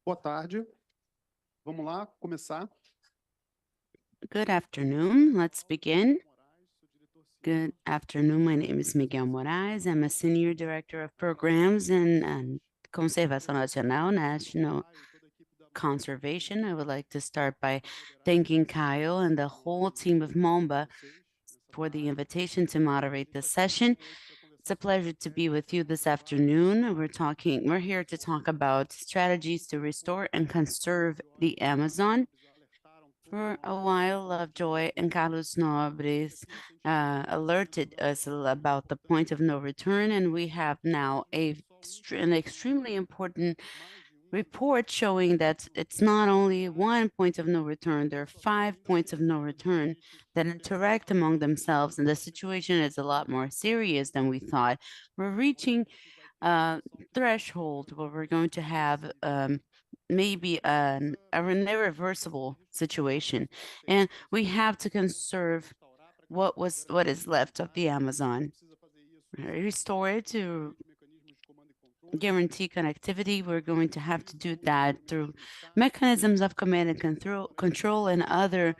Boa tarde. Vamos lá, começar. Good afternoon. Let's begin. Good afternoon. My name is Miguel Moraes. I'm a Senior Director of Programs and Conservação Nacional, National Conservation. I would like to start by thanking Kyle and the whole team of MOMBA for the invitation to moderate this session. It's a pleasure to be with you this afternoon. We're here to talk about strategies to restore and conserve the Amazon. For a while, Lovejoy and Carlos Nobres alerted us about the point of no return, and we have now an extremely important report showing that it's not only one point of no return, there are 5 points of no return that interact among themselves, and the situation is a lot more serious than we thought. We're reaching a threshold where we're going to have maybe an irreversible situation, and we have to conserve what is left of the Amazon, restore it to guarantee connectivity. We're going to have to do that through mechanisms of command and control and other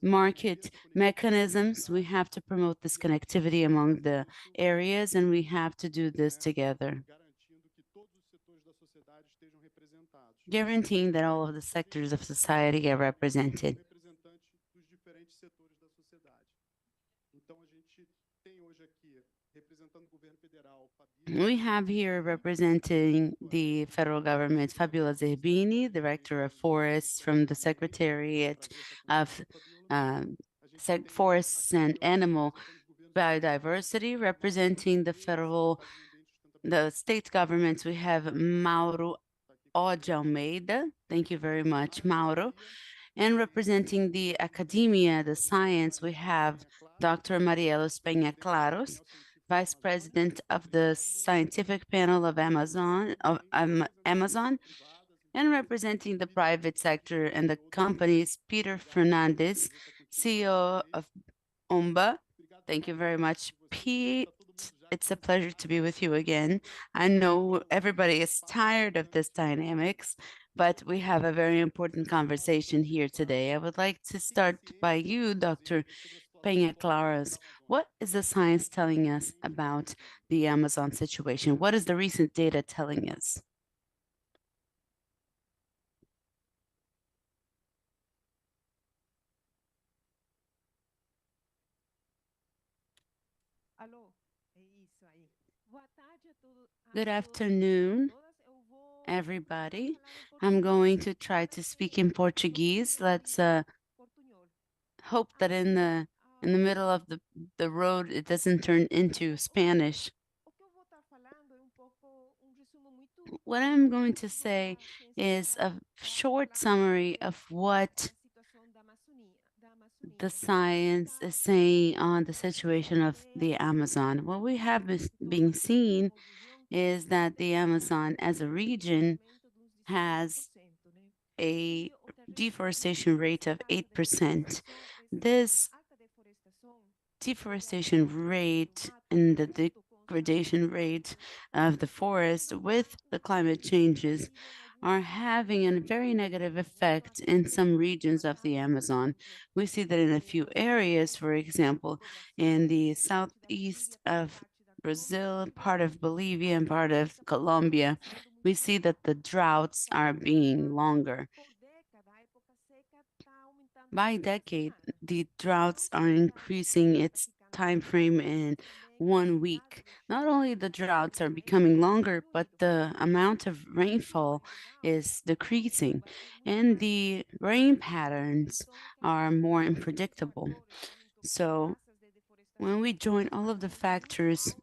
market mechanisms. We have to promote this connectivity among the areas, and we have to do this together, guaranteeing that all of the sectors of society are represented. We have here representing the federal government, Fabiola Zerbini, Director of Forests from the Secretariat of Forests and Animal Biodiversity. Representing the state governments, we have Mauro O. de Almeida. Thank you very much, Mauro. And representing the academia, the science, we have Dr. Marielos Peña Claros, Vice President of the Scientific Panel of Amazon, and representing the private sector and the companies, Peter Fernandez, CEO of OMBA. Thank you very much, Pete. It's a pleasure to be with you again. I know everybody is tired of this dynamics, but we have a very important conversation here today. I would like to start by you, Dr. Peña Claros. What is the science telling us about the Amazon situation? What is the recent data telling us? Good afternoon, everybody. I'm going to try to speak in Portuguese. Let's hope that in the middle of the road it doesn't turn into Spanish. What I'm going to say is a short summary of what the science is saying on the situation of the Amazon. What we have been seeing is that the Amazon as a region has a deforestation rate of 8%. This deforestation rate and the degradation rate of the forest with the climate changes are having a very negative effect in some regions of the Amazon. We see that in a few areas, for example, in the southeast of Brazil, part of Bolivia, and part of Colombia, we see that the droughts are being longer. By decade, the droughts are increasing its time frame in 1 week. Not only the droughts are becoming longer, but the amount of rainfall is decreasing, and the rain patterns are more unpredictable. So when we join all of the factors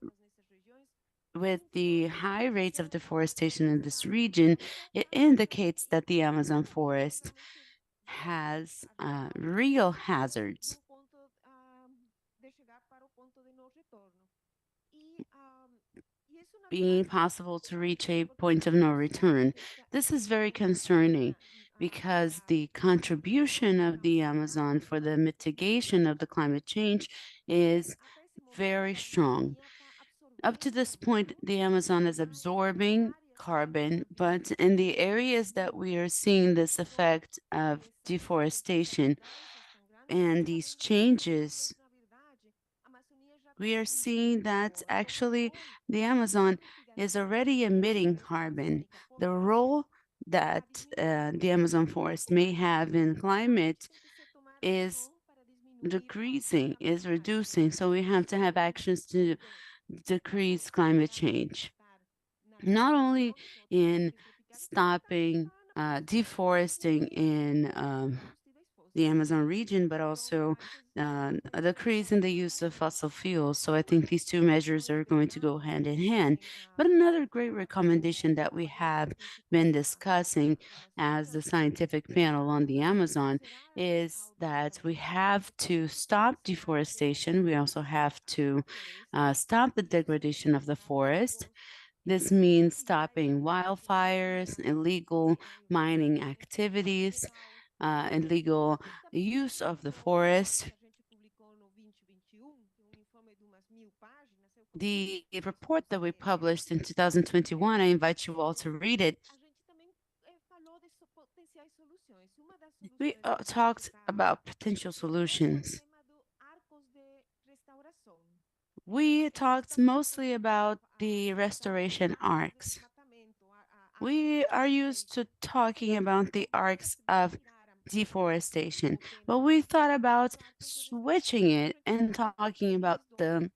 with the high rates of deforestation in this region, it indicates that the Amazon forest has real hazards. Being possible to reach a point of no return. This is very concerning because the contribution of the Amazon for the mitigation of the climate change is very strong. Up to this point, the Amazon is absorbing carbon, but in the areas that we are seeing this effect of deforestation and these changes, we are seeing that actually the Amazon is already emitting carbon. The role that the Amazon forest may have in climate is decreasing, is reducing. So we have to have actions to decrease climate change, not only in stopping deforesting in the Amazon region, but also a decrease in the use of fossil fuels. So I think these two measures are going to go hand in hand. But another great recommendation that we have been discussing as the scientific panel on the Amazon is that we have to stop deforestation. We also have to stop the degradation of the forest. This means stopping wildfires, illegal mining activities, illegal use of the forest. The report that we published in 2021, I invite you all to read it. We talked about potential solutions. We talked mostly about the restoration arcs. We are used to talking about the arcs of deforestation, but we thought about switching it and talking about the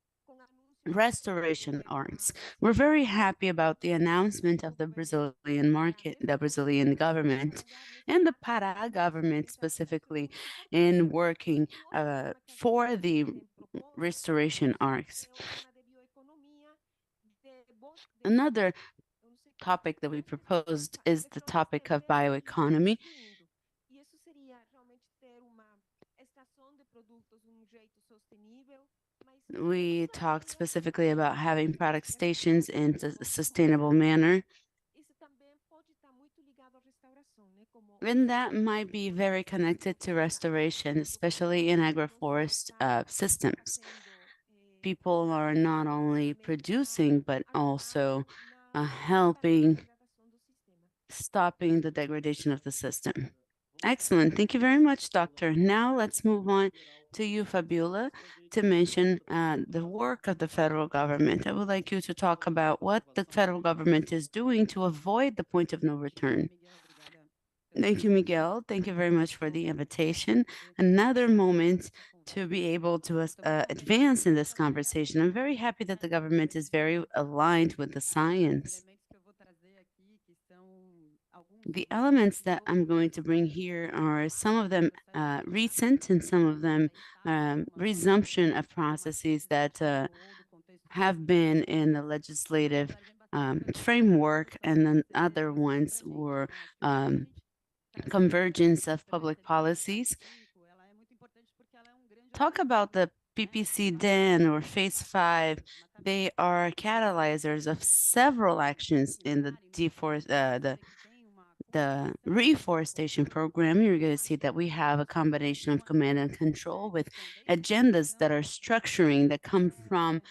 restoration arts. We're very happy about the announcement of the Brazilian market, the Brazilian government, and the Pará government specifically in working for the restoration arcs. Another topic that we proposed is the topic of bioeconomy. We talked specifically about having product stations in a sustainable manner. And that might be very connected to restoration, especially in agroforest systems. People are not only producing, but also helping stopping the degradation of the system. Excellent. Thank you very much, Doctor. Now let's move on to you, Fabiola, to mention the work of the federal government. I would like you to talk about what the federal government is doing to avoid the point of no return. Thank you, Miguel. Thank you very much for the invitation. Another moment to be able to advance in this conversation. I'm very happy that the government is very aligned with the science. The elements that I'm going to bring here are some of them recent and some of them resumption of processes that have been in the legislative framework, and then other ones were convergence of public policies. Talk about the PPC-10 or Phase 5. They are catalyzers of several actions in the reforestation program. You're going to see that we have a combination of command and control with agendas that are structuring, that come from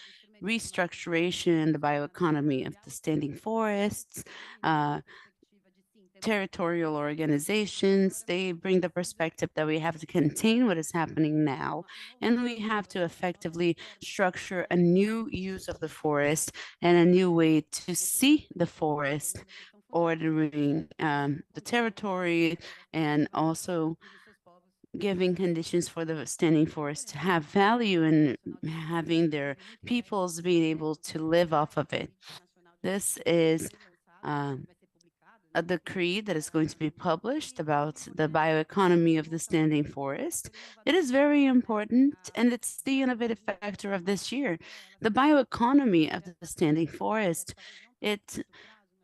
restructuration, the bioeconomy of the standing forests, territorial organizations. They bring the perspective that we have to contain what is happening now, and we have to effectively structure a new use of the forest and a new way to see the forest, ordering the territory, and also giving conditions for the standing forest to have value and having their peoples being able to live off of it. This is a decree that is going to be published about the bioeconomy of the standing forest. It is very important, and it's the innovative factor of this year. The bioeconomy of the standing forest, it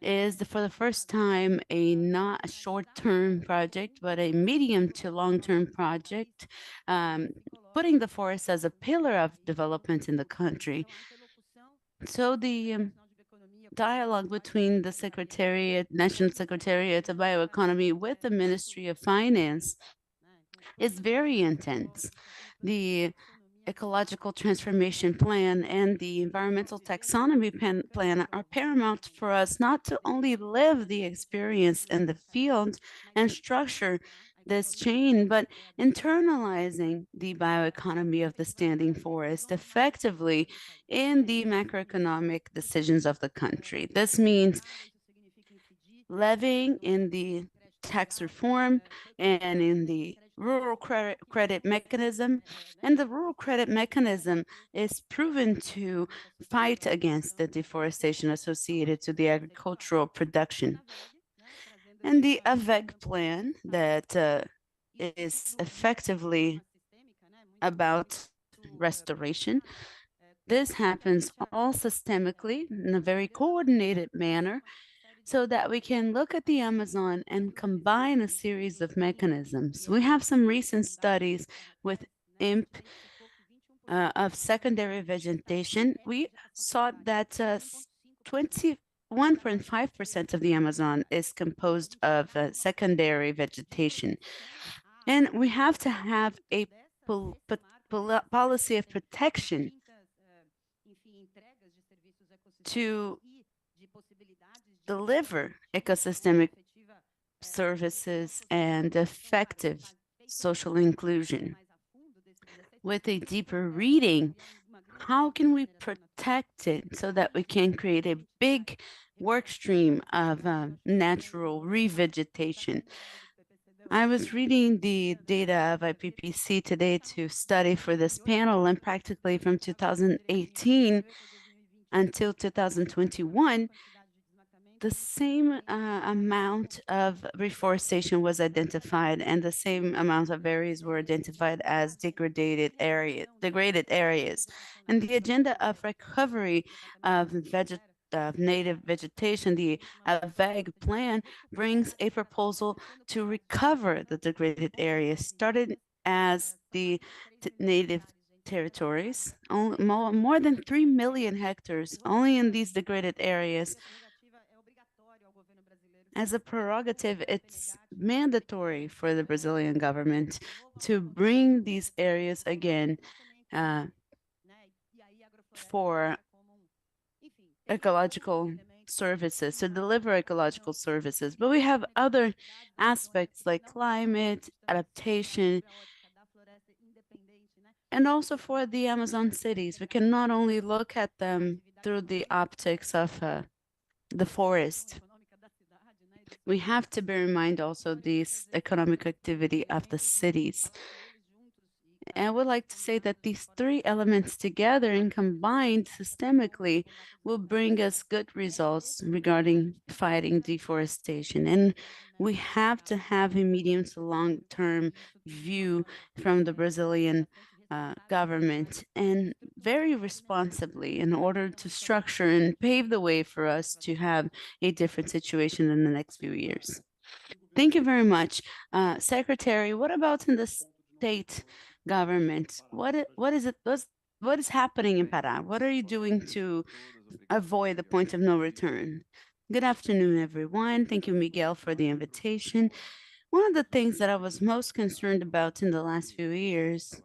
is for the first time not a short-term project, but a medium to long-term project, putting the forest as a pillar of development in the country. So the dialogue between the Secretariat, National Secretariat of Bioeconomy with the Ministry of Finance is very intense. The ecological transformation plan and the environmental taxonomy plan are paramount for us not to only live the experience in the field and structure this chain, but internalizing the bioeconomy of the standing forest effectively in the macroeconomic decisions of the country. This means levying in the tax reform and in the rural credit mechanism. And the rural credit mechanism is proven to fight against the deforestation associated to the agricultural production. And the AVEG plan that is effectively about restoration. This happens all systemically in a very coordinated manner so that we can look at the Amazon and combine a series of mechanisms. We have some recent studies with IMP of secondary vegetation. We saw that 21.5% of the Amazon is composed of secondary vegetation. And we have to have a policy of protection to deliver ecosystemic services and effective social inclusion. With a deeper reading, how can we protect it so that we can create a big work stream of natural revegetation? I was reading the data of IPPC today to study for this panel, and practically from 2018 until 2021, the same amount of reforestation was identified, and the same amount of areas were identified as degraded areas. And the agenda of recovery of native vegetation, the AVEG plan, brings a proposal to recover the degraded areas, started as the native territories, more than 3 million hectares only in these degraded areas. As a prerogative, it's mandatory for the Brazilian government to bring these areas again for ecological services, to deliver ecological services. But we have other aspects like climate, adaptation, and also for the Amazon cities. We can not only look at them through the optics of the forest. We have to bear in mind also this economic activity of the cities. And I would like to say that these three elements together and combined systemically will bring us good results regarding fighting deforestation. And we have to have a medium to long-term view from the Brazilian government, and very responsibly, in order to structure and pave the way for us to have a different situation in the next few years. Thank you very much. Secretary, what about in the state government? What is happening in Pará? What are you doing to avoid the point of no return? Good afternoon, everyone. Thank you, Miguel, for the invitation. One of the things that I was most concerned about in the last few years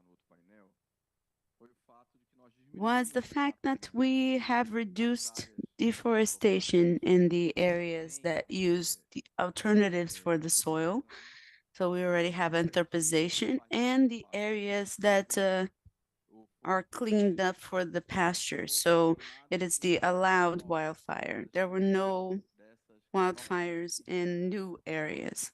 was the fact that we have reduced deforestation in the areas that use the alternatives for the soil. So we already have anthropization, and the areas that are cleaned up for the pasture. So it is the allowed wildfire. There were no wildfires in new areas.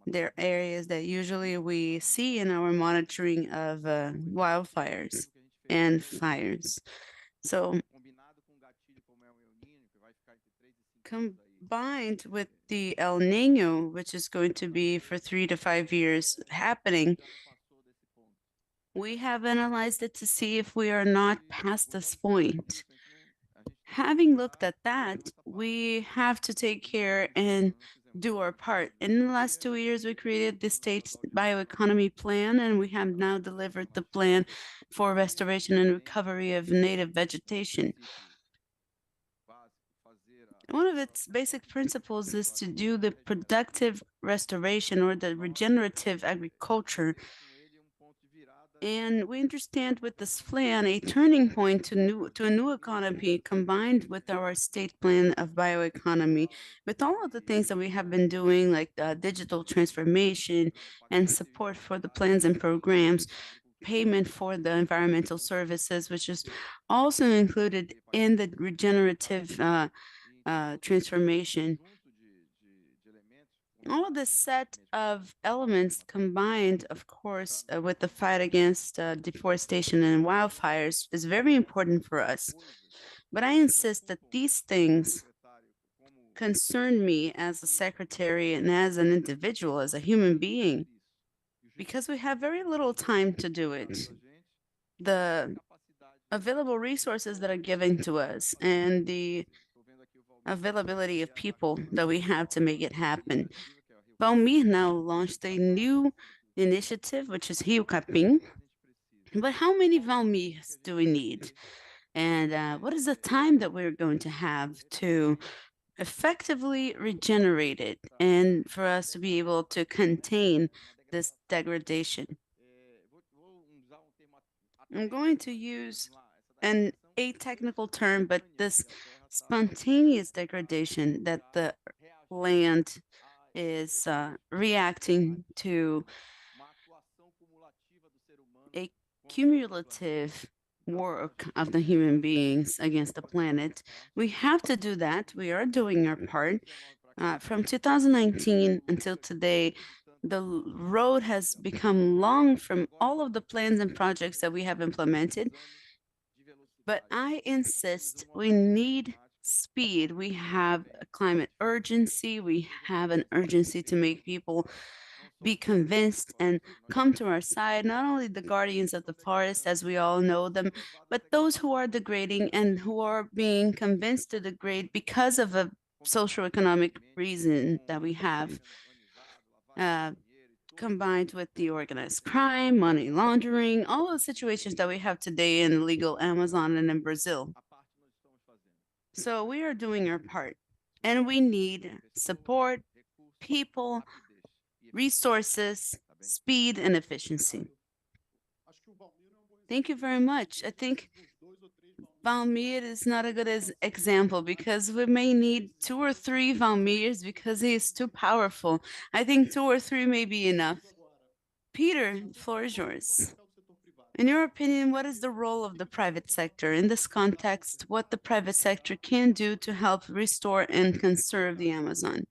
There are areas that usually we see in our monitoring of wildfires and fires. So combined with the El Nino, which is going to be for 3 to 5 years happening, we have analyzed it to see if we are not past this point. Having looked at that, we have to take care and do our part. In the last 2 years, we created the state's bioeconomy plan, and we have now delivered the plan for restoration and recovery of native vegetation. One of its basic principles is to do the productive restoration or the regenerative agriculture And we understand with this plan a turning point to a new economy combined with our state plan of bioeconomy, with all of the things that we have been doing, like digital transformation and support for the plans and programs, payment for the environmental services, which is also included in the regenerative transformation. All of this set of elements combined, of course, with the fight against deforestation and wildfires is very important for us. But I insist that these things concern me as a secretary and as an individual, as a human being, because we have very little time to do it. The available resources that are given to us and the availability of people that we have to make it happen. Valmir now launched a new initiative, which is Rio Capim. But how many Valmirs do we need? And what is the time that we're going to have to effectively regenerate it and for us to be able to contain this degradation? I'm going to use an a technical term, but this spontaneous degradation that the land is reacting to a cumulative work of the human beings against the planet. We have to do that. We are doing our part. From 2019 until today, the road has become long from all of the plans and projects that we have implemented. But I insist we need speed. We have a climate urgency. We have an urgency to make people be convinced and come to our side, not only the guardians of the forest as we all know them, but those who are degrading and who are being convinced to degrade because of a social economic reason that we have. Uh, Combined with the organized crime, money laundering, all the situations that we have today in legal Amazon and in Brazil. So we are doing our part and we need support, people, resources, speed, and efficiency. Thank you very much. I think Valmir is not a good example because we may need 2 or 3 Valmirs because he is too powerful. I think 2 or 3 may be enough. Peter, the floor is yours. In your opinion, what is the role of the private sector in this context? What the private sector can do to help restore and conserve the Amazon?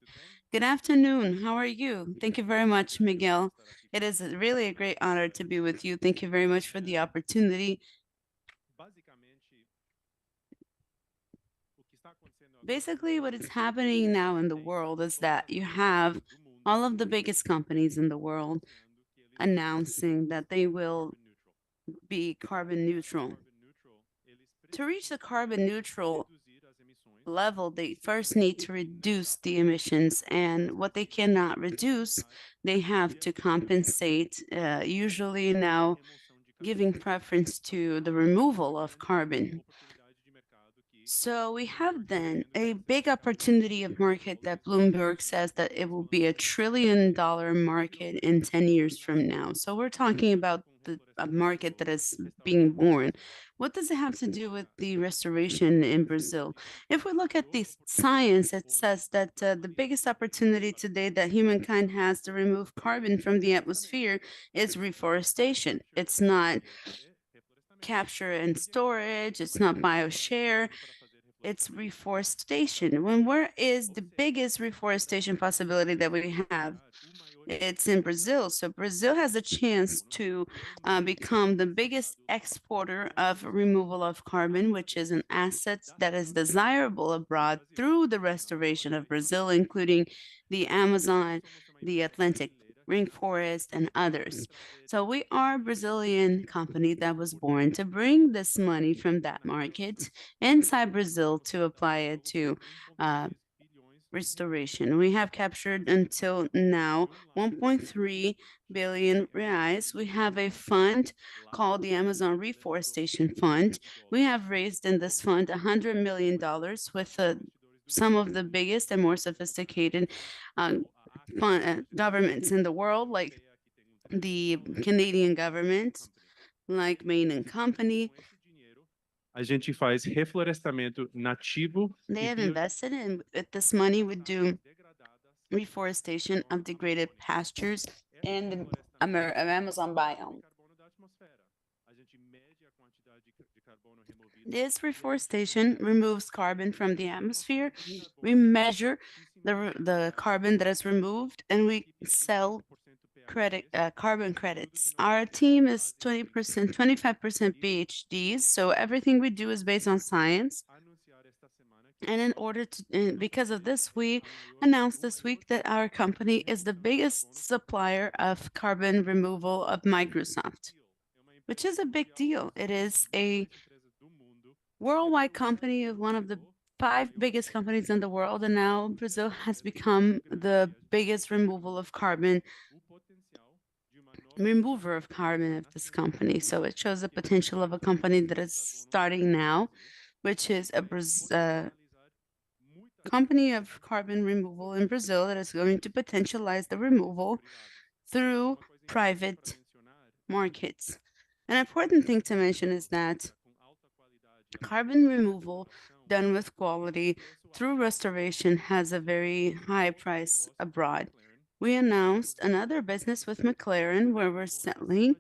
Good afternoon. How are you? Thank you very much, Miguel. It is really a great honor to be with you. Thank you very much for the opportunity. Basically, what is happening now in the world is that you have all of the biggest companies in the world announcing that they will be carbon neutral. To reach the carbon neutral level, they first need to reduce the emissions, and what they cannot reduce, they have to compensate, usually now giving preference to the removal of carbon. So we have then a big opportunity of market that Bloomberg says that it will be $1 trillion market in 10 years from now. So we're talking about a market that is being born. What does it have to do with the restoration in Brazil? If we look at the science, it says that the biggest opportunity today that humankind has to remove carbon from the atmosphere is reforestation. It's not capture and storage, it's not bioshare, it's reforestation. Where is the biggest reforestation possibility that we have? It's in Brazil. So Brazil has a chance to become the biggest exporter of removal of carbon, which is an asset that is desirable abroad through the restoration of Brazil, including the Amazon, the Atlantic rainforest, and others. So we are a Brazilian company that was born to bring this money from that market inside Brazil to apply it to restoration. We have captured until now 1.3 billion reais. We have a fund called the Amazon Reforestation Fund. We have raised in this fund $100 million with some of the biggest and more sophisticated governments in the world, like the Canadian government, like Main and Company. A gente faz reflorestamento nativo They e have invested in with this money would do reforestation of degraded pastures in the Amazon biome. This reforestation removes carbon from the atmosphere. We measure the carbon that is removed and we sell carbon credits. Our team is 20%, 25% PhDs, so everything we do is based on science. And in order to, because of this, we announced this week that our company is the biggest supplier of carbon removal of Microsoft, which is a big deal. It is a worldwide company of one of the five biggest companies in the world, and now Brazil has become the biggest remover of carbon of this company. So it shows the potential of a company that is starting now, which is a company of carbon removal in Brazil that is going to potentialize the removal through private markets. An important thing to mention is that carbon removal done with quality through restoration has a very high price abroad. We announced another business with McLaren where we're selling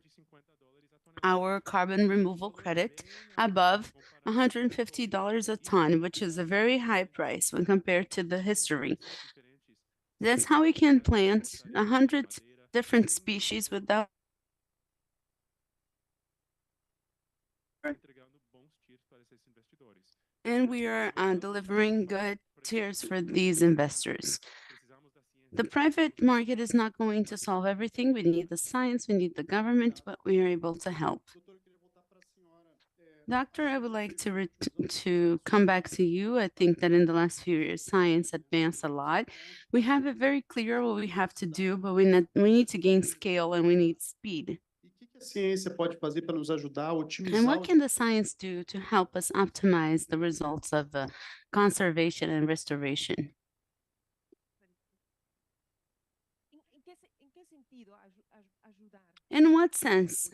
our carbon removal credit above $150 a ton, which is a very high price when compared to the history. That's how we can plant 100 different species without and we are delivering good tiers for these investors. The private market is not going to solve everything. We need the science, we need the government, but we are able to help. Doctor, I would like to come back to you. I think that in the last few years, science advanced a lot. We have it very clear what we have to do, but we need to gain scale and we need speed. E o que a ciência pode fazer para nos ajudar a And otimizar what can the science do to help us optimize the results of conservation and restoration? In what sense?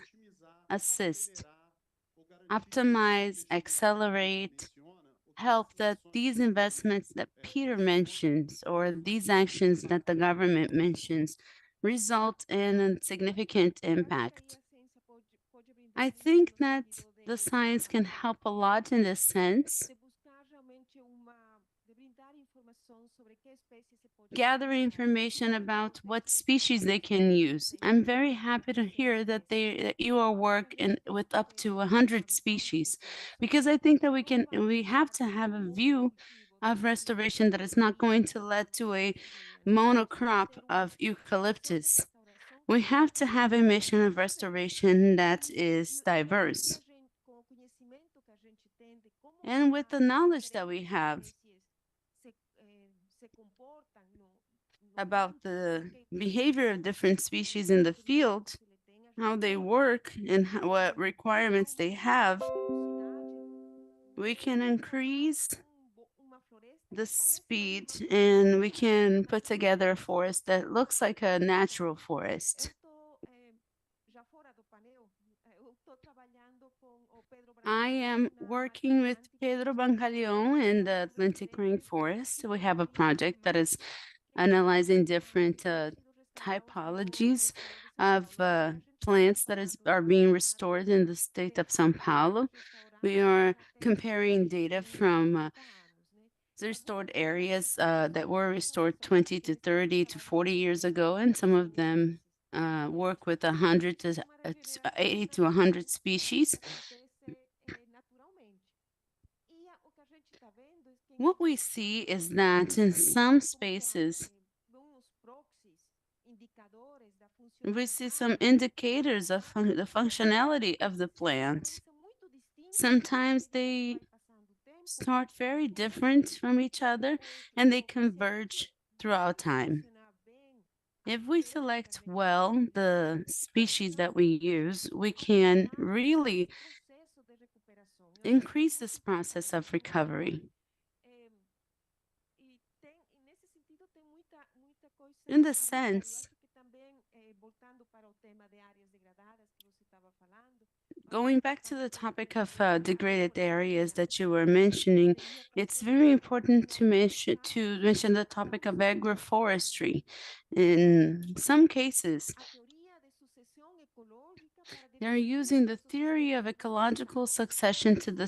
Assist, optimize, accelerate, help that these investments that Peter mentions or these actions that the government mentions result in a significant impact. I think that the science can help a lot in this sense. Gathering information about what species they can use. I'm very happy to hear that you are working with up to 100 species, because I think that we have to have a view of restoration that is not going to lead to a monocrop of eucalyptus. We have to have a mission of restoration that is diverse. And with the knowledge that we have about the behavior of different species in the field, how they work, and what requirements they have, we can increase the speed and we can put together a forest that looks like a natural forest. I am working with Pedro Bancaleon in the Atlantic Rainforest. We have a project that is analyzing different typologies of plants that are being restored in the state of São Paulo. We are comparing data from the restored areas that were restored 20 to 30 to 40 years ago, and some of them work with 100 to 80 to 100 species. What we see is that in some spaces, we see some indicators of the functionality of the plant. Sometimes they start very different from each other and they converge throughout time. If we select well the species that we use, we can really increase this process of recovery. In this sense, Going back to the topic of degraded areas that you were mentioning, it's very important to mention the topic of agroforestry. In some cases, they're using the theory of ecological succession to the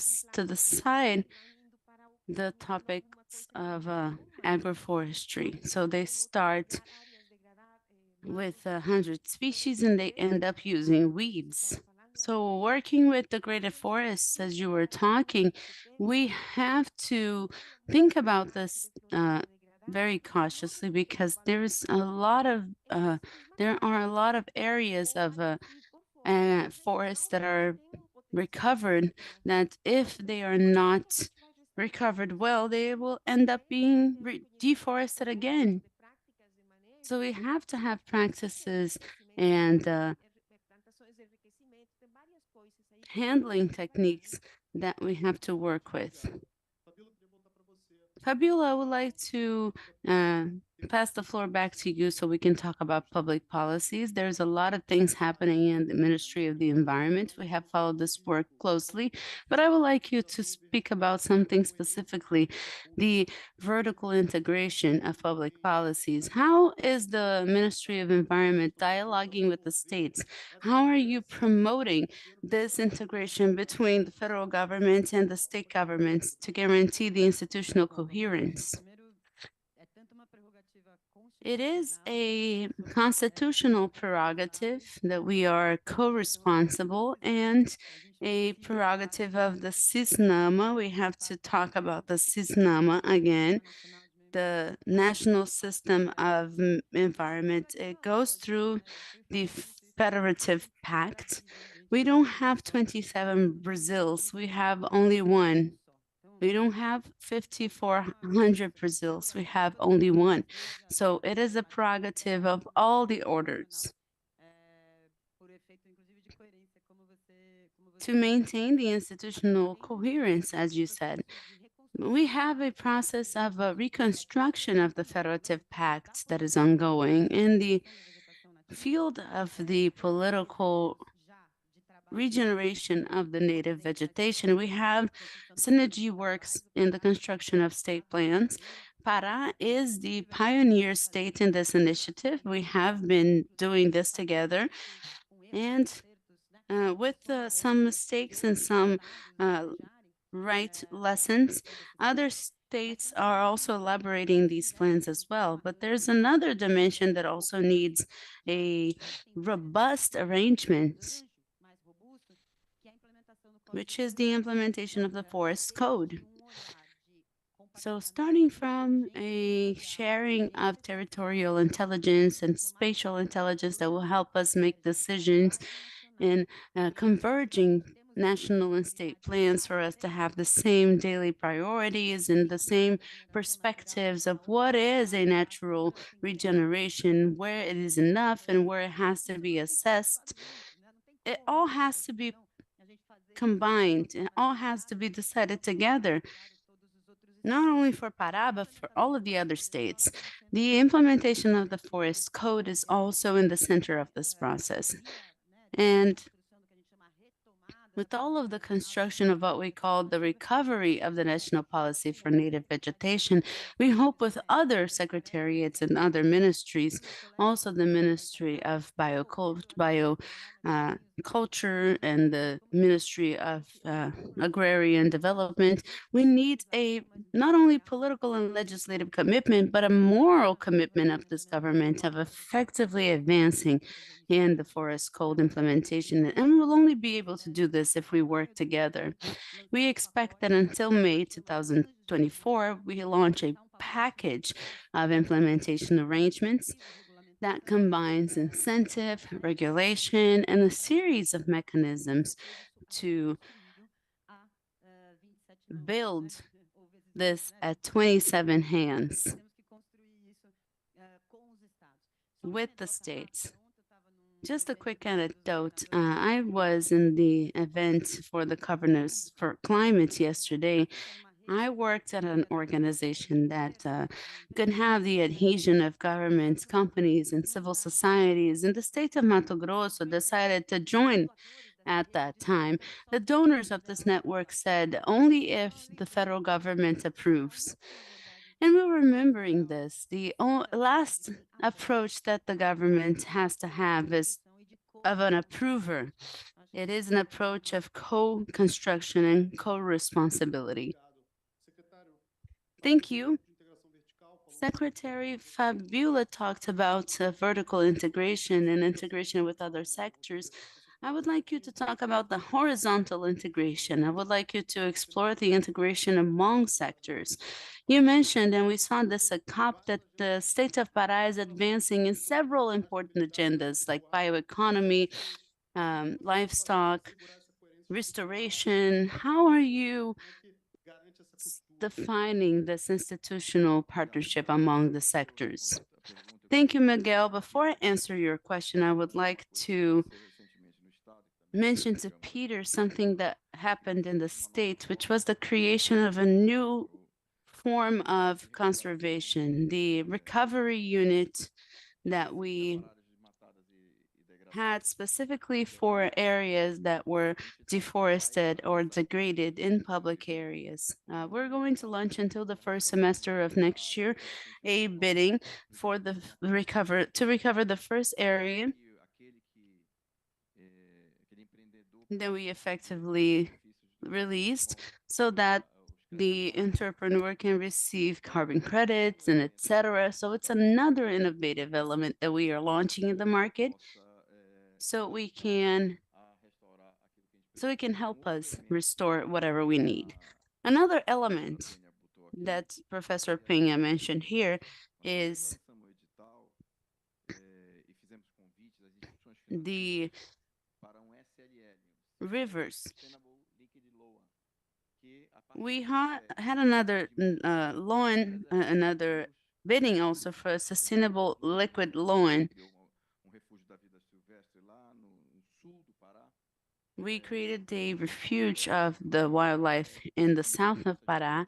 side the topics of agroforestry. So they start with 100 species and they end up using weeds. So working with degraded forests, as you were talking, we have to think about this very cautiously because there are a lot of areas of forests that are recovered that if they are not recovered well, they will end up being deforested again. So we have to have practices and handling techniques that we have to work with. Fabiola, I would like to pass the floor back to you so we can talk about public policies. There's a lot of things happening in the Ministry of the Environment. We have followed this work closely, but I would like you to speak about something specifically, the vertical integration of public policies. How is the Ministry of Environment dialoguing with the states? How are you promoting this integration between the federal government and the state governments to guarantee the institutional coherence? It is a constitutional prerogative that we are co-responsible and a prerogative of the CISNAMA. We have to talk about the CISNAMA again, the National System of Environment. It goes through the Federative Pact. We don't have 27 Brazils, we have only one. We don't have 5,400 Brazils, we have only one. So it is a prerogative of all the orders to maintain the institutional coherence, as you said. We have a process of a reconstruction of the Federative Pact that is ongoing in the field of the political regeneration of the native vegetation. We have synergy works in the construction of state plans. Pará is the pioneer state in this initiative. We have been doing this together and with some mistakes and some right lessons, other states are also elaborating these plans as well. But there's another dimension that also needs a robust arrangement, which is the implementation of the Forest Code. So starting from a sharing of territorial intelligence and spatial intelligence that will help us make decisions and converging national and state plans for us to have the same daily priorities and the same perspectives of what is a natural regeneration, where it is enough and where it has to be assessed. It all has to be combined. It all has to be decided together, not only for Pará, but for all of the other states. The implementation of the Forest Code is also in the center of this process. And with all of the construction of what we call the recovery of the national policy for native vegetation, we hope with other secretariats and other ministries, also the Ministry of Bioculture and the Ministry of Agrarian Development, we need a not only political and legislative commitment, but a moral commitment of this government of effectively advancing in the Forest Code implementation. And we'll only be able to do this if we work together. We expect that until May 2024, we launch a package of implementation arrangements that combines incentive, regulation, and a series of mechanisms to build this at 27 hands with the states. Just a quick anecdote. I was in the event for the Governors for Climate yesterday, I worked at an organization that could have the adhesion of governments, companies, and civil societies. And the state of Mato Grosso decided to join at that time. The donors of this network said only if the federal government approves. And we're remembering this. The last approach that the government has to have is of an approver. It is an approach of co-construction and co-responsibility. Thank you. Secretary Fabiola talked about vertical integration and integration with other sectors. I would like you to talk about the horizontal integration. I would like you to explore the integration among sectors. You mentioned, and we saw this at COP, that the state of Pará is advancing in several important agendas like bioeconomy, livestock, restoration. How are you defining this institutional partnership among the sectors? Thank you, Miguel. Before I answer your question, I would like to mention to Peter something that happened in the state, which was the creation of a new form of conservation, the recovery unit that we had specifically for areas that were deforested or degraded in public areas. We're going to launch until the first semester of next year a bidding for the recover the first area that we effectively released so that the entrepreneur can receive carbon credits and etc. So it's another innovative element that we are launching in the market so we can help us restore whatever we need. Another element that Professor Penha mentioned here is the rivers. We had another loan, another bidding also for a sustainable liquid loan. We created a refuge of the wildlife in the south of Pará.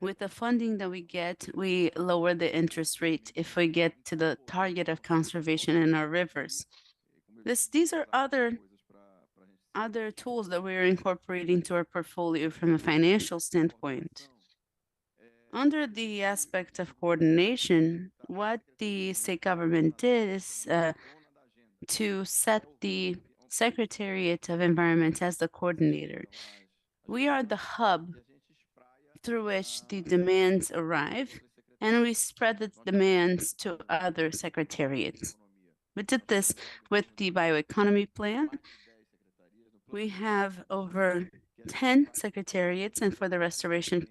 With the funding that we get, we lower the interest rate if we get to the target of conservation in our rivers. These are other tools that we're incorporating to our portfolio from a financial standpoint. Under the aspect of coordination, what the state government did is to set the Secretariat of Environment as the coordinator. We are the hub through which the demands arrive, and we spread the demands to other secretariats. We did this with the bioeconomy plan. We have over 10 secretariats, and for the restoration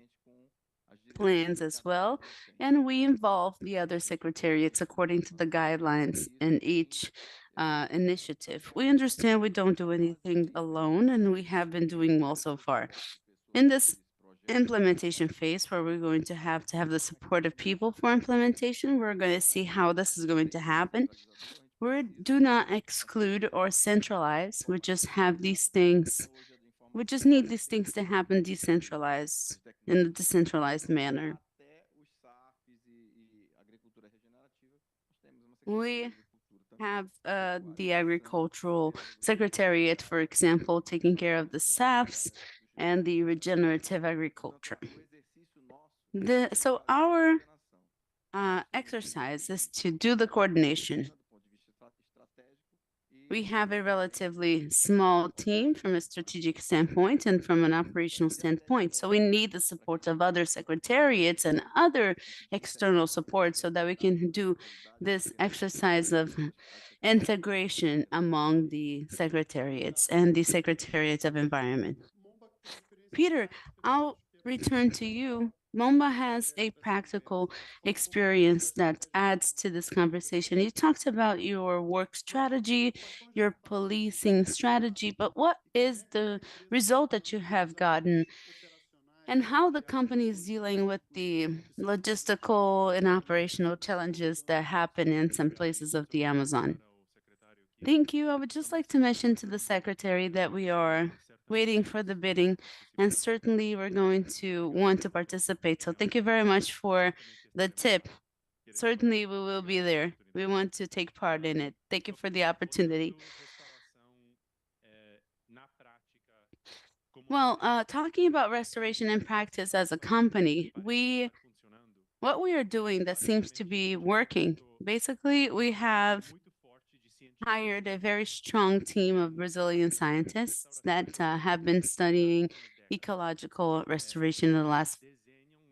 plans as well, and we involve the other secretariats according to the guidelines in each initiative. We understand we don't do anything alone, and we have been doing well so far. In this implementation phase, where we're going to have the support of people for implementation, we're going to see how this is going to happen. We do not exclude or centralize. We just have these things. We just need these things to happen decentralized, in a decentralized manner. We have the agricultural secretariat, for example, taking care of the SAFs and the regenerative agriculture. So our exercise is to do the coordination. We have a relatively small team from a strategic standpoint and from an operational standpoint. So we need the support of other secretariats and other external support so that we can do this exercise of integration among the secretariats and the Secretariat of Environment. Peter, I'll return to you. Momba has a practical experience that adds to this conversation. You talked about your work strategy, your policing strategy, but what is the result that you have gotten and how the company is dealing with the logistical and operational challenges that happen in some places of the Amazon? Thank you. I would just like to mention to the secretary that we are waiting for the bidding, and certainly we're going to want to participate. So thank you very much for the tip. Certainly we will be there. We want to take part in it. Thank you for the opportunity. Well, talking about restoration in practice as a company, what we are doing that seems to be working, basically, we have hired a very strong team of Brazilian scientists that have been studying ecological restoration in the last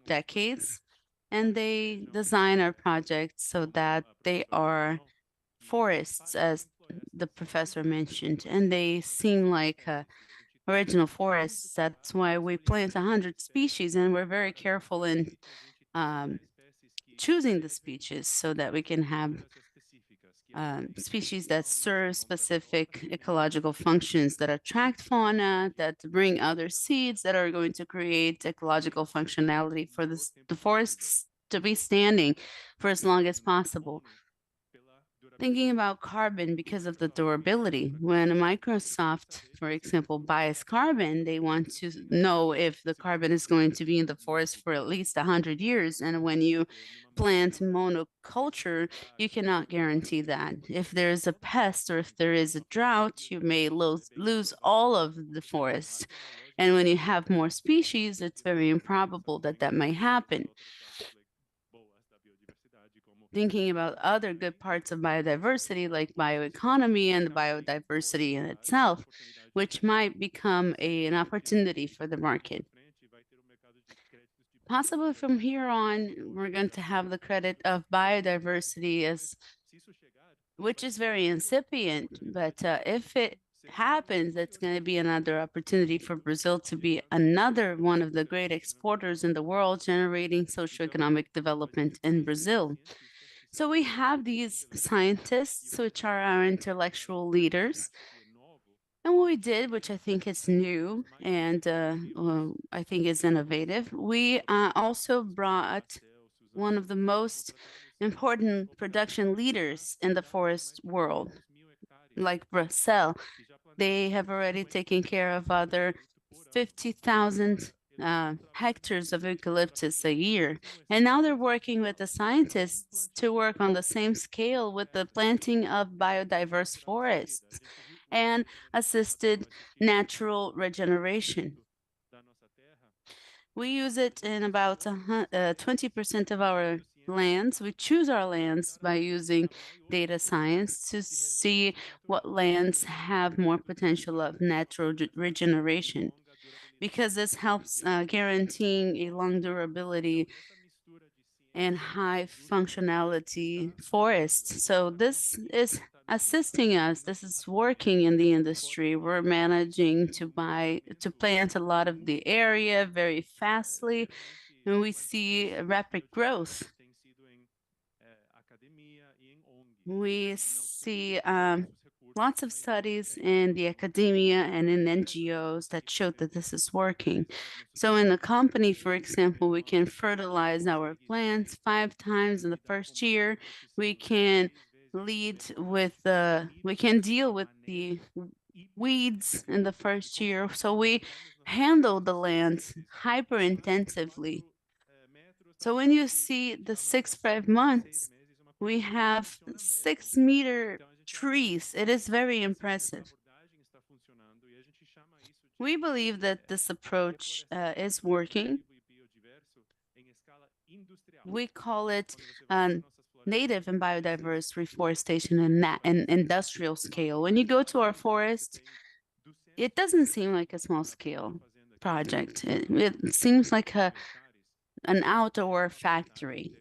decades, and they design our projects so that they are forests, as the professor mentioned, and they seem like original forests. That's why we plant 100 species, and we're very careful in um, choosing the species so that we can have species that serve specific ecological functions that attract fauna, that bring other seeds that are going to create ecological functionality for the forests to be standing for as long as possible. Thinking about carbon because of the durability. When Microsoft, for example, buys carbon, they want to know if the carbon is going to be in the forest for at least 100 years. And when you plant monoculture, you cannot guarantee that. If there is a pest or if there is a drought, you may lose all of the forest. And when you have more species, it's very improbable that that might happen. Thinking about other good parts of biodiversity like bioeconomy and the biodiversity in itself, which might become an opportunity for the market. Possibly from here on, we're going to have the credit of biodiversity as, which is very incipient, but if it happens, it's going to be another opportunity for Brazil to be another one of the great exporters in the world, generating socioeconomic development in Brazil. So we have these scientists, which are our intellectual leaders. And what we did, which I think is new and I think is innovative, we also brought one of the most important production leaders in the forest world, like Bracell. They have already taken care of other 50,000 hectares of eucalyptus a year. And now they're working with the scientists to work on the same scale with the planting of biodiverse forests and assisted natural regeneration. We use it in about 20% of our lands. We choose our lands by using data science to see what lands have more potential of natural regeneration, because this helps guaranteeing a long durability and high functionality forests. So this is assisting us. This is working in the industry. We're managing to plant a lot of the area very fastly, and we see rapid growth. We see lots of studies in the academia and in NGOs that show that this is working. So in the company, for example, we can fertilize our plants 5 times in the first year. We can we can deal with the weeds in the first year. So we handle the lands hyper intensively. So when you see the 5 months, we have 6-meter trees. It is very impressive. We believe that this approach is working. We call it native and biodiverse reforestation and industrial scale. When you go to our forest, it doesn't seem like a small scale project. It seems like an outdoor factory.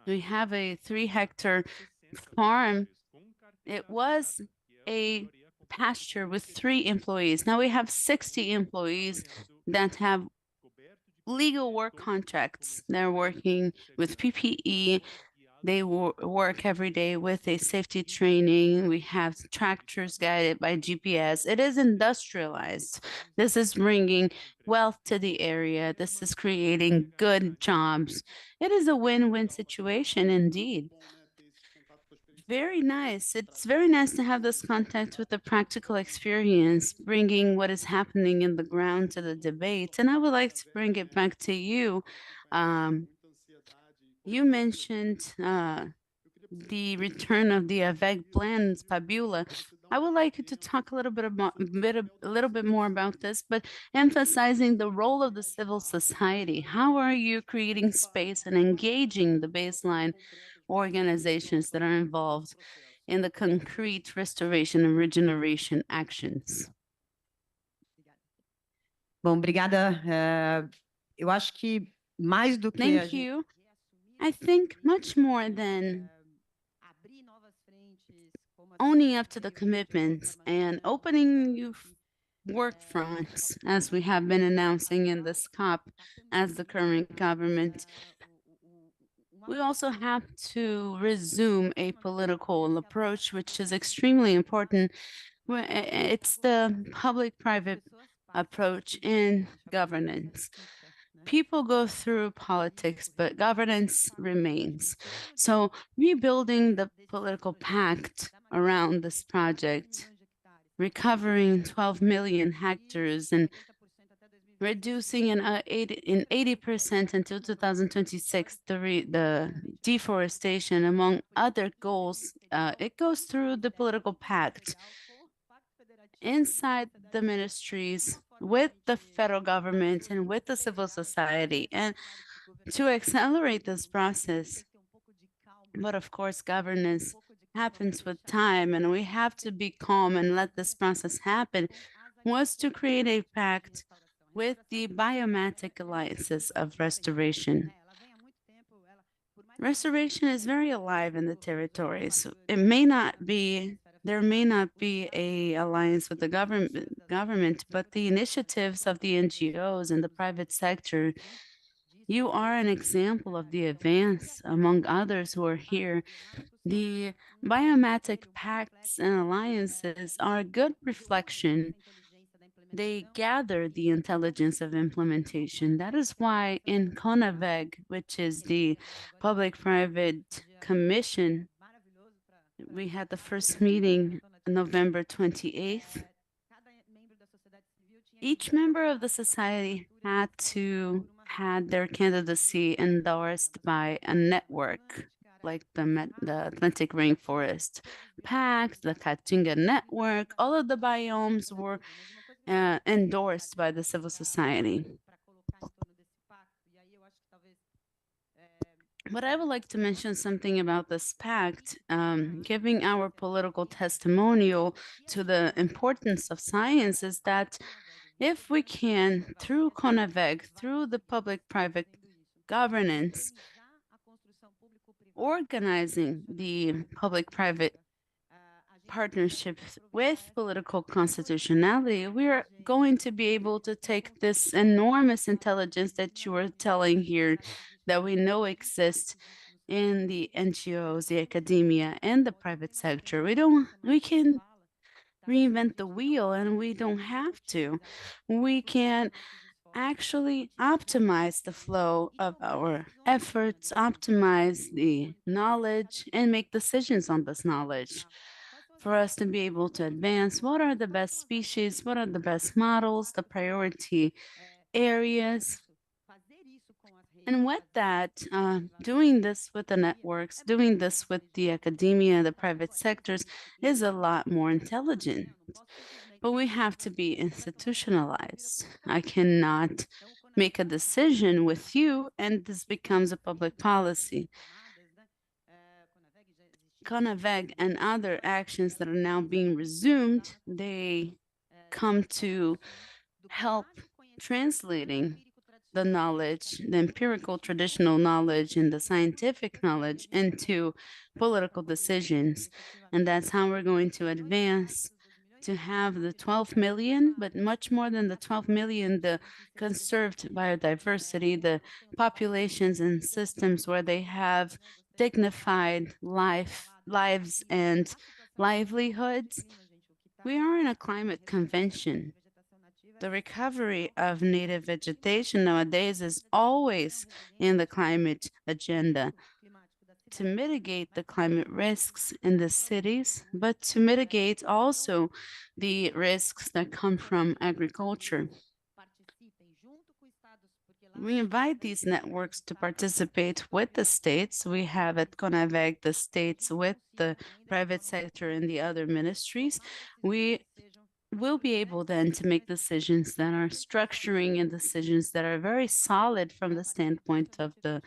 We have a 3-hectare farm. It was a pasture with 3 employees. Now we have 60 employees that have legal work contracts. They're working with PPE. They work every day with a safety training. We have tractors guided by GPS. It is industrialized. This is bringing wealth to the area. This is creating good jobs. It is a win-win situation indeed. very nice. It's very nice to have this contact with the practical experience, bringing what is happening in the ground to the debate. And I would like to bring it back to you. You mentioned the return of the AVEG plans, Fabiola. I would like you to talk a little bit about a little bit more about this, but emphasizing the role of the civil society. How are you creating space and engaging the baseline organizations that are involved in the concrete restoration and regeneration actions? Bom, obrigada. Eu acho que mais do que a Thank gente you. I think much more than abrir novas frentes, como a owning up to the commitments and opening new work fronts, as we have been announcing in this COP as the current government, we also have to resume a political approach, which is extremely important. It's the public-private approach in governance. People go through politics, but governance remains. So rebuilding the political pact around this project, recovering 12 million hectares and reducing in 80% until 2026 the deforestation, among other goals, it goes through the political pact inside the ministries with the federal government and with the civil society, and to accelerate this process. But of course, governance happens with time, and we have to be calm and let this process happen, was to create a pact with the biomatic alliances of restoration. Restoration is very alive in the territories. It may not be, there may not be a alliance with the government, but the initiatives of the NGOs and the private sector, you are an example of the advance among others who are here. The biomatic pacts and alliances are a good reflection. They gather the intelligence of implementation. That is why in CONAVEG, which is the Public-Private Commission, we had the first meeting November 28th. Each member of the society had to had their candidacy endorsed by a network, like the Atlantic Rainforest Pact, the Caatinga Network. All of the biomes were endorsed by the civil society. But I would like to mention something about this pact, giving our political testimonial to the importance of science, is that if we can, through CONAVEG, through the public-private governance, organizing the public-private partnerships with political constitutionality, we are going to be able to take this enormous intelligence that you are telling here that we know exists in the NGOs, the academia, and the private sector. We can reinvent the wheel, and we don't have to. We can actually optimize the flow of our efforts, optimize the knowledge, and make decisions on this knowledge for us to be able to advance what are the best species, what are the best models, the priority areas. And with that, doing this with the networks, doing this with the academia, the private sectors is a lot more intelligent. But we have to be institutionalized. I cannot make a decision with you and this becomes a public policy. CONAVEG and other actions that are now being resumed, they come to help translating the knowledge, the empirical traditional knowledge and the scientific knowledge into political decisions. And that's how we're going to advance to have the 12 million, but much more than the 12 million, the conserved biodiversity, the populations and systems where they have dignified lives and livelihoods. We are in a climate convention. The recovery of native vegetation nowadays is always in the climate agenda. to mitigate the climate risks in the cities, but to mitigate also the risks that come from agriculture. We invite these networks to participate with the states. We have at CONAVEG the states with the private sector and the other ministries. We will be able then to make decisions that are structuring and decisions that are very solid from the standpoint of the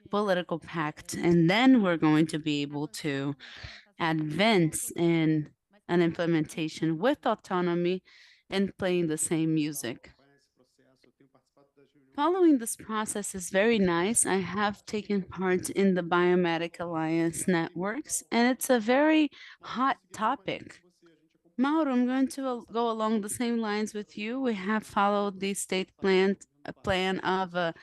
political pact. And then we're going to be able to advance in an implementation with autonomy and playing the same music. Following this process is very nice. I have taken part in the Biomatic Alliance networks, and it's a very hot topic. Mauro, I'm going to go along the same lines with you. We have followed the state plan of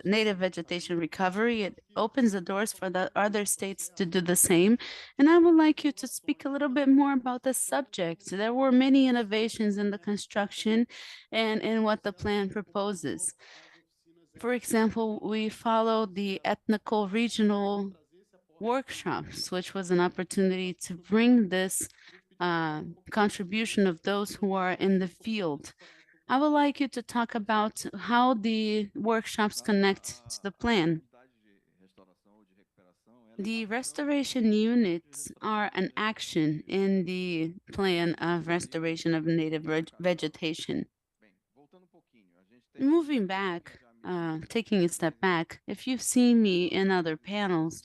native vegetation recovery. It opens the doors for the other states to do the same. And I would like you to speak a little bit more about the subject. There were many innovations in the construction and in what the plan proposes. For example, we followed the ethnical regional workshops, which was an opportunity to bring this contribution of those who are in the field. I would like you to talk about how the workshops connect to the plan. The restoration units are an action in the plan of restoration of native vegetation. Moving back, taking a step back, if you've seen me in other panels,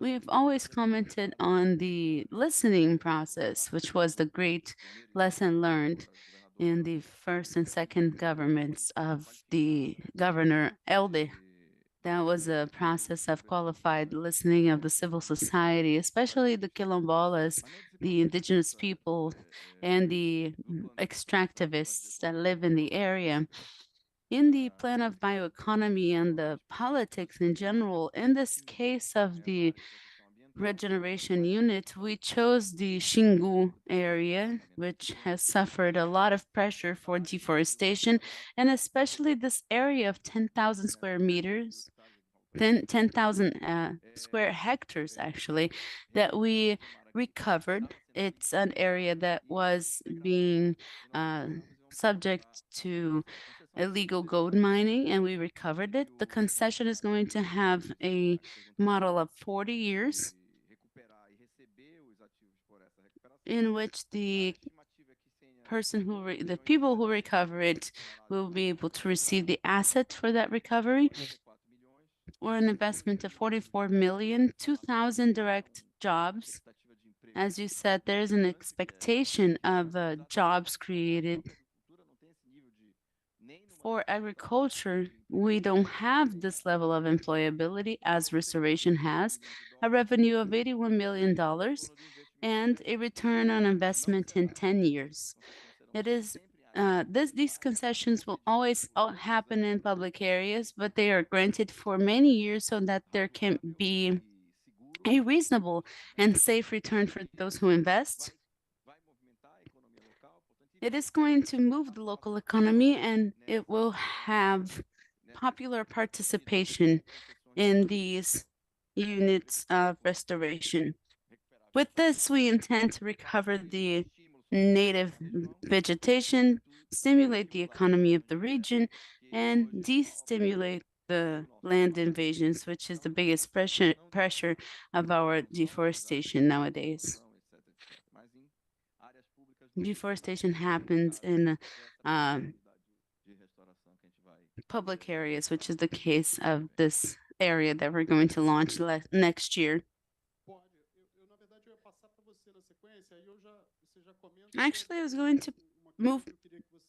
we've always commented on the listening process, which was the great lesson learned in the first and second governments of the Governor Elde. That was a process of qualified listening of the civil society, especially the quilombolas, the indigenous people, and the extractivists that live in the area. In the plan of bioeconomy and the politics in general, in this case of the regeneration unit, we chose the Xingu area, which has suffered a lot of pressure for deforestation, and especially this area of 10,000 square meters, 10,000 square hectares, actually, that we recovered. It's an area that was being subject to illegal gold mining, and we recovered it. The concession is going to have a model of 40 years in which the people who recover it will be able to receive the asset for that recovery, or an investment of 44 million, 2,000 direct jobs. As you said, there's an expectation of jobs created. For agriculture, we don't have this level of employability as restoration has, a revenue of $81 million and a return on investment in 10 years. It is these concessions will always happen in public areas, but they are granted for many years so that there can be a reasonable and safe return for those who invest. It is going to move the local economy, and it will have popular participation in these units of restoration. With this, we intend to recover the native vegetation, stimulate the economy of the region, and destimulate the land invasions, which is the biggest pressure of our deforestation nowadays. Deforestation happens in public areas, which is the case of this area that we're going to launch next year. Actually, I was going to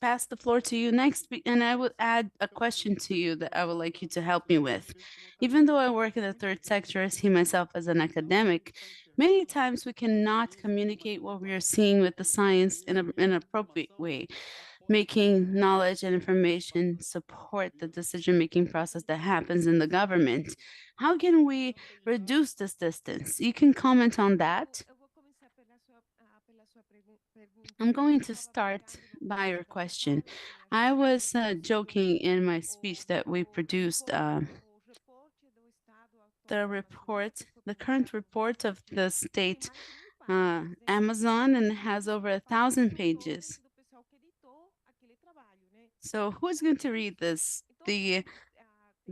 pass the floor to you next, and I would add a question to you that I would like you to help me with. Even though I work in the third sector, I see myself as an academic, many times we cannot communicate what we are seeing with the science in an appropriate way, making knowledge and information support the decision-making process that happens in the government. How can we reduce this distance? You can comment on that. I'm going to start by your question. I was joking in my speech that we produced the current report of the state Amazon, and it has over 1,000 pages. So who's going to read this? The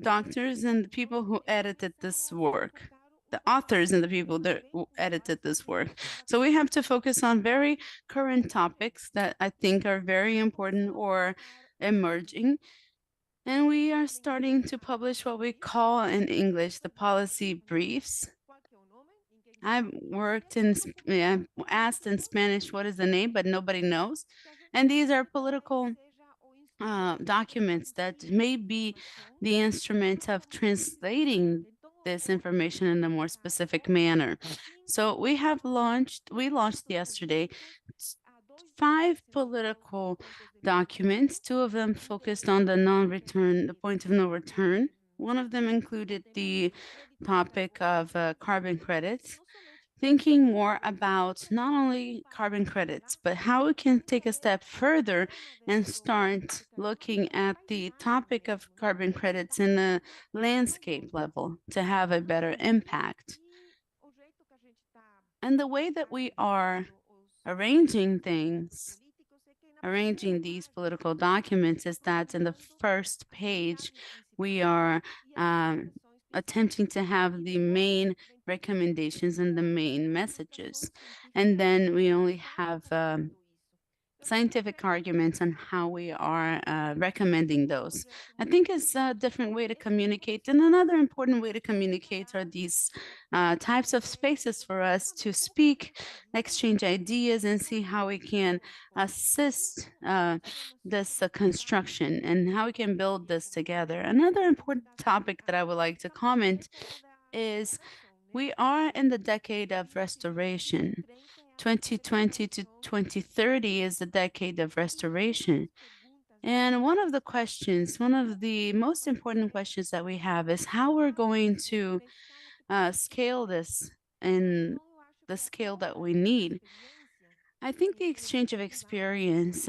doctors and the people who edited this work, the authors and the people that edited this work. So we have to focus on very current topics that I think are very important or emerging. And we are starting to publish what we call in English the policy briefs. I've worked in, I've asked in Spanish what is the name, but nobody knows. And these are political documents that may be the instrument of translating this information in a more specific manner. So we launched yesterday 5 political documents. 2 of them focused on the point of no return. One of them included the topic of carbon credits, thinking more about not only carbon credits, but how we can take a step further and start looking at the topic of carbon credits in a landscape level to have a better impact. And the way that we are arranging these political documents is that in the first page, we are attempting to have the main recommendations and the main messages. And then we only have scientific arguments on how we are recommending those. I think it's a different way to communicate. And another important way to communicate are these types of spaces for us to speak, exchange ideas, and see how we can assist this construction and how we can build this together. Another important topic that I would like to comment is we are in the decade of restoration. 2020 to 2030 is the decade of restoration. And one of the most important questions that we have is how we're going to scale this in the scale that we need. I think the exchange of experience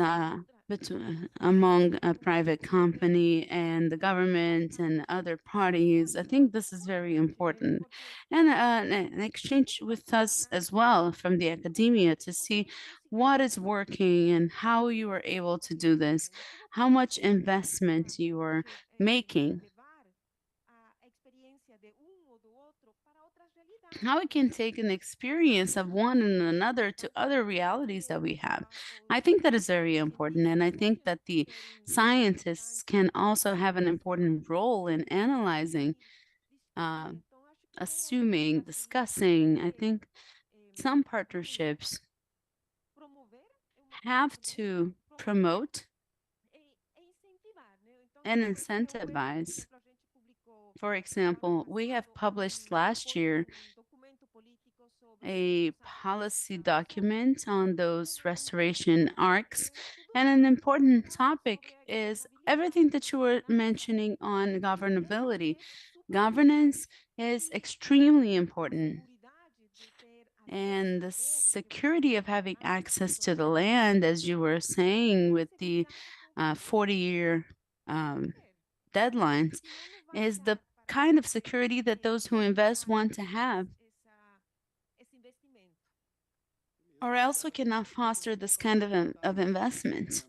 among a private company and the government and other parties, I think this is very important. And an exchange with us as well from the academia to see what is working and how you are able to do this, how much investment you are making, how we can take an experience of one and another to other realities that we have. I think that is very important. And I think that the scientists can also have an important role in analyzing, assuming, discussing. I think some partnerships have to promote and incentivize. For example, we have published last year a policy document on those restoration arcs. And an important topic is everything that you were mentioning on governability. Governance is extremely important. And the security of having access to the land, as you were saying, with the 40-year deadlines, is the kind of security that those who invest want to have. Or else we cannot foster this kind of investment.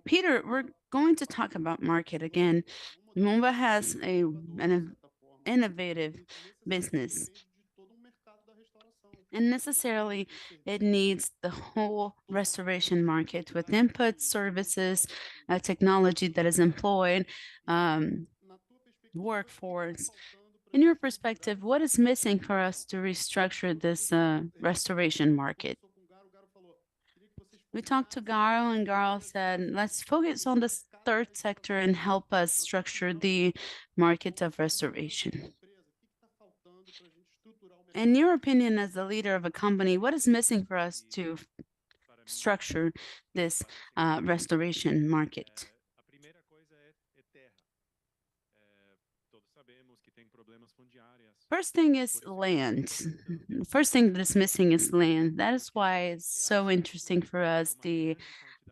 Peter, we're going to talk about market again. Lumumba has an innovative business. And necessarily, it needs the whole restoration market with input, services, technology that is employed, workforce. In your perspective, what is missing for us to restructure this restoration market? We talked to Garo, and Garo said, let's focus on this third sector and help us structure the market of restoration. In your opinion, as the leader of a company, what is missing for us to structure this restoration market? First thing is land. First thing that is missing is land. That is why it's so interesting for us, the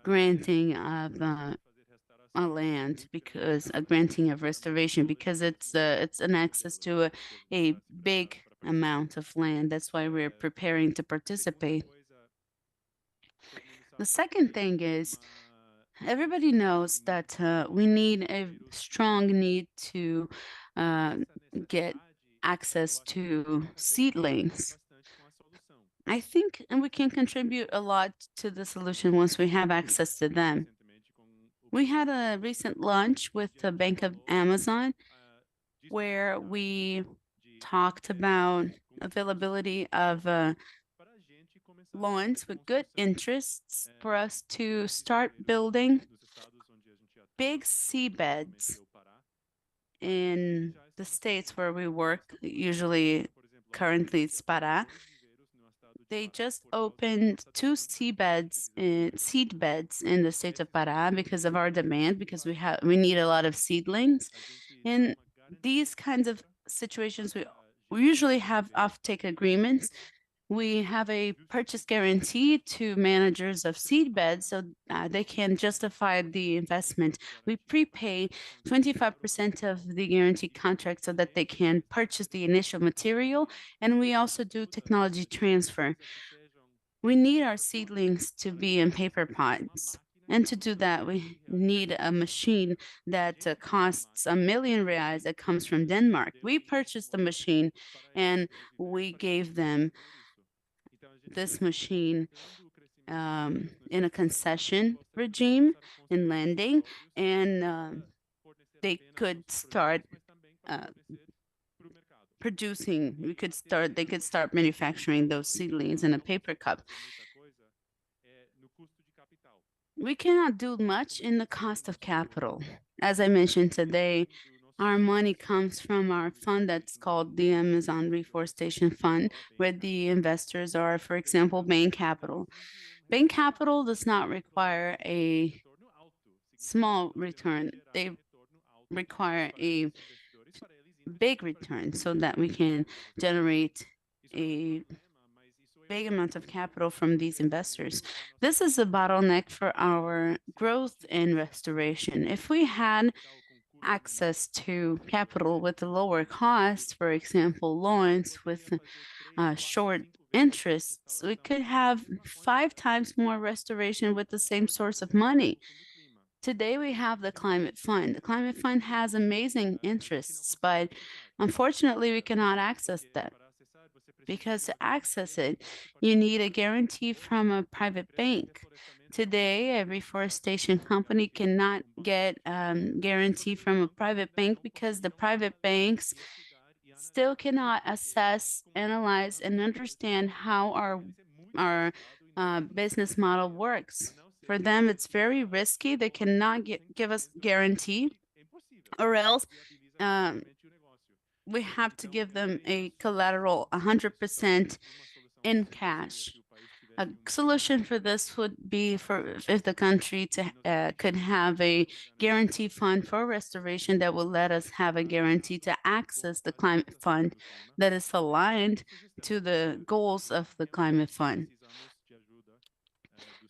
granting of a land because a granting of restoration because it's an access to a big amount of land. That's why we're preparing to participate. The second thing is everybody knows that we need a strong need to uh, get access to seedlings. I think and we can contribute a lot to the solution once we have access to them. We had a recent lunch with the Bank of Amazon where we talked about availability of loans with good interests for us to start building big seabeds in the states where we work, usually currently it's Pará. They just opened two seed beds in the state of Pará because of our demand, because we need a lot of seedlings. In these kinds of situations, we usually have offtake agreements. We have a purchase guarantee to managers of seed beds so they can justify the investment. We prepay 25% of the guarantee contract so that they can purchase the initial material, and we also do technology transfer. We need our seedlings to be in paper pots. And to do that, we need a machine that costs R1 million that comes from Denmark. We purchased the machine and we gave them this machine in a concession regime in lending, and they could start producing. They could start manufacturing those seedlings in a paper cup. We cannot do much in the cost of capital. As I mentioned today, our money comes from our fund that's called the Amazon Reforestation Fund, where the investors are, for example, Bain Capital. Bain Capital does not require a small return. They require a big return so that we can generate a big amount of capital from these investors. This is a bottleneck for our growth and restoration. If we had access to capital with a lower cost, for example, loans with short interests, we could have 5 times more restoration with the same source of money. Today we have the Climate Fund. The Climate Fund has amazing interests, but unfortunately we cannot access that. Because to access it, you need a guarantee from a private bank. Today, a reforestation company cannot get guarantee from a private bank because the private banks still cannot assess, analyze, and understand how our business model works. For them, it's very risky. They cannot give us guarantee, or else we have to give them a collateral 100% in cash. A solution for this would be for if the country could have a guarantee fund for restoration that will let us have a guarantee to access the climate fund that is aligned to the goals of the climate fund.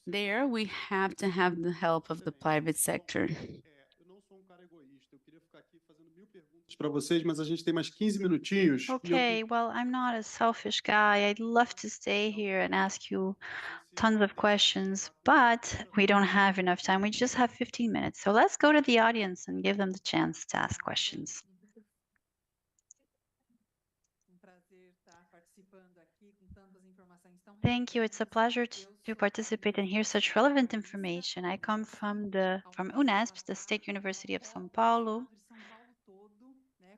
There, we have to have the help of the private sector. Para vocês, mas a gente tem mais 15 minutinhos. E eu Okay, well, I'm not a selfish guy. I'd love to stay here and ask you tons of questions, but we don't have enough time. We just have 15 minutes. So let's go to the audience and give them the chance to ask questions. Thank you. It's a pleasure to participate and hear such relevant information. I come from UNESP, the State University of São Paulo.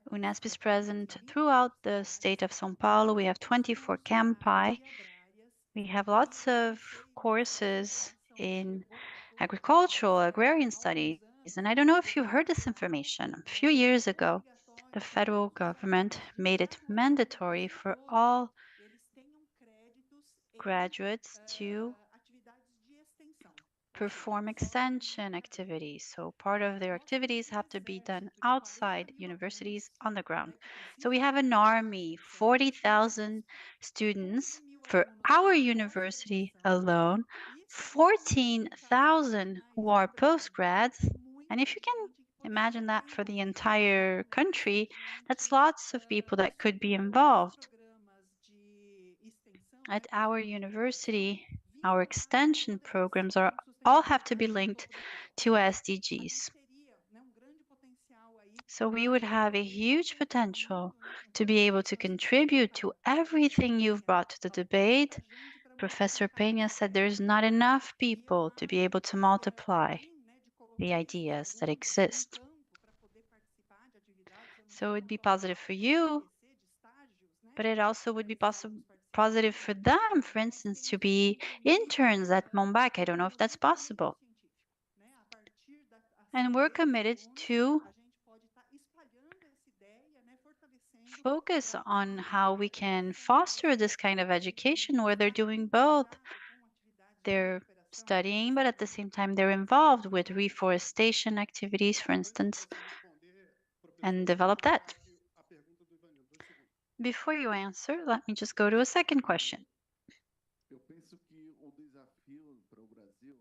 UNESP is present throughout the state of São Paulo. We have 24 campi. We have lots of courses in agricultural, agrarian studies. And I don't know if you heard this information. A few years ago, the federal government made it mandatory for all graduates to perform extension activities. So part of their activities have to be done outside universities on the ground. So we have an army, 40,000 students for our university alone, 14,000 who are postgrads, And if you can imagine that for the entire country, that's lots of people that could be involved. At our university, our extension programs all have to be linked to SDGs. So we would have a huge potential to be able to contribute to everything you've brought to the debate. Professor Peña said there's not enough people to be able to multiply the ideas that exist. So it'd be positive for you, but it also would be positive for them, for instance, to be interns at Mombac. I don't know if that's possible. And we're committed to focus on how we can foster this kind of education where they're doing both. They're studying, but at the same time, they're involved with reforestation activities, for instance, and develop that. Before you answer, let me just go to a second question. Eu penso que o desafio para o Brasil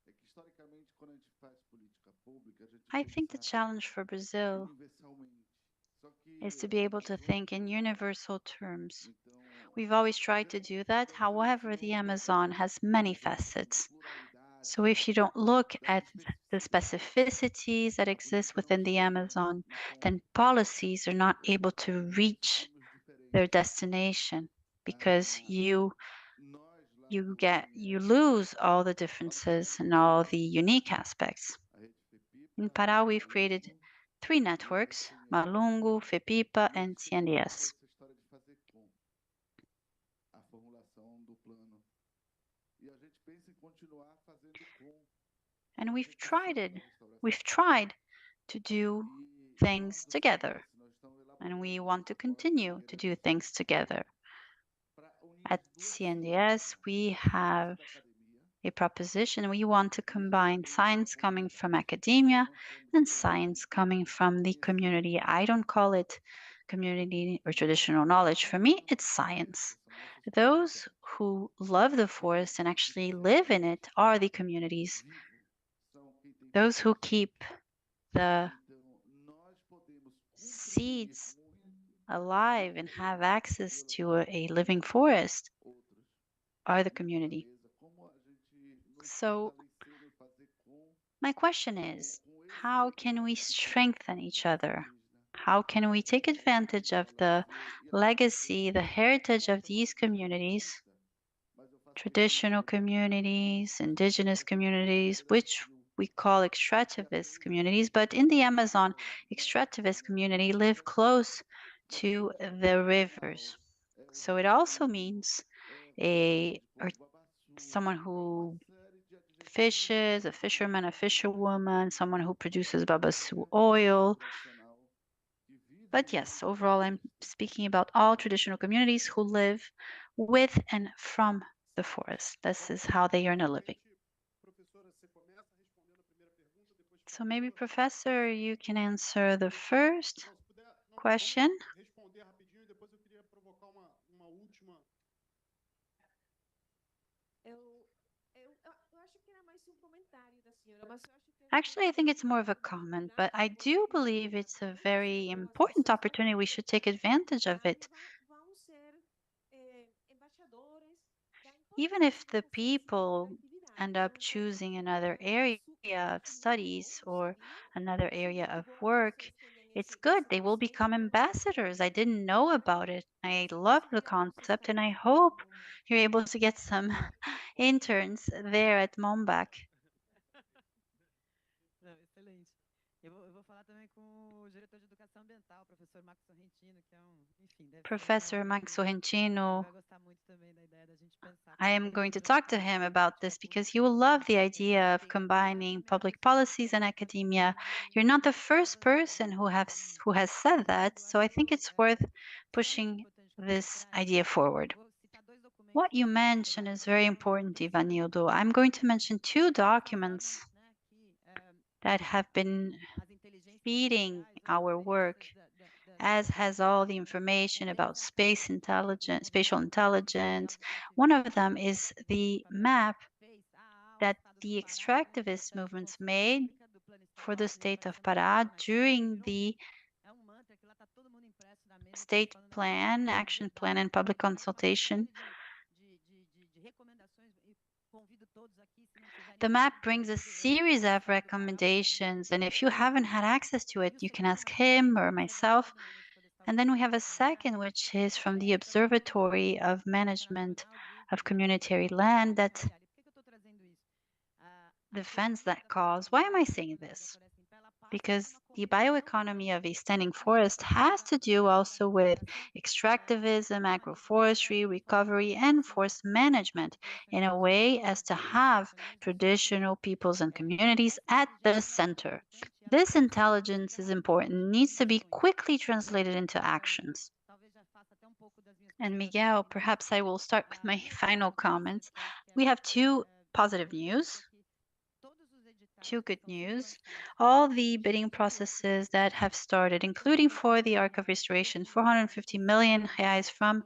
é que, historicamente, quando a gente faz política pública, a gente I think the pensa challenge for Brazil universalmente. Só que is to be able to think in universal terms. então, We've always tried to do that. However, the Amazon has many facets. So if you don't look at the specificities that exist within the Amazon, then policies are not able to reach their destination because you lose all the differences and all the unique aspects. In Pará, we've created 3 networks, Malungo, FEPIPA, and CNDS. essa história de fazer com a formulação do plano. E a gente pensa em continuar fazendo com. And we've tried to do things together, and we want to continue to do things together. At CNDS, we have a proposition. We want to combine science coming from academia and science coming from the community. I don't call it community or traditional knowledge. For me, it's science. Those who love the forest and actually live in it are the communities. Those who keep the seeds alive and have access to a living forest are the community. So my question is, how can we strengthen each other? How can we take advantage of the legacy, the heritage of these communities, traditional communities, indigenous communities, which we call extractivist communities, but in the Amazon, extractivist community live close to the rivers. So it also means someone who fishes, a fisherman, a fisherwoman, someone who produces babaçu oil. But yes, overall, I'm speaking about all traditional communities who live with and from the forest. This is how they earn a living. So maybe, Professor, you can answer the first question. Responder rapidinho e depois eu queria provocar uma última. Actually, I think it's more of a comment, but I do believe it's a very important opportunity. We should take advantage of it. Even if the people end up choosing another area of studies or another area of work, it's good. They will become ambassadors. I didn't know about it. I love the concept, and I hope you're able to get some interns there at Mombac. Não, excelente. Eu vou falar também com o diretor de educação ambiental, professor Max Sorrentino, que é enfim, deve Professor Max Sorrentino, vai gostar muito também da ideia da gente pensar. I am going to talk to him about this because he will love the idea of combining public policies and academia. You're not the first person who has said that, so I think it's worth pushing this idea forward. What you mentioned is very important, Ivanildo. I'm going to mention 2 documents that have been feeding our work, as has all the information about spatial intelligence. One of them is the map that the extractivist movements made for the state of Pará during the state plan, action plan, and public consultation. The map brings a series of recommendations, and if you haven't had access to it, you can ask him or myself. And then we have a second, which is from the Observatory of Management of Community Land that defends that cause. Why am I saying this? Because the bioeconomy of a standing forest has to do also with extractivism, agroforestry, recovery, and forest management in a way as to have traditional peoples and communities at the center. This intelligence is important, needs to be quickly translated into actions. And Miguel, perhaps I will start with my final comments. We have two positive news. Two good news. All the bidding processes that have started, including for the Arc of Restoration, 450 million reais from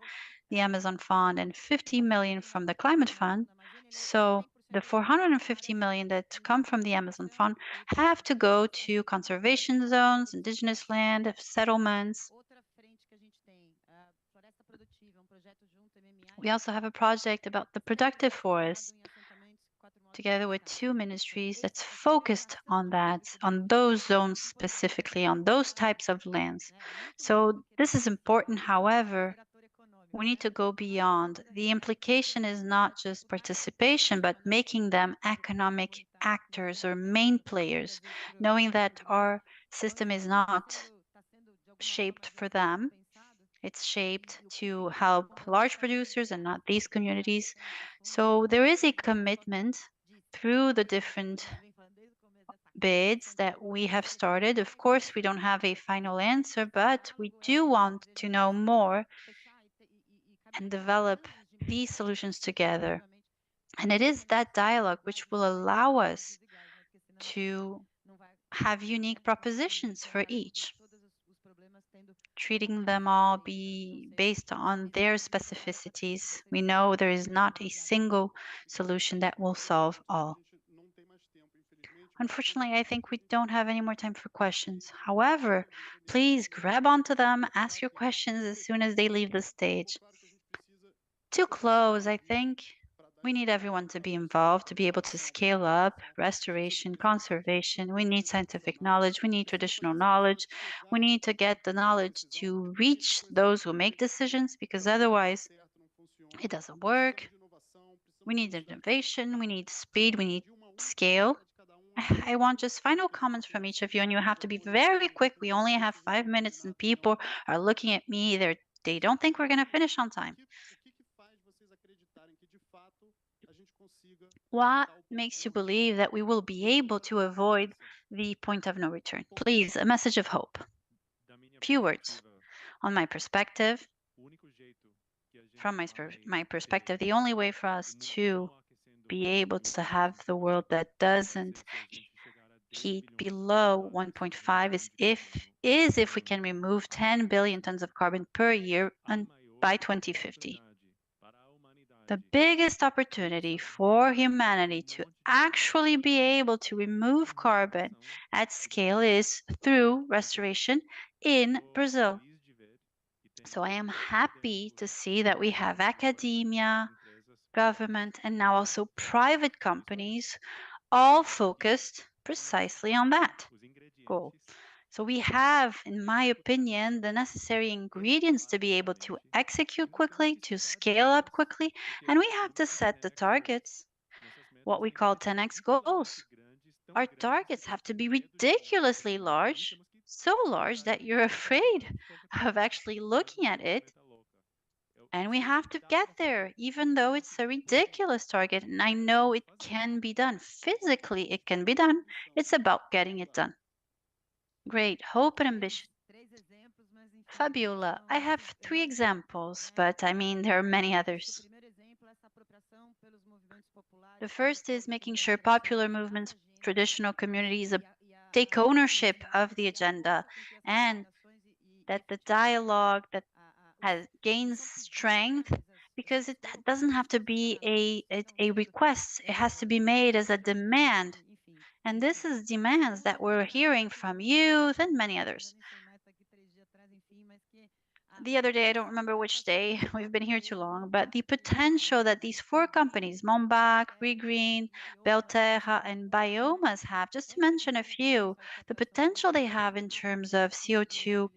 the Amazon Fund and 50 million from the Climate Fund. So the 450 million that come from the Amazon Fund have to go to conservation zones, indigenous land, settlements. We also have a project about the productive forest, together with two ministries that's focused on that, on those zones specifically, on those types of lands. So this is important. However, we need to go beyond. The implication is not just participation, but making them economic actors or main players, knowing that our system is not shaped for them. It's shaped to help large producers and not these communities. So there is a commitment through the different bids that we have started. Of course, we don't have a final answer, but we do want to know more and develop these solutions together. And it is that dialogue which will allow us to have unique propositions for each, treating them all be based on their specificities. We know there is not a single solution that will solve all. Unfortunately, I think we don't have any more time for questions. However, please grab onto them, ask your questions as soon as they leave the stage. To close, I think we need everyone to be involved to be able to scale up restoration, conservation. We need scientific knowledge. We need traditional knowledge. We need to get the knowledge to reach those who make decisions, because otherwise it doesn't work. We need innovation. We need speed. We need scale. I want just final comments from each of you, and you have to be very quick. We only have 5 minutes, and people are looking at me. They don't think we're going to finish on time. What makes you believe that we will be able to avoid the point of no return? Please, a message of hope. Few words. On my perspective, from my perspective, the only way for us to be able to have the world that doesn't heat below 1.5 is if we can remove 10 billion tons of carbon per year by 2050. The biggest opportunity for humanity to actually be able to remove carbon at scale is through restoration in Brazil. So I am happy to see that we have academia, government, and now also private companies all focused precisely on that goal. So we have, in my opinion, the necessary ingredients to be able to execute quickly, to scale up quickly, and we have to set the targets, what we call 10x goals. Our targets have to be ridiculously large, so large that you're afraid of actually looking at it. And we have to get there, even though it's a ridiculous target. And I know it can be done. Physically, it can be done. It's about getting it done. Great hope and ambition. Fabiola, I have 3 examples, but I mean, there are many others. The first is making sure popular movements, traditional communities take ownership of the agenda, and that the dialogue that gains strength, because it doesn't have to be a request. It has to be made as a demand. And this is demands that we're hearing from youth and many others. The other day, I don't remember which day, we've been here too long, but the potential that these 4 companies, Mombac, Regreen, Belterra, and Biomas have, just to mention a few, the potential they have in terms of CO2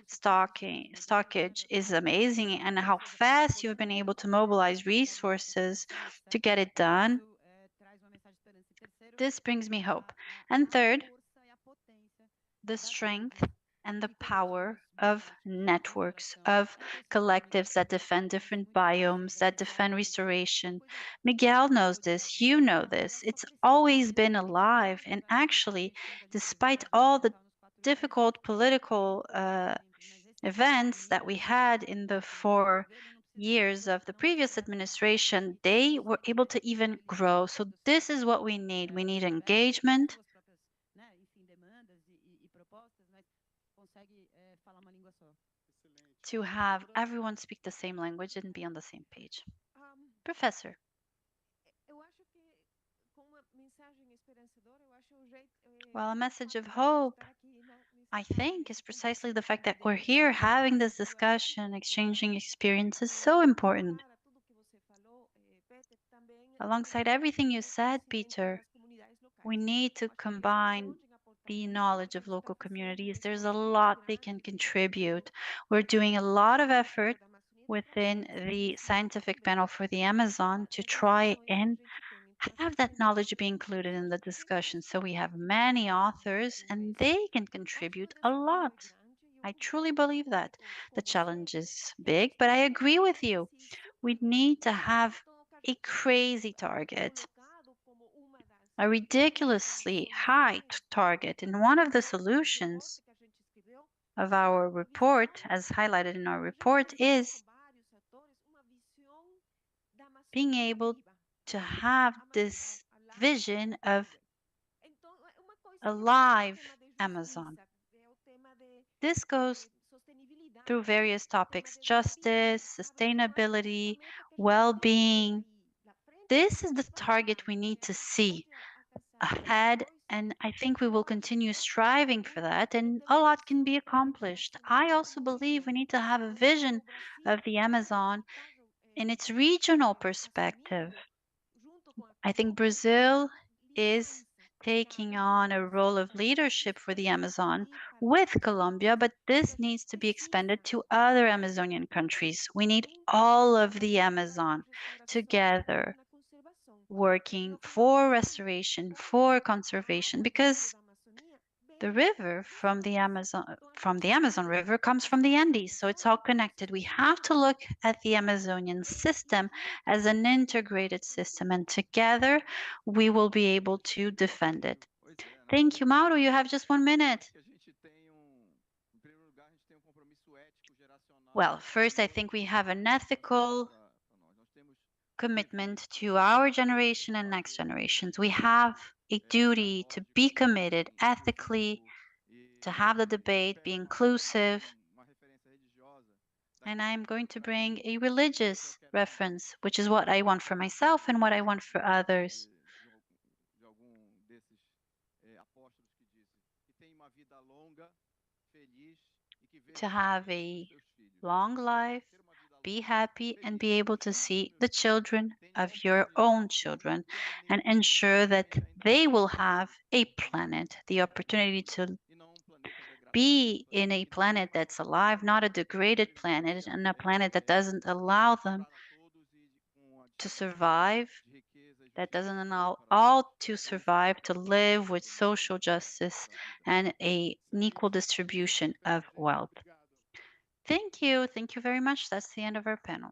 stockage is amazing, and how fast you've been able to mobilize resources to get it done. This brings me hope. And third, the strength and the power of networks, of collectives that defend different biomes, that defend restoration. Miguel knows this, you know this. It's always been alive. And actually, despite all the difficult political events that we had in the 4 years of the previous administration, they were able to even grow. So this is what we need. We need engagement. To have everyone speak the same language and be on the same page. Professor. Well, a message of hope, I think, is precisely the fact that we're here having this discussion, exchanging experiences, so important. Alongside everything you said, Peter, we need to combine the knowledge of local communities. There's a lot they can contribute. We're doing a lot of effort within the scientific panel for the Amazon to try and have that knowledge be included in the discussion. So we have many authors and they can contribute a lot. I truly believe that. The challenge is big, but I agree with you. We need to have a crazy target, a ridiculously high target. And one of the solutions of our report, as highlighted in our report, is being able to have this vision of a live Amazon. This goes through various topics: justice, sustainability, well-being. This is the target we need to see ahead, and I think we will continue striving for that, and a lot can be accomplished. I also believe we need to have a vision of the Amazon in its regional perspective. I think Brazil is taking on a role of leadership for the Amazon with Colombia, but this needs to be expanded to other Amazonian countries. We need all of the Amazon together working for restoration, for conservation, because the river from the Amazon River comes from the Andes, so it's all connected. We have to look at the Amazonian system as an integrated system, and together we will be able to defend it. Thank you, Mauro. You have just 1 minute. Well, first, I think we have an ethical commitment to our generation and next generations. We have a duty to be committed ethically, to have the debate be inclusive. And I'm going to bring a religious reference, which is what I want for myself and what I want for others. To have a long life, be happy, and be able to see the children of your own children and ensure that they will have a planet, the opportunity to be in a planet that's alive, not a degraded planet, and a planet that doesn't allow them to survive, that doesn't allow all to survive, to live with social justice and an equal distribution of wealth. Thank you. Thank you very much. That's the end of our panel.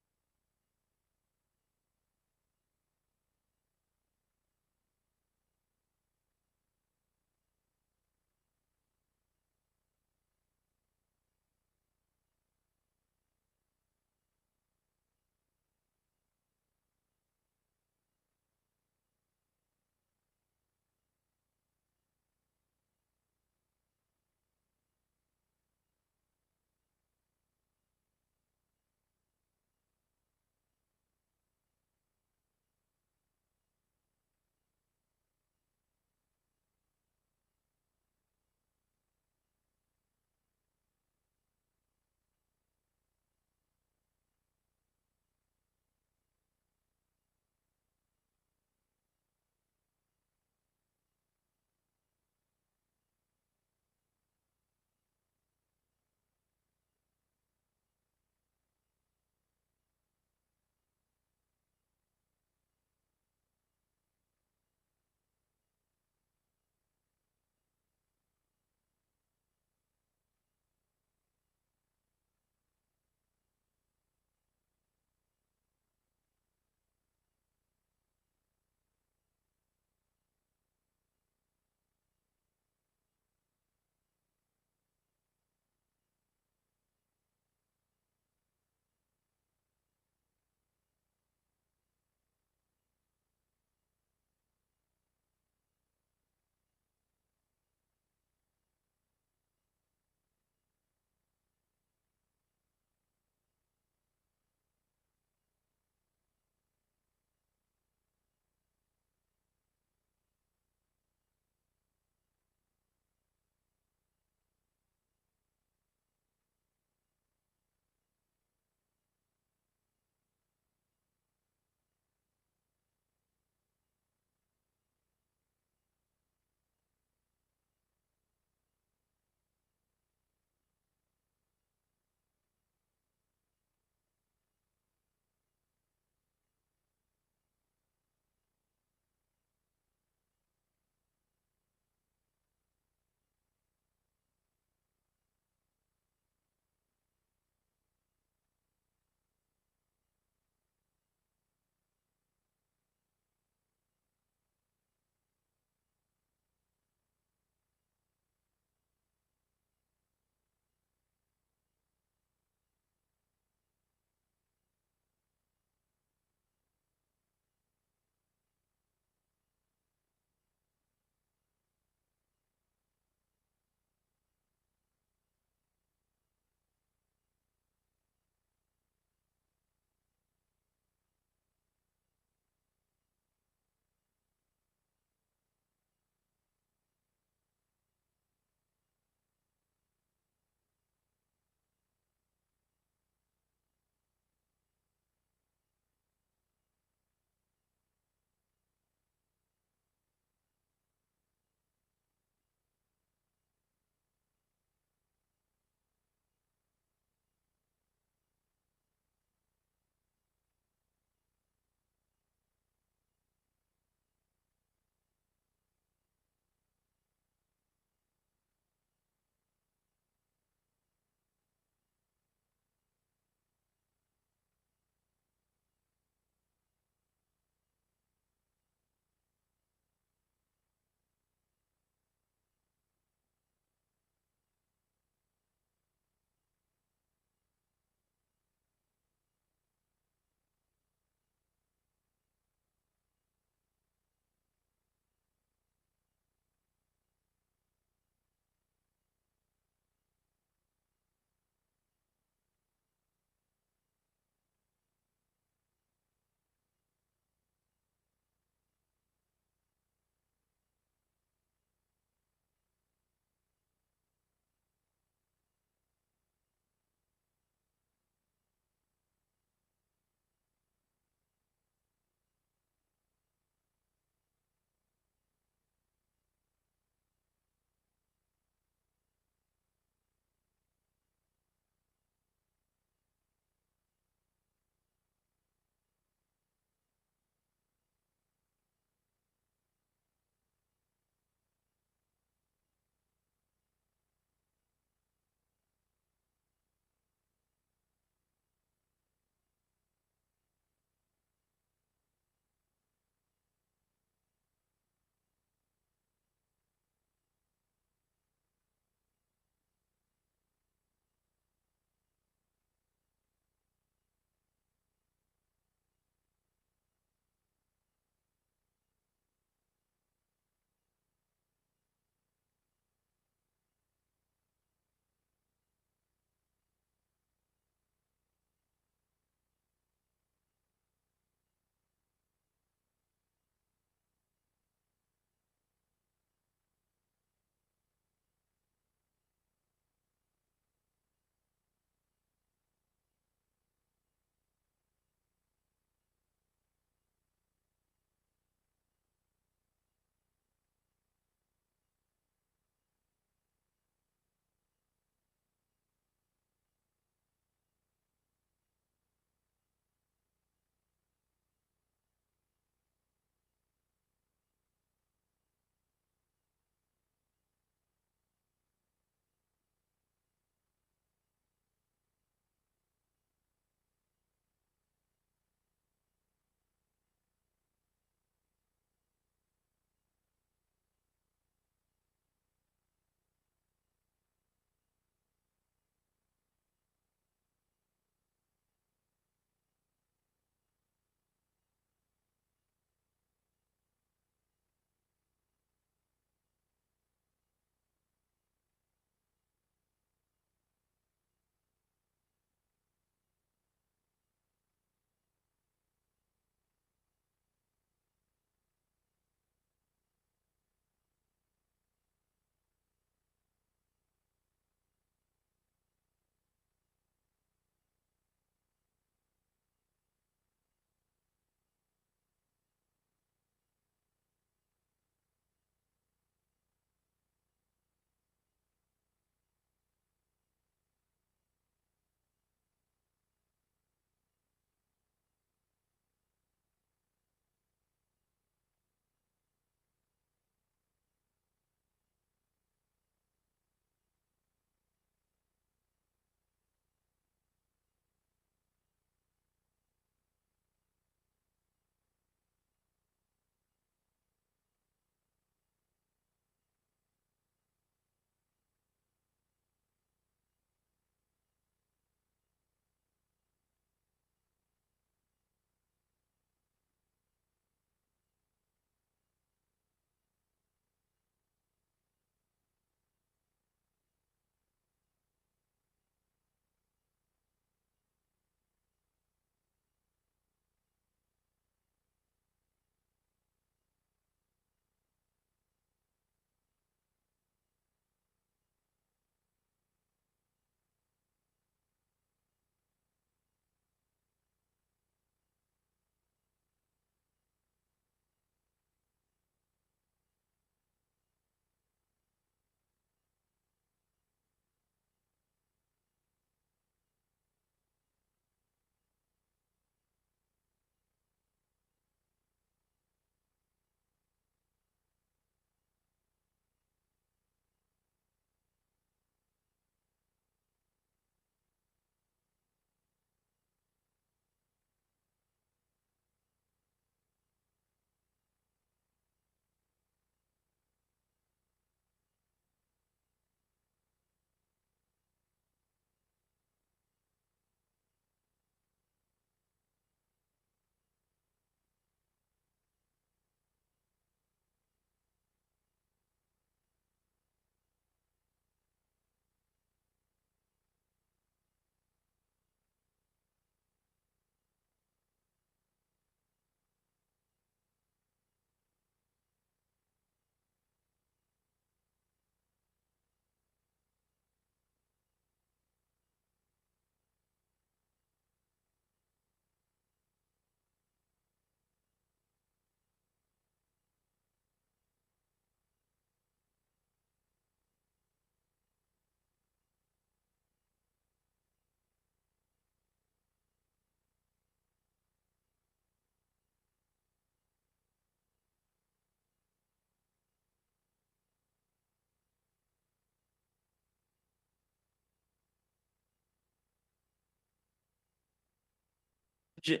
Ge-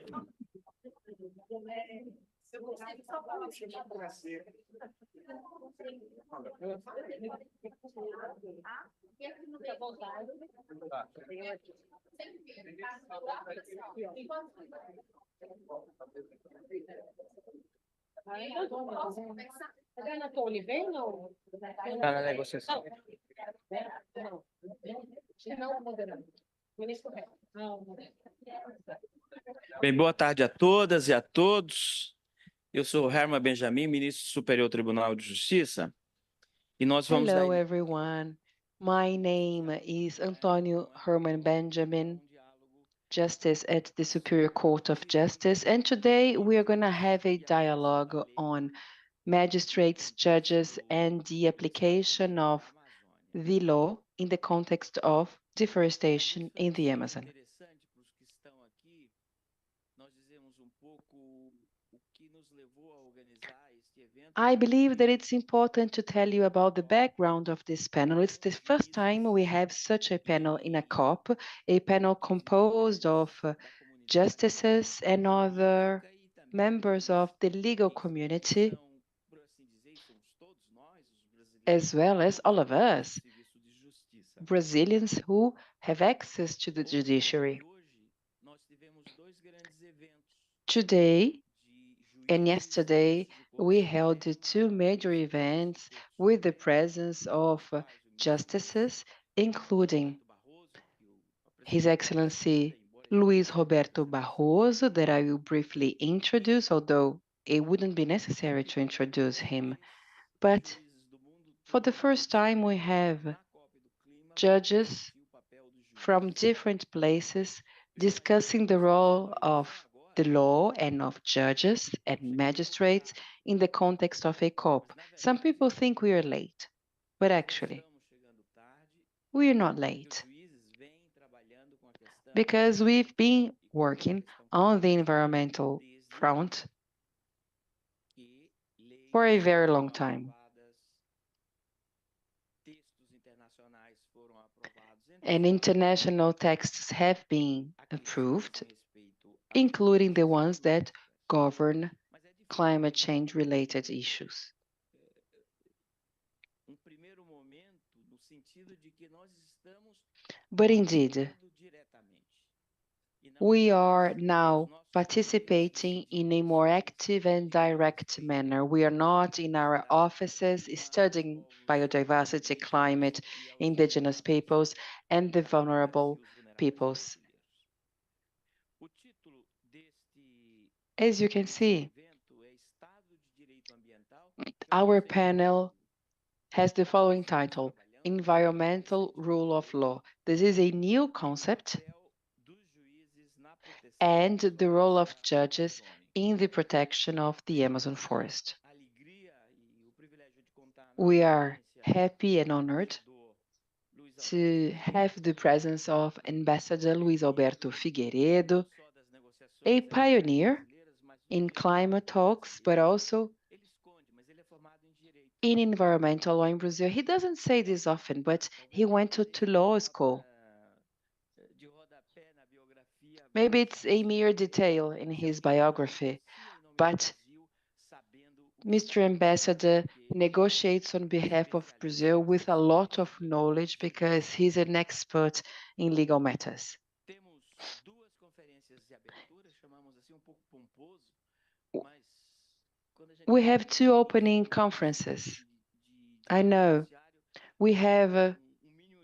Tá na negociação. Bem, boa tarde a todas e a todos. Eu sou Herman Benjamin, ministro do Superior Tribunal de Justiça, e nós vamos dar Hello, everyone. My name is Antonio Herman Benjamin, Justice at the Superior Court of Justice, and today we are going to have a dialogue on magistrates, judges, and the application of the law in the context of deforestation in the Amazon. I believe that it's important to tell you about the background of this panel. It's the first time we have such a panel in a COP, a panel composed of justices and other members of the legal community, as well as all of us, Brazilians who have access to the judiciary. Today and yesterday, we held two major events with the presence of justices, including His Excellency Luiz Roberto Barroso, that I will briefly introduce, although it wouldn't be necessary to introduce him. But for the first time, we have judges from different places discussing the role of the law and of judges and magistrates in the context of a COP. Some people think we are late, but actually, we are not late because we've been working on the environmental front for a very long time. And international texts have been approved, including the ones that govern climate change related issues. But indeed, we are now participating in a more active and direct manner. We are not in our offices studying biodiversity, climate, indigenous peoples, and the vulnerable peoples. As you can see, our panel has the following title: Environmental Rule of Law. This is a new concept, and the role of judges in the protection of the Amazon forest. We are happy and honored to have the presence of Ambassador Luiz Alberto Figueiredo, a pioneer in climate talks, but also in environmental law in Brazil. He doesn't say this often, but he went to law school. Maybe it's a mere detail in his biography, but Mr. Ambassador negotiates on behalf of Brazil with a lot of knowledge because he's an expert in legal matters. We have two opening conferences. I know we have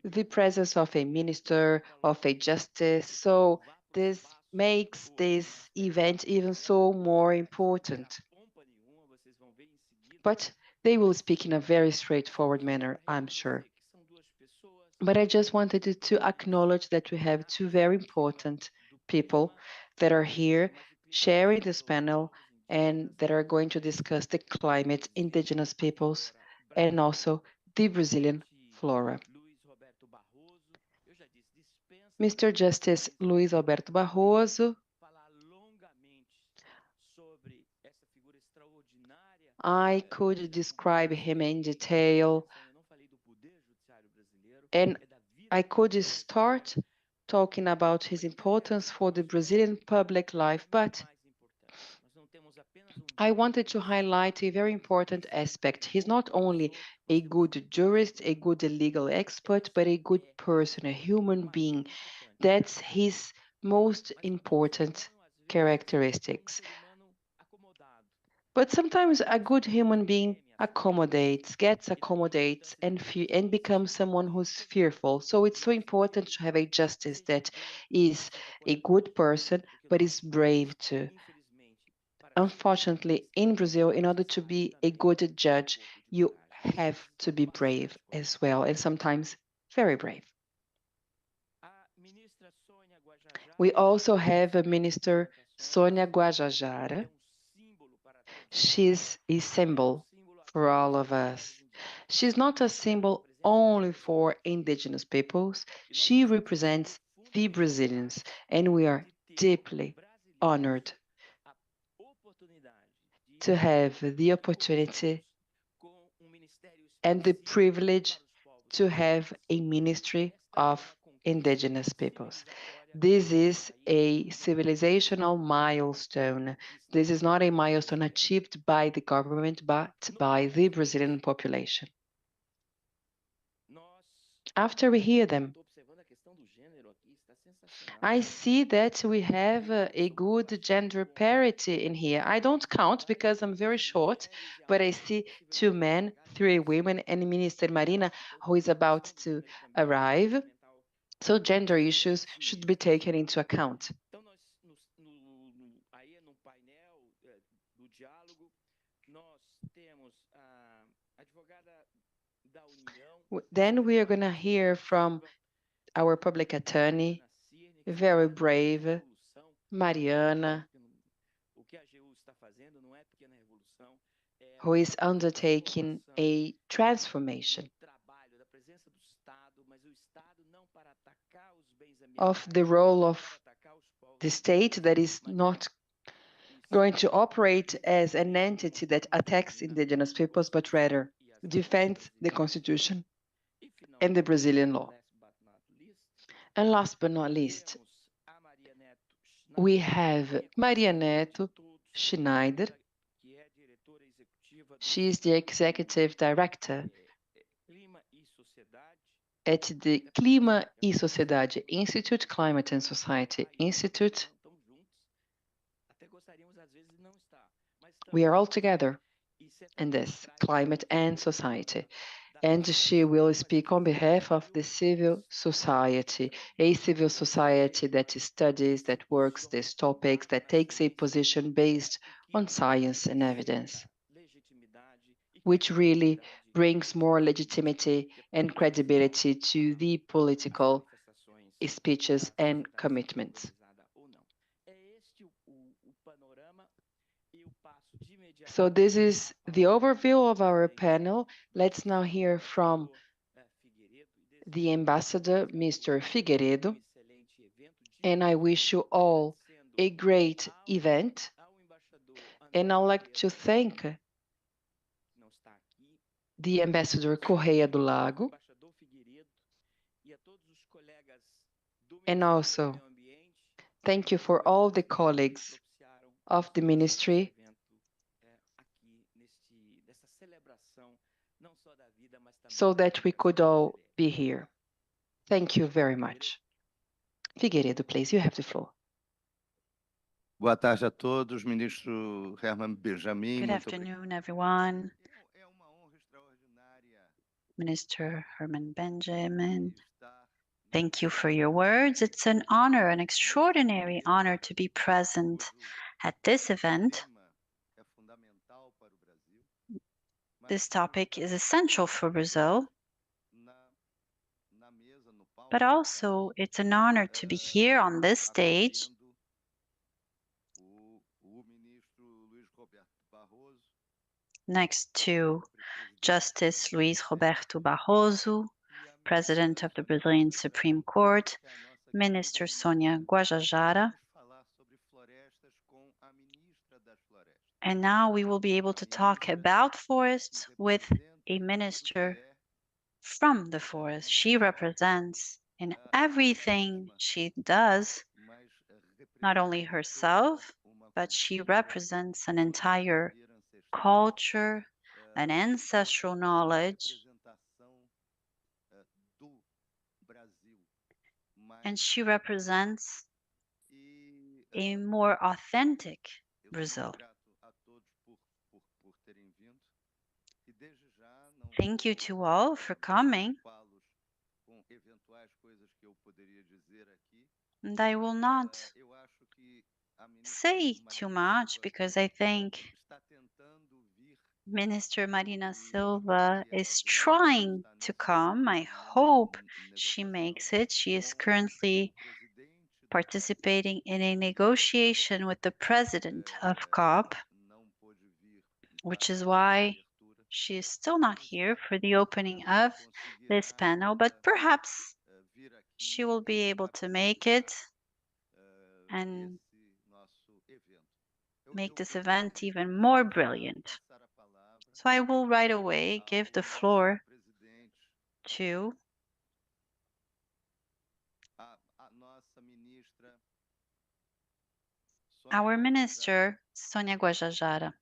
the presence of a minister, of a justice, so this makes this event even so more important. But they will speak in a very straightforward manner, I'm sure. But I just wanted to acknowledge that we have two very important people that are here sharing this panel and that are going to discuss the climate, indigenous peoples, and also the Brazilian flora. Mr. Justice Luiz Alberto Barroso, I could describe him in detail, and I could start talking about his importance for the Brazilian public life, but I wanted to highlight a very important aspect. He's not only a good jurist, a good legal expert, but a good person, a human being. That's his most important characteristics. But sometimes a good human being gets accommodates, and becomes someone who's fearful. So it's so important to have a justice that is a good person, but is brave too. Unfortunately, in Brazil, in order to be a good judge, you have to be brave as well, and sometimes very brave. We also have a Minister, Sônia Guajajara. She's a symbol for all of us. She's not a symbol only for indigenous peoples. She represents the Brazilians, and we are deeply honored to have the opportunity and the privilege to have a Ministry of Indigenous Peoples. This is a civilizational milestone. This is not a milestone achieved by the government, but by the Brazilian population. After we hear them, I see that we have a good gender parity in here. I don't count because I'm very short, but I see 2 men, 3 women, and Minister Marina, who is about to arrive. So gender issues should be taken into account. Then we are going to hear from our public attorney, very brave, Mariana, who is undertaking a transformation of the role of the state that is not going to operate as an entity that attacks indigenous peoples, but rather defends the Constitution and the Brazilian law. And last but not least, we have Maria Neto Schneider. She is the executive director at the Clima e Sociedade Institute, Climate and Society Institute. We are all together in this, climate and society. And she will speak on behalf of the civil society, a civil society that studies, that works these topics, that takes a position based on science and evidence, which really brings more legitimacy and credibility to the political speeches and commitments. So this is the overview of our panel. Let's now hear from the ambassador, Mr. Figueiredo, and I wish you all a great event. And I'd like to thank the Ambassador Correia do Lago, and also thank you for all the colleagues of the ministry so that we could all be here. Thank you very much. Figueiredo, please, you have the floor. Boa tarde a todos, ministro Herman Benjamin. Good afternoon, everyone. Minister Herman Benjamin, thank you for your words. It's an honor, an extraordinary honor to be present at this event. This topic is essential for Brazil, but also it's an honor to be here on this stage next to Justice Luiz Roberto Barroso, President of the Brazilian Supreme Court, Minister Sônia Guajajara. And now we will be able to talk about forests with a minister from the forest. She represents in everything she does, not only herself, but she represents an entire culture, an ancestral knowledge, and she represents a more authentic Brazil. Thank you to all for coming. And I will not say too much because I think Minister Marina Silva is trying to come. I hope she makes it. She is currently participating in a negotiation with the president of COP, which is why she is still not here for the opening of this panel, but perhaps she will be able to make it and make this event even more brilliant. So I will right away give the floor to our Minister, Sônia Guajajara.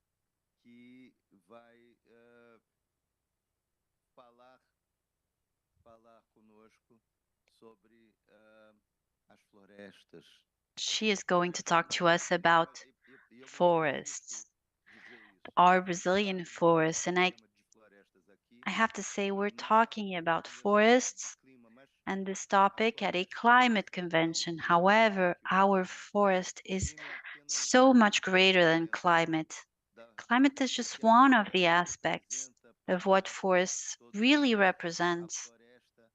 She is going to talk to us about forests, our Brazilian forests. And I have to say, we're talking about forests and this topic at a climate convention. However, our forest is so much greater than climate. Climate is just one of the aspects of what forests really represents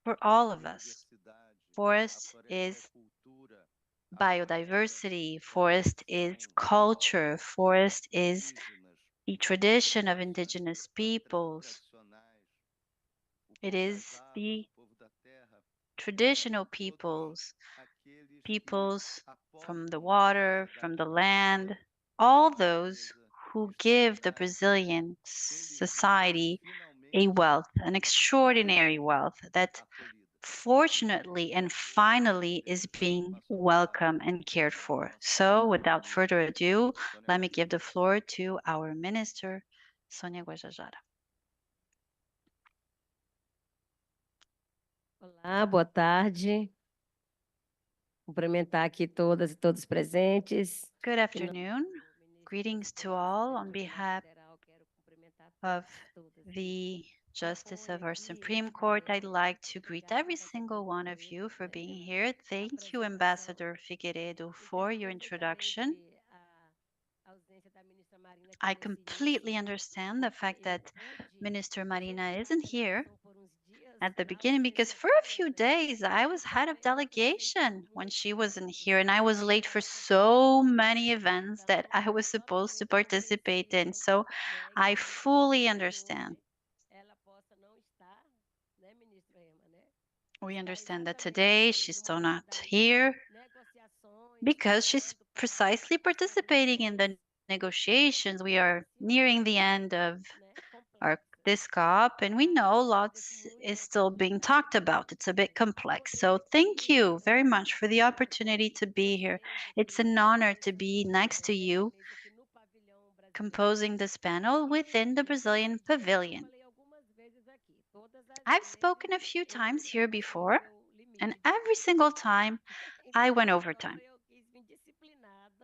for all of us. Forest is biodiversity, forest is culture, forest is the tradition of indigenous peoples. It is the traditional peoples, peoples from the water, from the land, all those who give the Brazilian society a wealth, an extraordinary wealth that fortunately and finally is being welcomed and cared for. So without further ado, let me give the floor to our Minister, Sônia Guajajara. Olá, boa tarde. Cumprimentar aqui todas e todos presentes. Good afternoon. Greetings to all on behalf of the Justice of our Supreme Court. I'd like to greet every single one of you for being here. Thank you, Ambassador Figueiredo, for your introduction. I completely understand the fact that Minister Marina isn't here at the beginning because for a few days I was head of delegation when she wasn't here, and I was late for so many events that I was supposed to participate in. So I fully understand. We understand that today she's still not here because she's precisely participating in the negotiations. We are nearing the end of this COP, and we know lots is still being talked about. It's a bit complex. So thank you very much for the opportunity to be here. It's an honor to be next to you, composing this panel within the Brazilian Pavilion. I've spoken a few times here before, and every single time I went over time.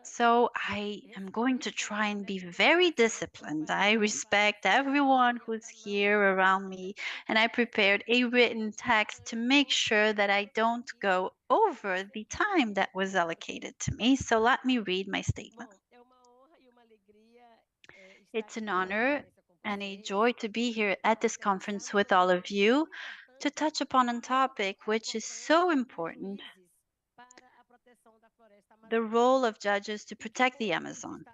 So I am going to try and be very disciplined. I respect everyone who's here around me, and I prepared a written text to make sure that I don't go over the time that was allocated to me. So let me read my statement. It's an honor and a joy to be here at this conference with all of you to touch upon a topic which is so important: the role of judges to protect the Amazon.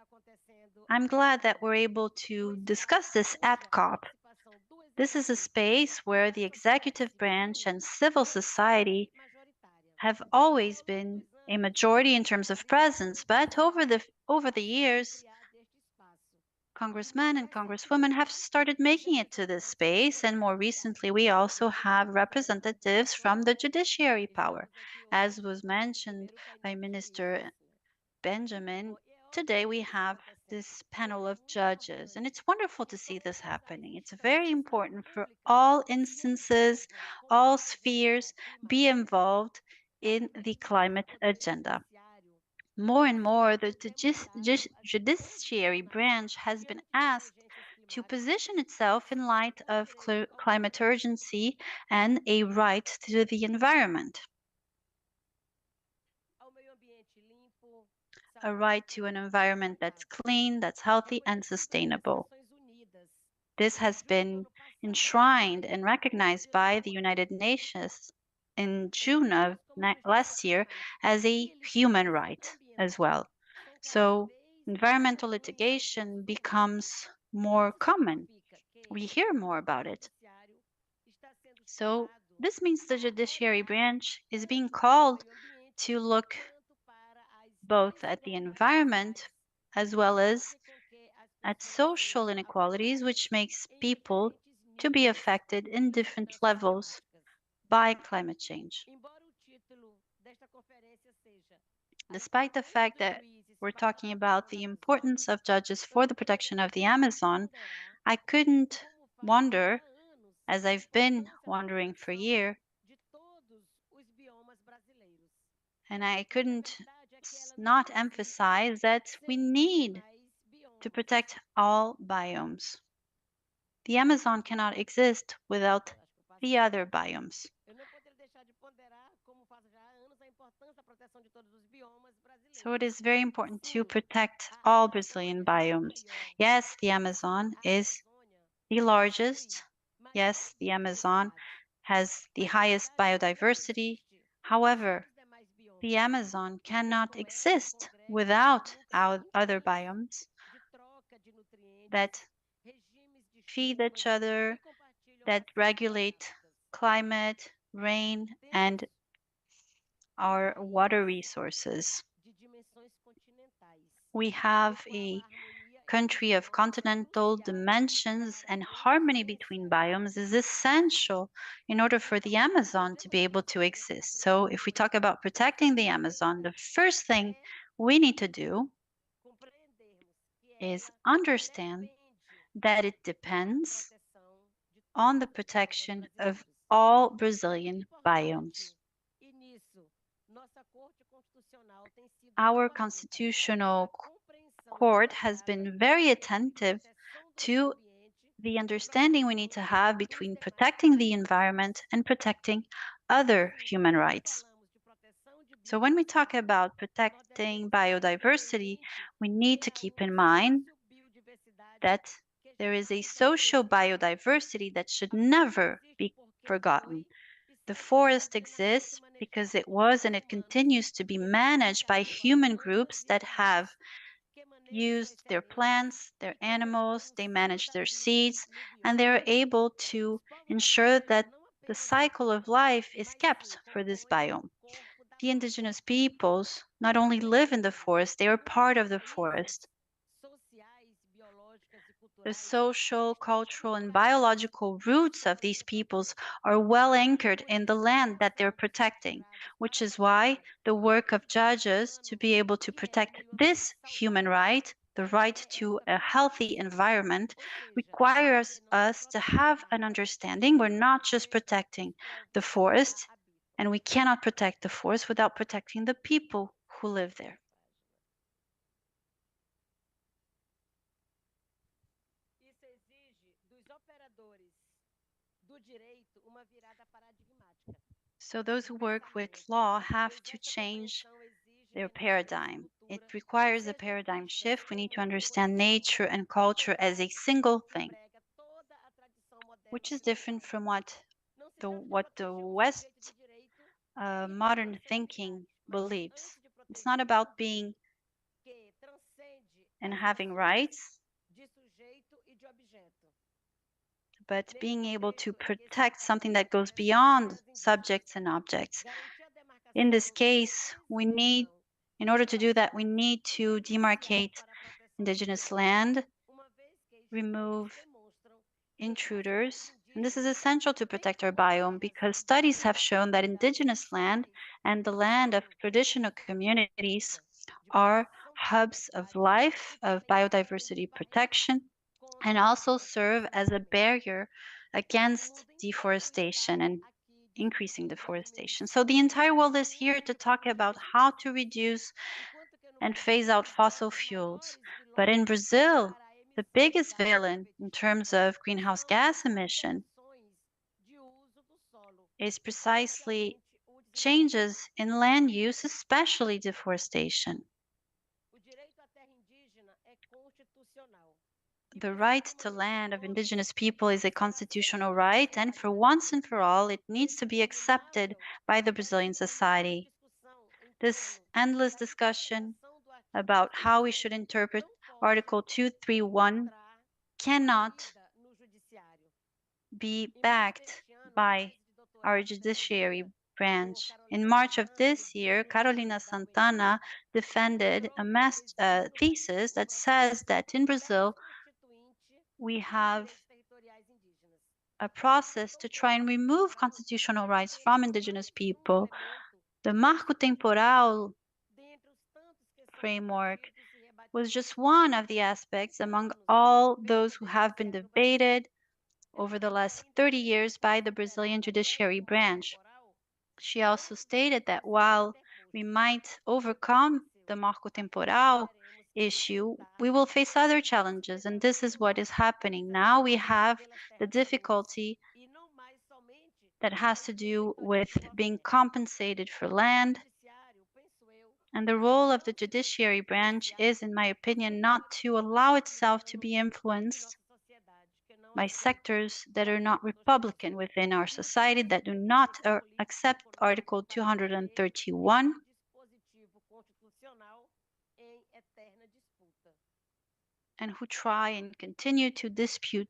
I'm glad that we're able to discuss this at COP. This is a space where the executive branch and civil society have always been a majority in terms of presence, but over the years, congressmen and congresswomen have started making it to this space, and more recently, we also have representatives from the judiciary power. As was mentioned by Minister Benjamin, today we have this panel of judges, and it's wonderful to see this happening. It's very important for all instances, all spheres be involved in the climate agenda. More and more, the judiciary branch has been asked to position itself in light of climate urgency and a right to the environment, a right to an environment that's clean, that's healthy, and sustainable. This has been enshrined and recognized by the United Nations in June of last year as a human right as well. So environmental litigation becomes more common. We hear more about it. So this means the judiciary branch is being called to look both at the environment as well as at social inequalities, which makes people to be affected in different levels by climate change. Despite the fact that we're talking about the importance of judges for the protection of the Amazon, I couldn't wonder, as I've been wondering for a year, and I couldn't not emphasize that we need to protect all biomes. The Amazon cannot exist without the other biomes. So it is very important to protect all Brazilian biomes. Yes, the Amazon is the largest. Yes, the Amazon has the highest biodiversity. However, the Amazon cannot exist without our other biomes that feed each other, that regulate climate, rain, and our water resources. We have a country of continental dimensions, and harmony between biomes is essential in order for the Amazon to be able to exist. So if we talk about protecting the Amazon, the first thing we need to do is understand that it depends on the protection of all Brazilian biomes. Our constitutional court has been very attentive to the understanding we need to have between protecting the environment and protecting other human rights. So when we talk about protecting biodiversity, we need to keep in mind that there is a social biodiversity that should never be forgotten. The forest exists because it was and it continues to be managed by human groups that have used their plants, their animals, they manage their seeds, and they're able to ensure that the cycle of life is kept for this biome. The indigenous peoples not only live in the forest, they are part of the forest. The social, cultural, and biological roots of these peoples are well anchored in the land that they're protecting, which is why the work of judges to be able to protect this human right, the right to a healthy environment, requires us to have an understanding. We're not just protecting the forest, and we cannot protect the forest without protecting the people who live there. So those who work with law have to change their paradigm. It requires a paradigm shift. We need to understand nature and culture as a single thing, which is different from what the West modern thinking believes. It's not about being and having rights, but being able to protect something that goes beyond subjects and objects. In this case, in order to do that, we need to demarcate indigenous land remove intruders. And this is essential to protect our biome because studies have shown that indigenous land and the land of traditional communities are hubs of life, of biodiversity protection, and also serve as a barrier against deforestation and increasing deforestation. So the entire world is here to talk about how to reduce and phase out fossil fuels. But in Brazil, the biggest villain in terms of greenhouse gas emission is precisely changes in land use, especially deforestation. The right to land of indigenous people is a constitutional right, and for once and for all, it needs to be accepted by the Brazilian society. This endless discussion about how we should interpret Article 231 cannot be backed by our judiciary branch. In March of this year, Carolina Santana defended a thesis that says that in Brazil, we have a process to try and remove constitutional rights from indigenous people. The Marco Temporal framework was just one of the aspects among all those who have been debated over the last 30 years by the Brazilian judiciary branch. She also stated that while we might overcome the Marco Temporal issue, we will face other challenges, and this is what is happening now. We have the difficulty that has to do with being compensated for land. And the role of the judiciary branch is, in my opinion, not to allow itself to be influenced by sectors that are not Republican within our society, that do not accept Article 231, and who try and continue to dispute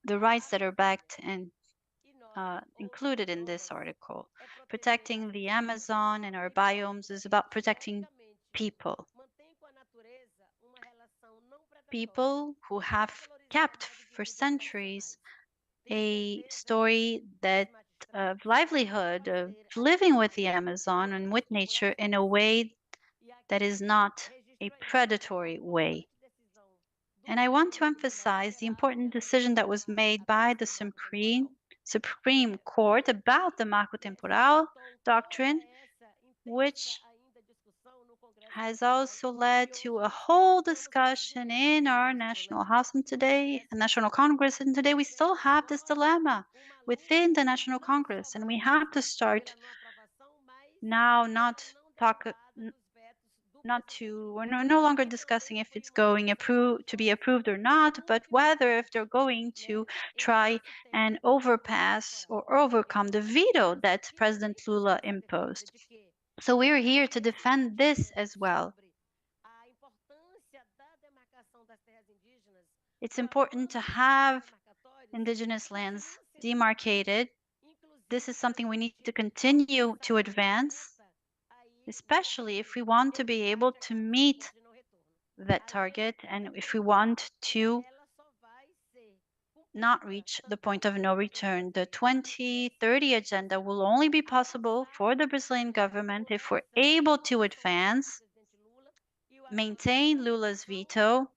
the rights that are backed and included in this article. Protecting the Amazon and our biomes is about protecting people. People who have kept for centuries a story that of livelihood, of living with the Amazon and with nature in a way that is not a predatory way. And I want to emphasize the important decision that was made by the Supreme Court about the Marco Temporal doctrine, which has also led to a whole discussion in our National House and today, National Congress, and today we still have this dilemma within the National Congress, and we have to start now we're no longer discussing if it's going to be approved or not, but whether if they're going to try and overpass or overcome the veto that President Lula imposed. So we're here to defend this as well. It's important to have indigenous lands demarcated. This is something we need to continue to advance, especially if we want to be able to meet that target and if we want to not reach the point of no return. The 2030 agenda will only be possible for the Brazilian government if we're able to advance, maintain Lula's veto,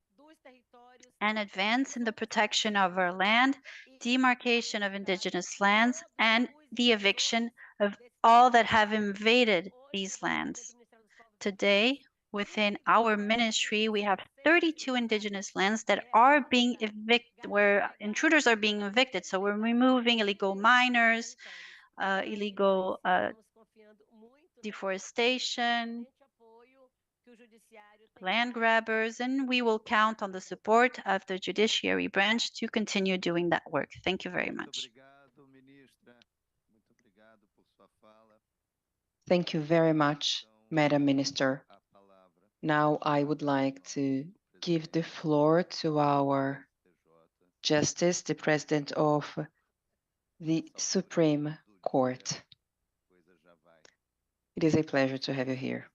and advance in the protection of our land, demarcation of indigenous lands, and the eviction of all that have invaded these lands. Today, within our ministry, we have 32 indigenous lands that are being evicted, where intruders are being evicted. So we're removing illegal miners, illegal deforestation, land grabbers, and we will count on the support of the judiciary branch to continue doing that work. Thank you very much. Thank you very much, Madam Minister. Now I would like to give the floor to our Justice, the President of the Supreme Court. It is a pleasure to have you here.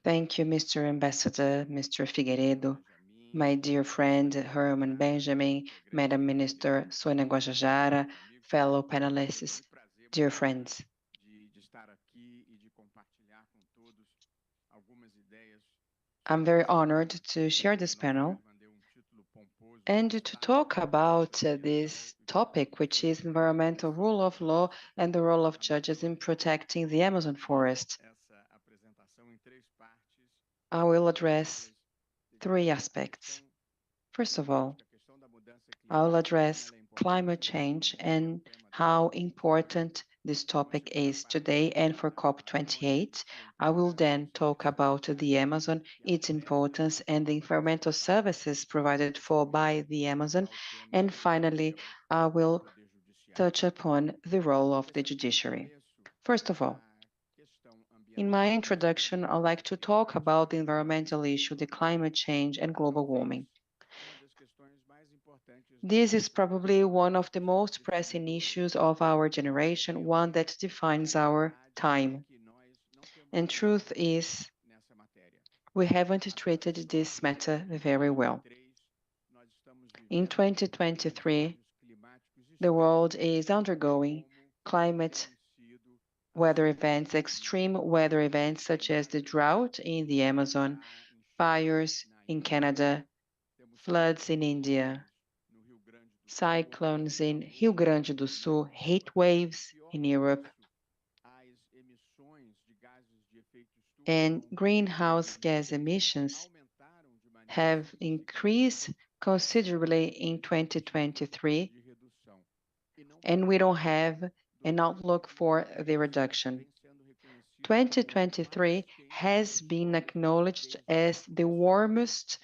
Thank you, Mr. Ambassador, Mr. Figueiredo, my dear friend Herman Benjamin, Madam Minister Sônia Guajajara, fellow panelists, dear friends. I'm very honored to share this panel and to talk about this topic, which is environmental rule of law and the role of judges in protecting the Amazon forest. I will address three aspects. First of all, I will address climate change and how important this topic is today and for COP28. I will then talk about the Amazon, its importance, and the environmental services provided for by the Amazon. And finally, I will touch upon the role of the judiciary. First of all, in my introduction, I'd like to talk about the environmental issue, the climate change, and global warming. This is probably one of the most pressing issues of our generation, one that defines our time. And truth is, we haven't treated this matter very well. In 2023, the world is undergoing climate weather events, extreme weather events such as the drought in the Amazon, fires in Canada, floods in India, cyclones in Rio Grande do Sul, heat waves in Europe, and greenhouse gas emissions have increased considerably in 2023, and we don't have an outlook for the reduction. 2023 has been acknowledged as the warmest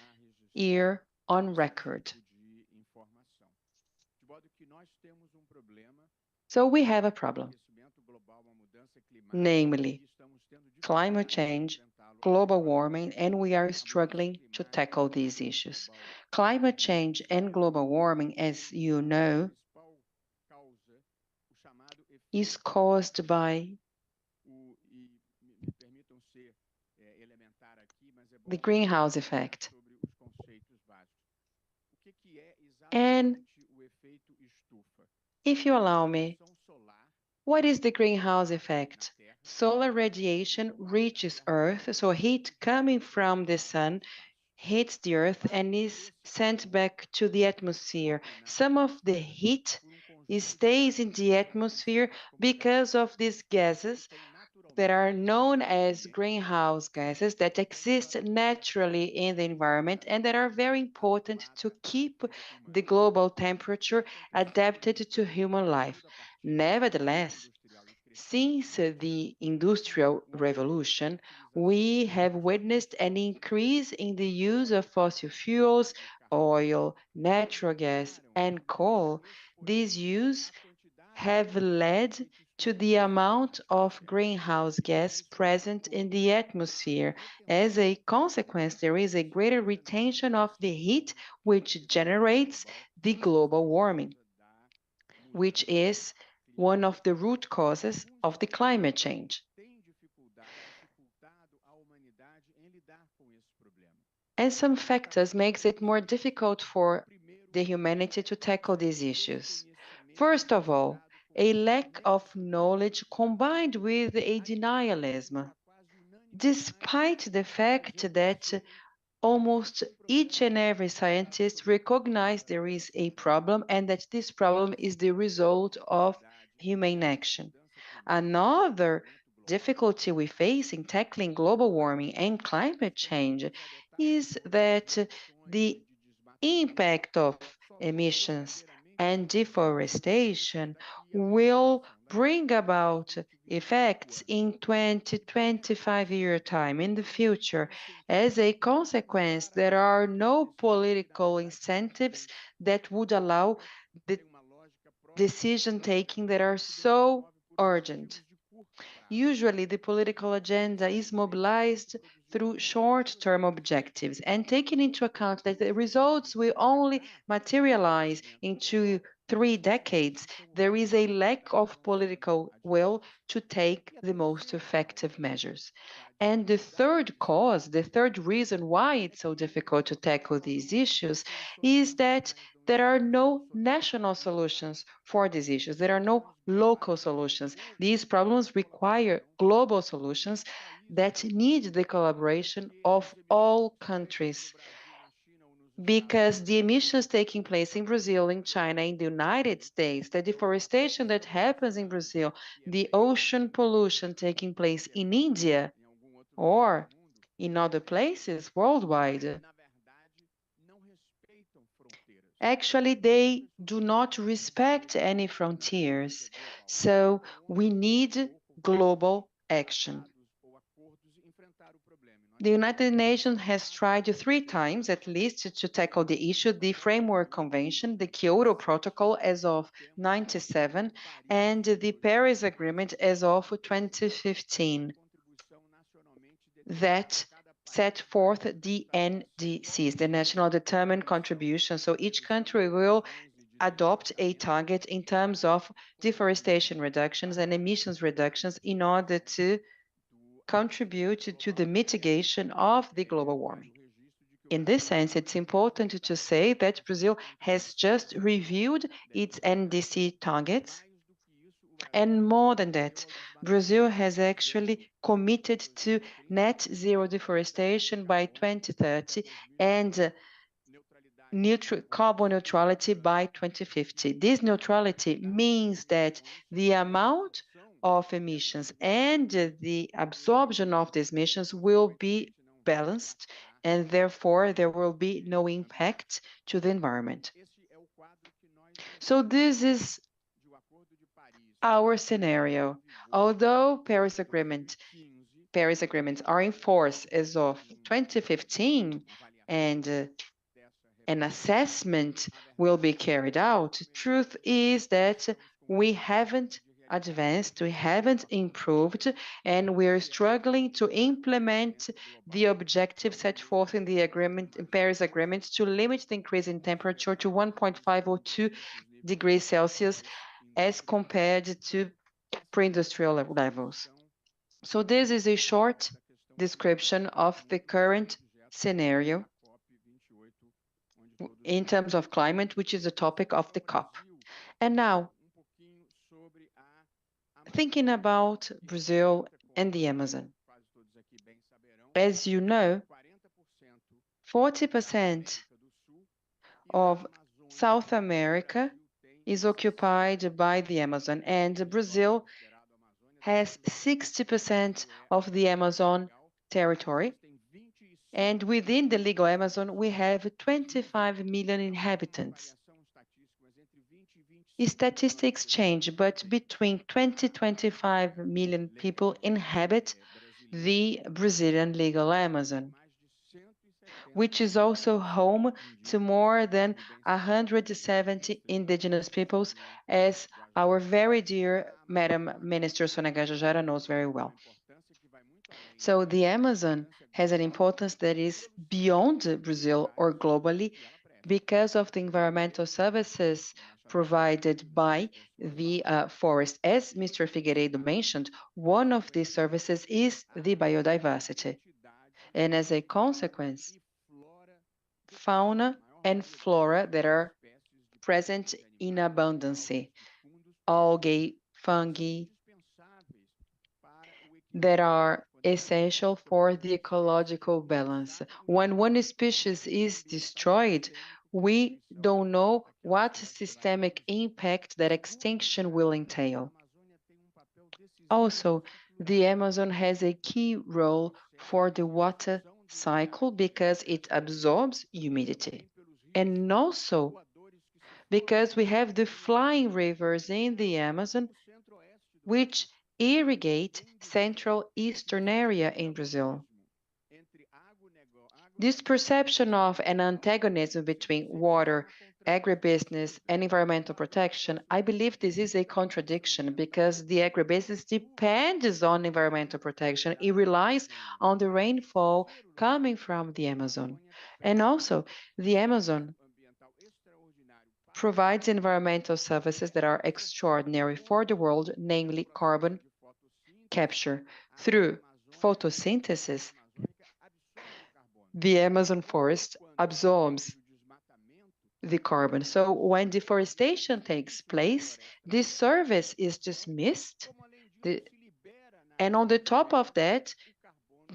year on record. So we have a problem, namely climate change, global warming, and we are struggling to tackle these issues. Climate change and global warming, as you know, is caused by the greenhouse effect. And if you allow me, what is the greenhouse effect? Solar radiation reaches Earth, so heat coming from the sun hits the Earth and is sent back to the atmosphere. Some of the heat stays in the atmosphere because of these gases that are known as greenhouse gases that exist naturally in the environment and that are very important to keep the global temperature adapted to human life. Nevertheless, since the Industrial Revolution, we have witnessed an increase in the use of fossil fuels, oil, natural gas, and coal. These use have led to the amount of greenhouse gas present in the atmosphere. As a consequence, there is a greater retention of the heat, which generates the global warming, which is one of the root causes of the climate change. And some factors makes it more difficult for the humanity to tackle these issues. First of all, a lack of knowledge combined with a denialism. Despite the fact that almost each and every scientist recognizes there is a problem and that this problem is the result of human action. Another difficulty we face in tackling global warming and climate change is that the impact of emissions and deforestation will bring about effects in 20-25-year time in the future. As a consequence, there are no political incentives that would allow the decision-taking that are so urgent. Usually, the political agenda is mobilized through short-term objectives and taking into account that the results will only materialize into 3 decades, there is a lack of political will to take the most effective measures. And the third cause, the third reason why it's so difficult to tackle these issues is that there are no national solutions for these issues. There are no local solutions. These problems require global solutions that need the collaboration of all countries, because the emissions taking place in Brazil, in China, in the United States, the deforestation that happens in Brazil, the ocean pollution taking place in India or in other places worldwide, actually they do not respect any frontiers. So we need global action. The United Nations has tried 3 times at least to tackle the issue: the Framework Convention, the Kyoto Protocol as of 97, and the Paris Agreement as of 2015 that set forth the NDCs, the National Determined Contribution. So each country will adopt a target in terms of deforestation reductions and emissions reductions in order to contribute to the mitigation of the global warming. In this sense, it's important to say that Brazil has just reviewed its NDC targets. And more than that, Brazil has actually committed to net zero deforestation by 2030 and carbon neutrality by 2050. This neutrality means that the amount of emissions and the absorption of these emissions will be balanced, and therefore there will be no impact to the environment. So this is our scenario. Although Paris agreements are in force as of 2015 and an assessment will be carried out, truth is that we haven't advanced, we haven't improved, and we're struggling to implement the objective set forth in the agreement, in Paris Agreement, to limit the increase in temperature to 1.5 or 2 degrees Celsius as compared to pre-industrial levels. So this is a short description of the current scenario in terms of climate, which is the topic of the COP. And now, thinking about Brazil and the Amazon. As you know, 40% of South America is occupied by the Amazon, and Brazil has 60% of the Amazon territory. And within the legal Amazon, we have 25 million inhabitants. Statistics change, but between 20 to 25 million people inhabit the Brazilian legal Amazon, which is also home to more than 170 indigenous peoples, as our very dear Madam Minister Sônia Guajajara knows very well. So the Amazon has an importance that is beyond Brazil or globally because of the environmental services provided by the forest. As Mr. Figueiredo mentioned, one of these services is the biodiversity. And as a consequence, fauna and flora that are present in abundance, algae, fungi, that are essential for the ecological balance. When one species is destroyed, we don't know what systemic impact that extinction will entail. Also, the Amazon has a key role for the water cycle because it absorbs humidity. And also because we have the flying rivers in the Amazon, which irrigate central eastern area in Brazil. This perception of an antagonism between water, agribusiness, and environmental protection, I believe this is a contradiction because the agribusiness depends on environmental protection. It relies on the rainfall coming from the Amazon. And also, the Amazon provides environmental services that are extraordinary for the world, namely carbon capture. Through photosynthesis, the Amazon forest absorbs the carbon. So when deforestation takes place, this service is dismissed. And on the top of that,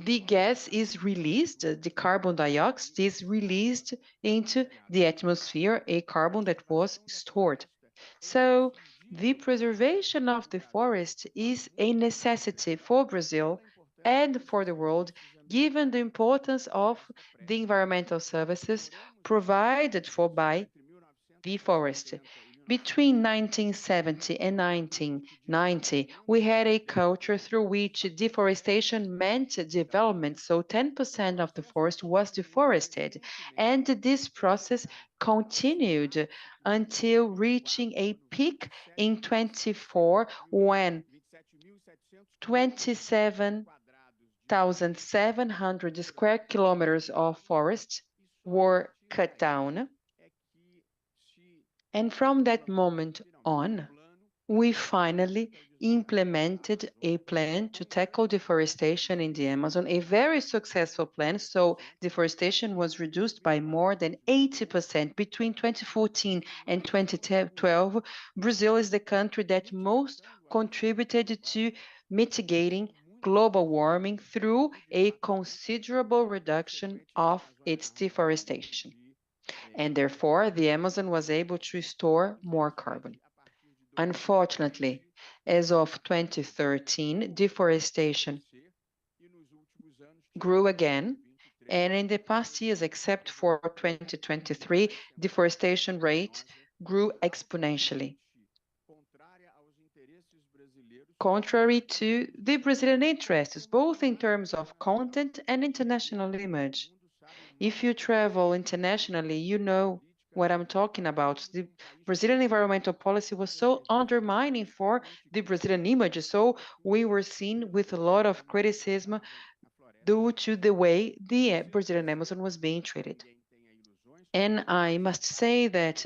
the gas is released, the carbon dioxide is released into the atmosphere, a carbon that was stored. So the preservation of the forest is a necessity for Brazil and for the world, given the importance of the environmental services provided for by the forest. Between 1970 and 1990, we had a culture through which deforestation meant development. So 10% of the forest was deforested. And this process continued until reaching a peak in 24 when 27,700 square kilometers of forest were cut down. And from that moment on, we finally implemented a plan to tackle deforestation in the Amazon, a very successful plan. So deforestation was reduced by more than 80% between 2014 and 2012. Brazil is the country that most contributed to mitigating global warming through a considerable reduction of its deforestation. And therefore, the Amazon was able to store more carbon. Unfortunately, as of 2013, deforestation grew again, and in the past years, except for 2023, deforestation rate grew exponentially, contrary to the Brazilian interests, both in terms of content and international image. If you travel internationally, you know what I'm talking about. The Brazilian environmental policy was so undermining for the Brazilian image. So we were seen with a lot of criticism due to the way the Brazilian Amazon was being treated. And I must say that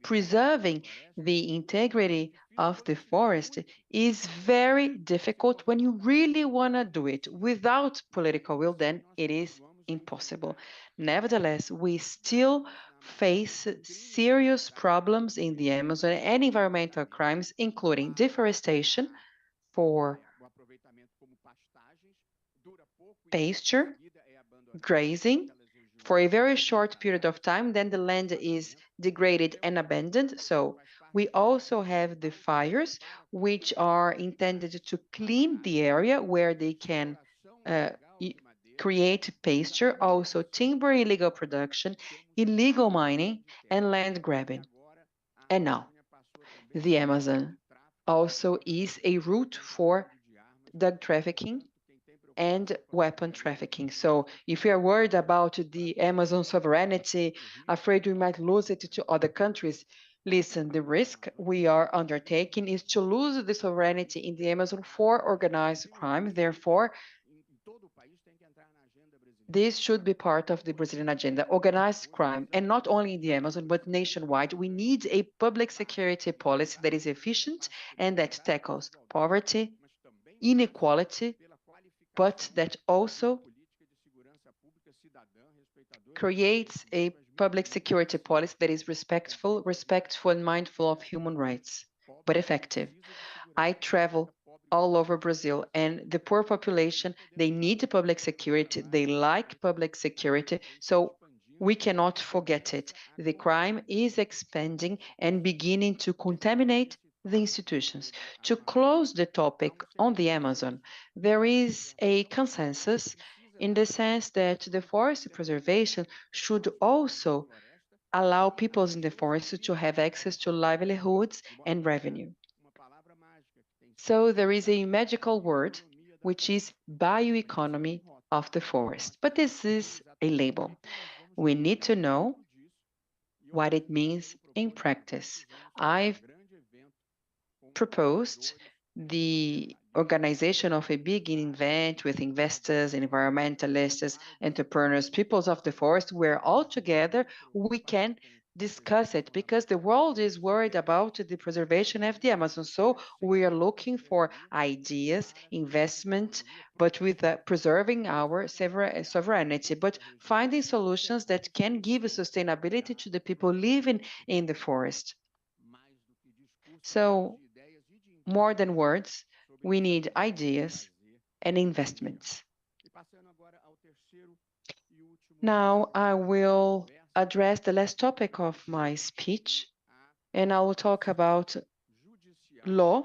preserving the integrity of the forest is very difficult when you really want to do it. Without political will, then it is impossible. Nevertheless, we still face serious problems in the Amazon and environmental crimes, including deforestation for pasture, grazing, for a very short period of time, then the land is degraded and abandoned. So we also have the fires, which are intended to clean the area where they can create pasture, also timber illegal production, illegal mining, and land grabbing. And now, the Amazon also is a route for drug trafficking and weapon trafficking. So if we are worried about the Amazon sovereignty, afraid we might lose it to other countries, listen, the risk we are undertaking is to lose the sovereignty in the Amazon for organized crime. Therefore, this should be part of the Brazilian agenda, organized crime, and not only in the Amazon, but nationwide. We need a public security policy that is efficient and that tackles poverty, inequality, but that also creates a public security policy that is respectful and mindful of human rights, but effective. I travel all over Brazil, and the poor population, they need public security, they like public security, so we cannot forget it. The crime is expanding and beginning to contaminate the institutions. To close the topic on the Amazon, there is a consensus in the sense that the forest preservation should also allow peoples in the forest to have access to livelihoods and revenue. So there is a magical word, which is bioeconomy of the forest. But this is a label. We need to know what it means in practice. I've proposed the organization of a big event with investors, environmentalists, entrepreneurs, peoples of the forest, where all together we can discuss it because the world is worried about the preservation of the Amazon. So we are looking for ideas, investment, but with preserving our sovereignty, but finding solutions that can give sustainability to the people living in the forest. So more than words, we need ideas and investments. Now I will address the last topic of my speech, and I will talk about law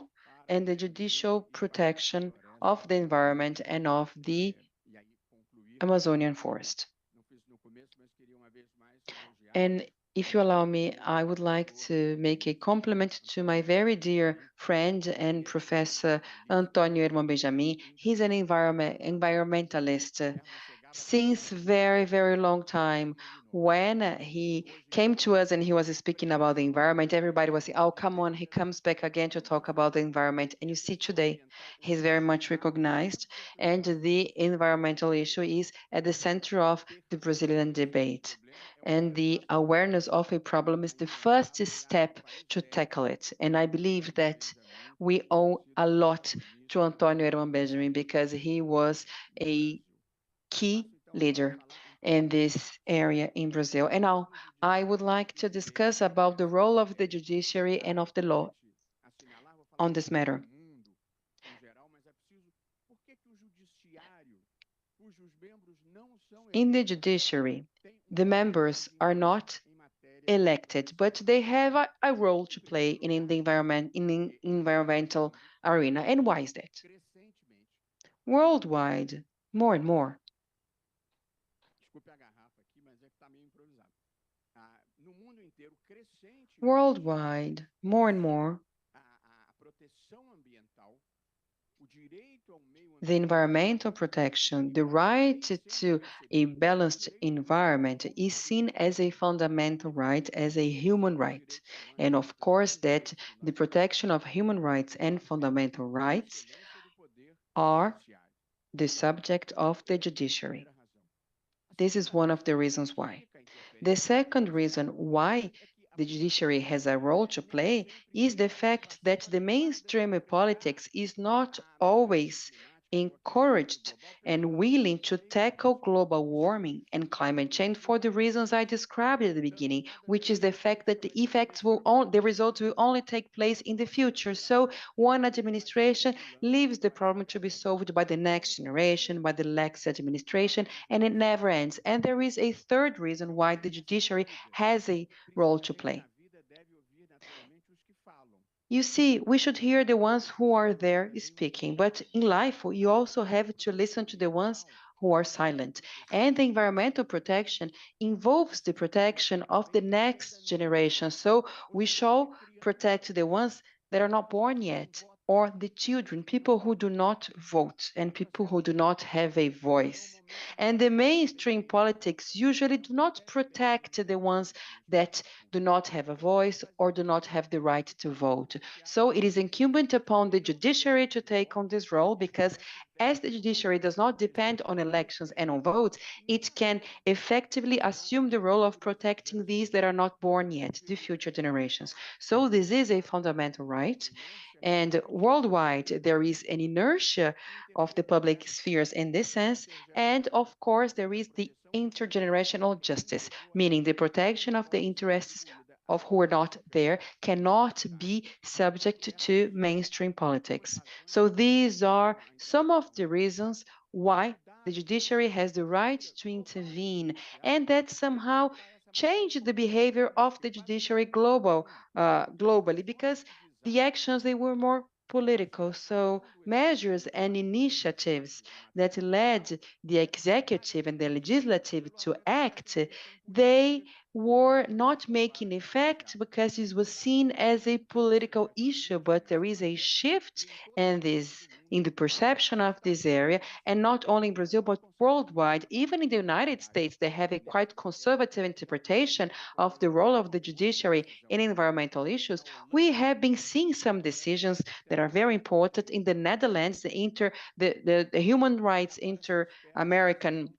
and the judicial protection of the environment and of the Amazonian forest. And if you allow me, I would like to make a compliment to my very dear friend and Professor Antonio Herman Benjamin. He's an environmentalist since very, very long time. When he came to us and he was speaking about the environment, everybody was saying, oh, come on, he comes back again to talk about the environment. And you see today, he's very much recognized, and the environmental issue is at the center of the Brazilian debate. And the awareness of a problem is the first step to tackle it. And I believe that we owe a lot to Antonio Herman Benjamin because he was a key leader in this area in Brazil. And now I would like to discuss about the role of the judiciary and of the law on this matter. In the judiciary, the members are not elected, but they have a role to play in the environmental arena. And why is that? Worldwide, more and more, worldwide, more and more, the environmental protection, the right to a balanced environment is seen as a fundamental right, as a human right. And of course that the protection of human rights and fundamental rights are the subject of the judiciary. This is one of the reasons why. The second reason why the judiciary has a role to play is the fact that the mainstream politics is not always encouraged and willing to tackle global warming and climate change for the reasons I described at the beginning, which is the fact that the results will only take place in the future. So one administration leaves the problem to be solved by the next generation, by the next administration, and it never ends. And there is a third reason why the judiciary has a role to play. You see, we should hear the ones who are there speaking, but in life, you also have to listen to the ones who are silent. And the environmental protection involves the protection of the next generation. So we shall protect the ones that are not born yet, or the children, people who do not vote and people who do not have a voice. And the mainstream politics usually do not protect the ones that do not have a voice or do not have the right to vote. So it is incumbent upon the judiciary to take on this role because as the judiciary does not depend on elections and on votes, it can effectively assume the role of protecting these that are not born yet, the future generations. So this is a fundamental right. And worldwide, there is an inertia of the public spheres in this sense. And of course, there is the intergenerational justice, meaning the protection of the interests of who are not there cannot be subject to mainstream politics. So these are some of the reasons why the judiciary has the right to intervene and that somehow change the behavior of the judiciary globally because the actions they were more political. So measures and initiatives that led the executive and the legislative to act, they were not making effect because it was seen as a political issue, but there is a shift in the perception of this area, and not only in Brazil, but worldwide. Even in the United States, they have a quite conservative interpretation of the role of the judiciary in environmental issues. We have been seeing some decisions that are very important in the Netherlands, the Human Rights Inter-American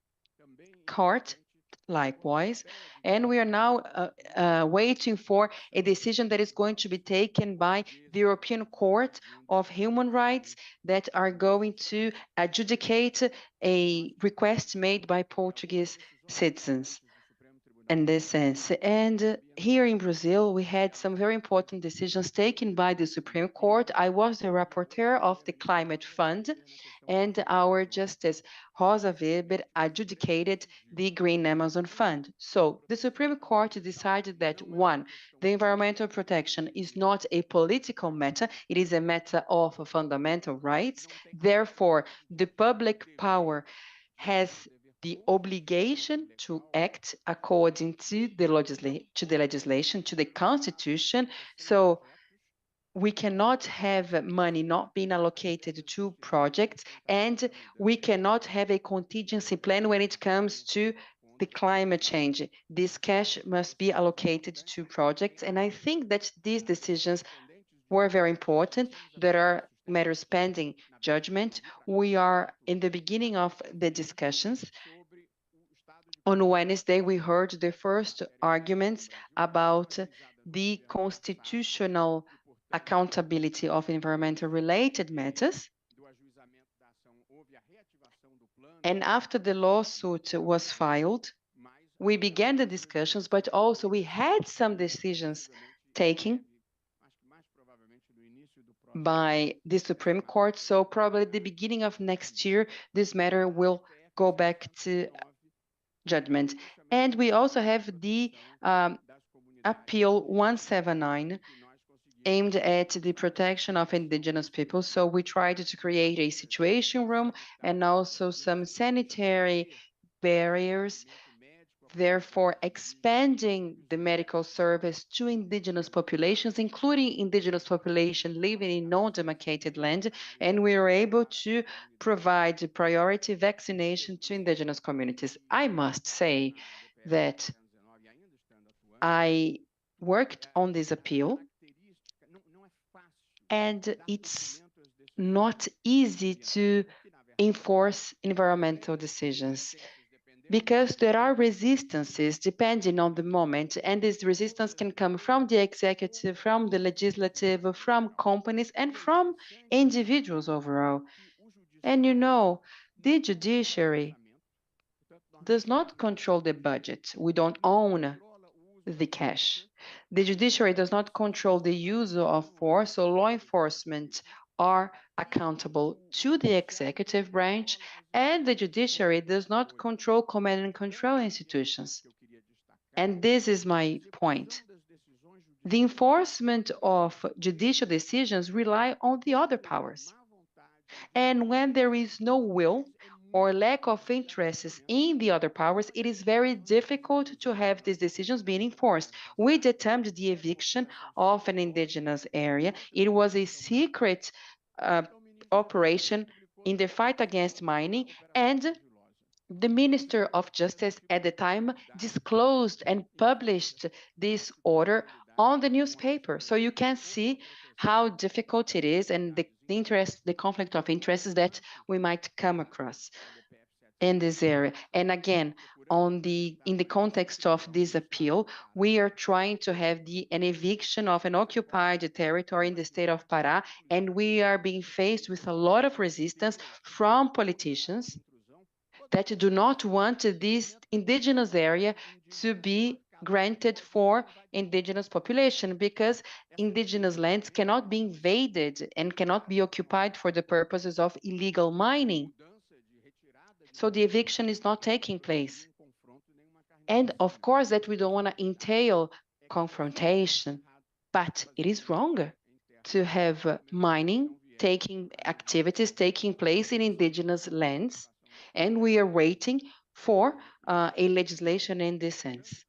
Court likewise. And we are now waiting for a decision that is going to be taken by the European Court of Human Rights that are going to adjudicate a request made by Portuguese citizens in this sense. And here in Brazil, we had some very important decisions taken by the Supreme Court. I was the rapporteur of the Climate Fund, and our Justice Rosa Weber adjudicated the Green Amazon Fund. So the Supreme Court decided that, one, the environmental protection is not a political matter, it is a matter of fundamental rights. Therefore, the public power has the obligation to act according to the legislation, to the Constitution. So we cannot have money not being allocated to projects, and we cannot have a contingency plan when it comes to the climate change. This cash must be allocated to projects, and I think that these decisions were very important. There are matters pending judgment. We are in the beginning of the discussions. On Wednesday, we heard the first arguments about the constitutional accountability of environmental related matters. And after the lawsuit was filed, we began the discussions, but also we had some decisions taken by the Supreme Court. So probably at the beginning of next year, this matter will go back to judgment. And we also have the Appeal 179 aimed at the protection of indigenous people. So we tried to create a situation room and also some sanitary barriers, therefore expanding the medical service to indigenous populations, including indigenous population living in non-demarcated land, and we were able to provide priority vaccination to indigenous communities. I must say that I worked on this appeal, and it's not easy to enforce environmental decisions, because there are resistances depending on the moment, and this resistance can come from the executive, from the legislative, from companies, and from individuals overall. And you know, the judiciary does not control the budget. We don't own the cash. The judiciary does not control the use of force, so law enforcement are accountable to the executive branch, and the judiciary does not control command and control institutions. And this is my point. The enforcement of judicial decisions rely on the other powers. And when there is no will or lack of interests in the other powers, it is very difficult to have these decisions being enforced. We determined the eviction of an indigenous area. It was a secret operation in the fight against mining, and the Minister of Justice at the time disclosed and published this order on the newspaper. So you can see how difficult it is, and the conflict of interests that we might come across in this area. And again, in the context of this appeal, we are trying to have an eviction of an occupied territory in the state of Pará, and we are being faced with a lot of resistance from politicians that do not want this indigenous area to be granted for indigenous population, because indigenous lands cannot be invaded and cannot be occupied for the purposes of illegal mining. So the eviction is not taking place. And of course that we don't want to entail confrontation, but it is wrong to have mining activities taking place in indigenous lands, and we are waiting for a legislation in this sense.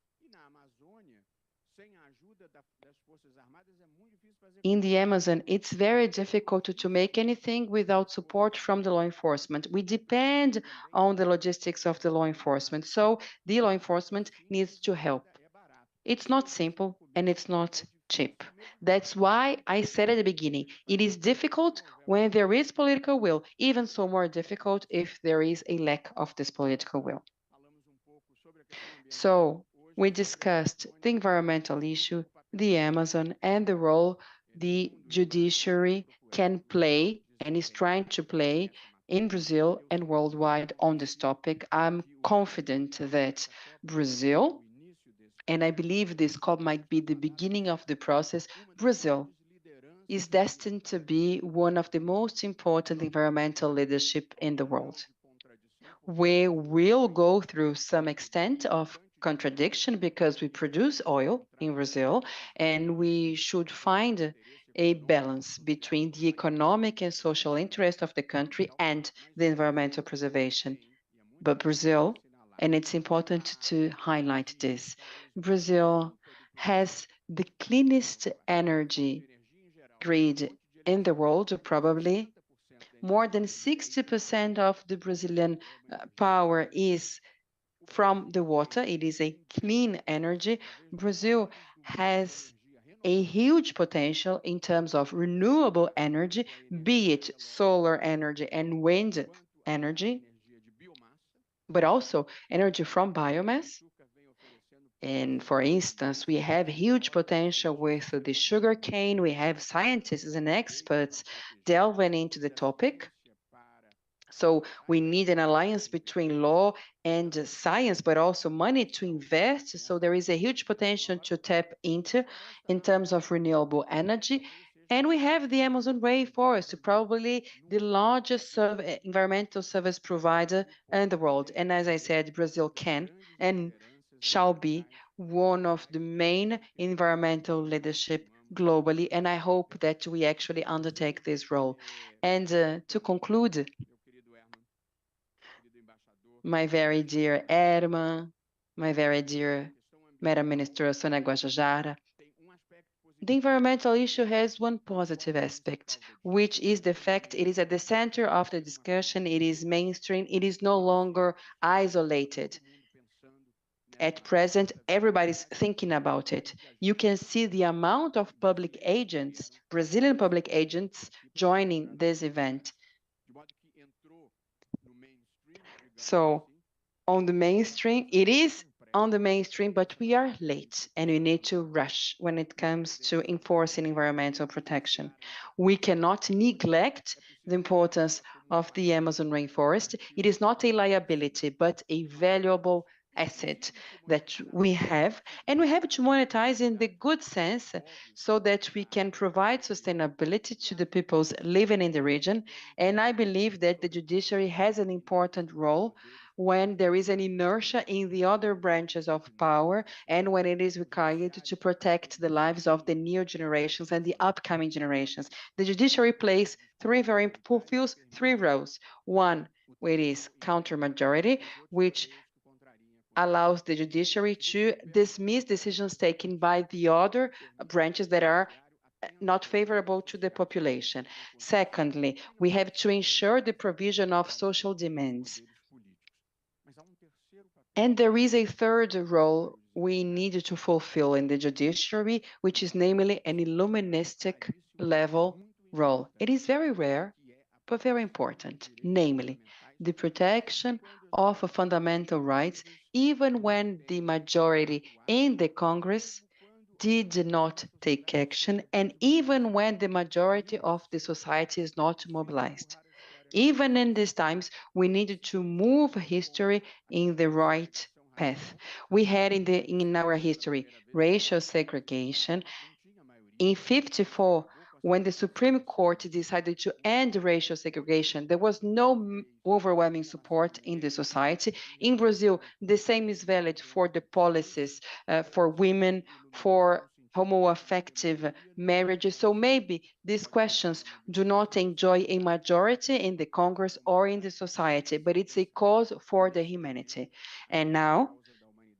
In the Amazon, it's very difficult to make anything without support from the law enforcement. We depend on the logistics of the law enforcement, so the law enforcement needs to help. It's not simple and it's not cheap. That's why I said at the beginning, it is difficult when there is political will, even so more difficult if there is a lack of this political will. So we discussed the environmental issue, the Amazon, and the role the judiciary can play and is trying to play in Brazil and worldwide on this topic. I'm confident that Brazil, and I believe this COP might be the beginning of the process, Brazil is destined to be one of the most important environmental leadership in the world. We will go through some extent of contradiction because we produce oil in Brazil, and we should find a balance between the economic and social interest of the country and the environmental preservation. But Brazil, and it's important to highlight this, Brazil has the cleanest energy grid in the world, probably. More than 60% of the Brazilian power is from the water. It is a clean energy. Brazil has a huge potential in terms of renewable energy, be it solar energy and wind energy, but also energy from biomass. And for instance, we have huge potential with the sugar cane. We have scientists and experts delving into the topic. So we need an alliance between law and science, but also money to invest. So there is a huge potential to tap into in terms of renewable energy. And we have the Amazon rainforest, probably the largest environmental service provider in the world. And as I said, Brazil can and shall be one of the main environmental leadership globally. And I hope that we actually undertake this role. And to conclude, my very dear Herman, my very dear Madam Minister Sônia Guajajara, the environmental issue has one positive aspect, which is the fact it is at the center of the discussion, it is mainstream, it is no longer isolated. At present, everybody's thinking about it. You can see the amount of public agents, Brazilian public agents, joining this event. So on the mainstream, it is on the mainstream, but we are late and we need to rush when it comes to enforcing environmental protection. We cannot neglect the importance of the Amazon rainforest. It is not a liability, but a valuable asset that we have, and we have to monetize in the good sense so that we can provide sustainability to the peoples living in the region. And I believe that the judiciary has an important role when there is an inertia in the other branches of power and when it is required to protect the lives of the new generations and the upcoming generations. The judiciary fulfills three roles. One, it is counter-majority, which allows the judiciary to dismiss decisions taken by the other branches that are not favorable to the population. Secondly, we have to ensure the provision of social demands. And there is a third role we need to fulfill in the judiciary, which is namely an illuministic level role. It is very rare, but very important, namely the protection of fundamental rights, even when the majority in the Congress did not take action, and even when the majority of the society is not mobilized. Even in these times, we needed to move history in the right path. We had in our history racial segregation. In 1954, when the Supreme Court decided to end racial segregation, there was no overwhelming support in the society. In Brazil, the same is valid for the policies for women, for homoaffective marriages. So maybe these questions do not enjoy a majority in the Congress or in the society, but it's a cause for the humanity. And now,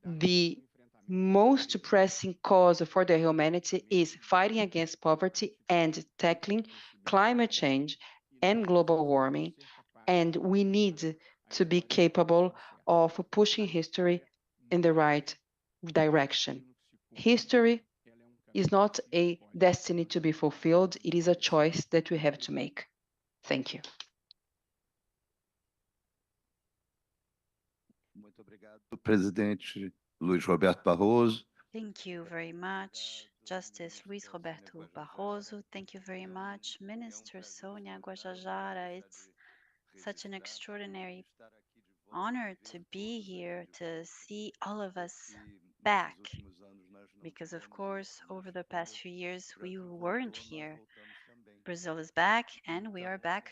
the most pressing cause for the humanity is fighting against poverty and tackling climate change and global warming. And we need to be capable of pushing history in the right direction. History is not a destiny to be fulfilled. It is a choice that we have to make. Thank you. Muito obrigado, presidente Luiz Roberto Barroso. Thank you very much, Justice Luis Roberto Barroso. Thank you very much, Minister Sônia Guajajara. It's such an extraordinary honor to be here, to see all of us back, because of course, over the past few years, we weren't here. Brazil is back, and we are back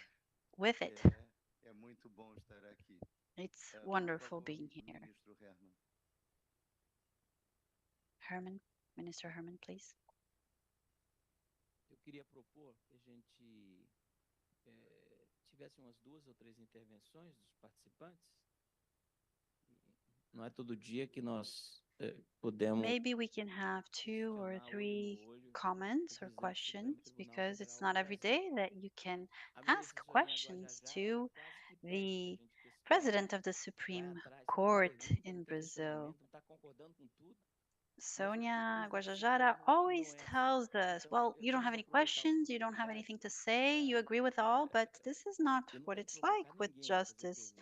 with it. É muito bom estar aqui. It's wonderful being here. Ministro Herman. Herman, Minister Herman, please. Eu queria propor que a gente tivesse umas 2 ou 3 intervenções dos participantes. Não é todo dia que nós podemos Maybe we can have 2 or 3 comments or questions, because it's not every day that you can ask questions to the President of the Supreme Court in Brazil. Sônia Guajajara always tells us, well, you don't have any questions, you don't have anything to say, you agree with all, but this is not what it's like with Justice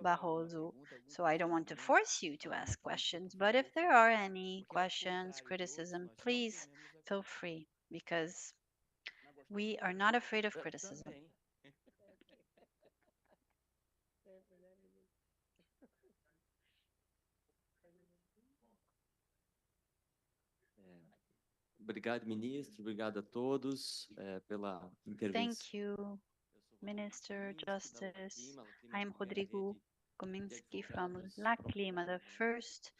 Barroso. So I don't want to force you to ask questions, but if there are any questions, criticism, please feel free, because we are not afraid of criticism. Obrigado, ministro. Obrigado a todos pela intervenção. Thank you, Minister, Justice. I am Rodrigo Gominski from La Clima, the first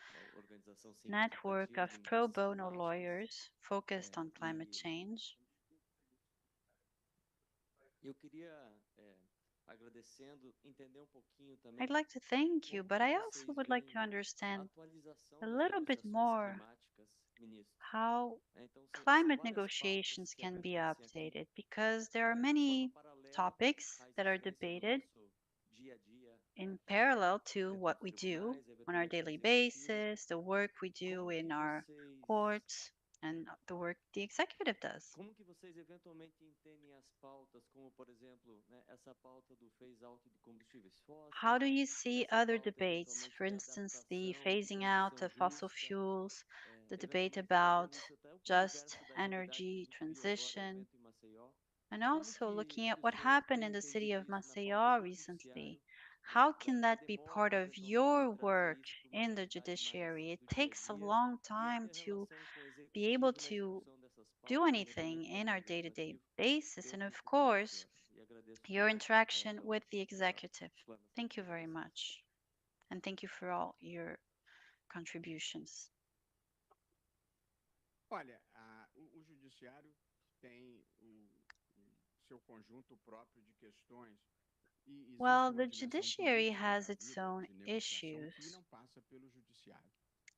network of pro bono lawyers focused on climate change. Eu queria, agradecendo, entender pouquinho também. I'd like to thank you, but I also would like to understand a little bit more how climate negotiations can be updated, because there are many topics that are debated in parallel to what we do on our daily basis, the work we do in our courts, and the work the executive does. Como que vocês eventualmente entendem as pautas, como por exemplo, essa pauta do phase out de combustíveis fósseis? How do you see other debates, for instance, the phasing out of fossil fuels, the debate about just energy transition, and also looking at what happened in the city of Maceió recently? How can that be part of your work in the judiciary? It takes a long time to be able to do anything in our day-to-day basis, and of course, your interaction with the executive. Thank you very much. And thank you for all your contributions. Olha, o judiciário tem o seu conjunto próprio de questões. Well, the judiciary has its own issues.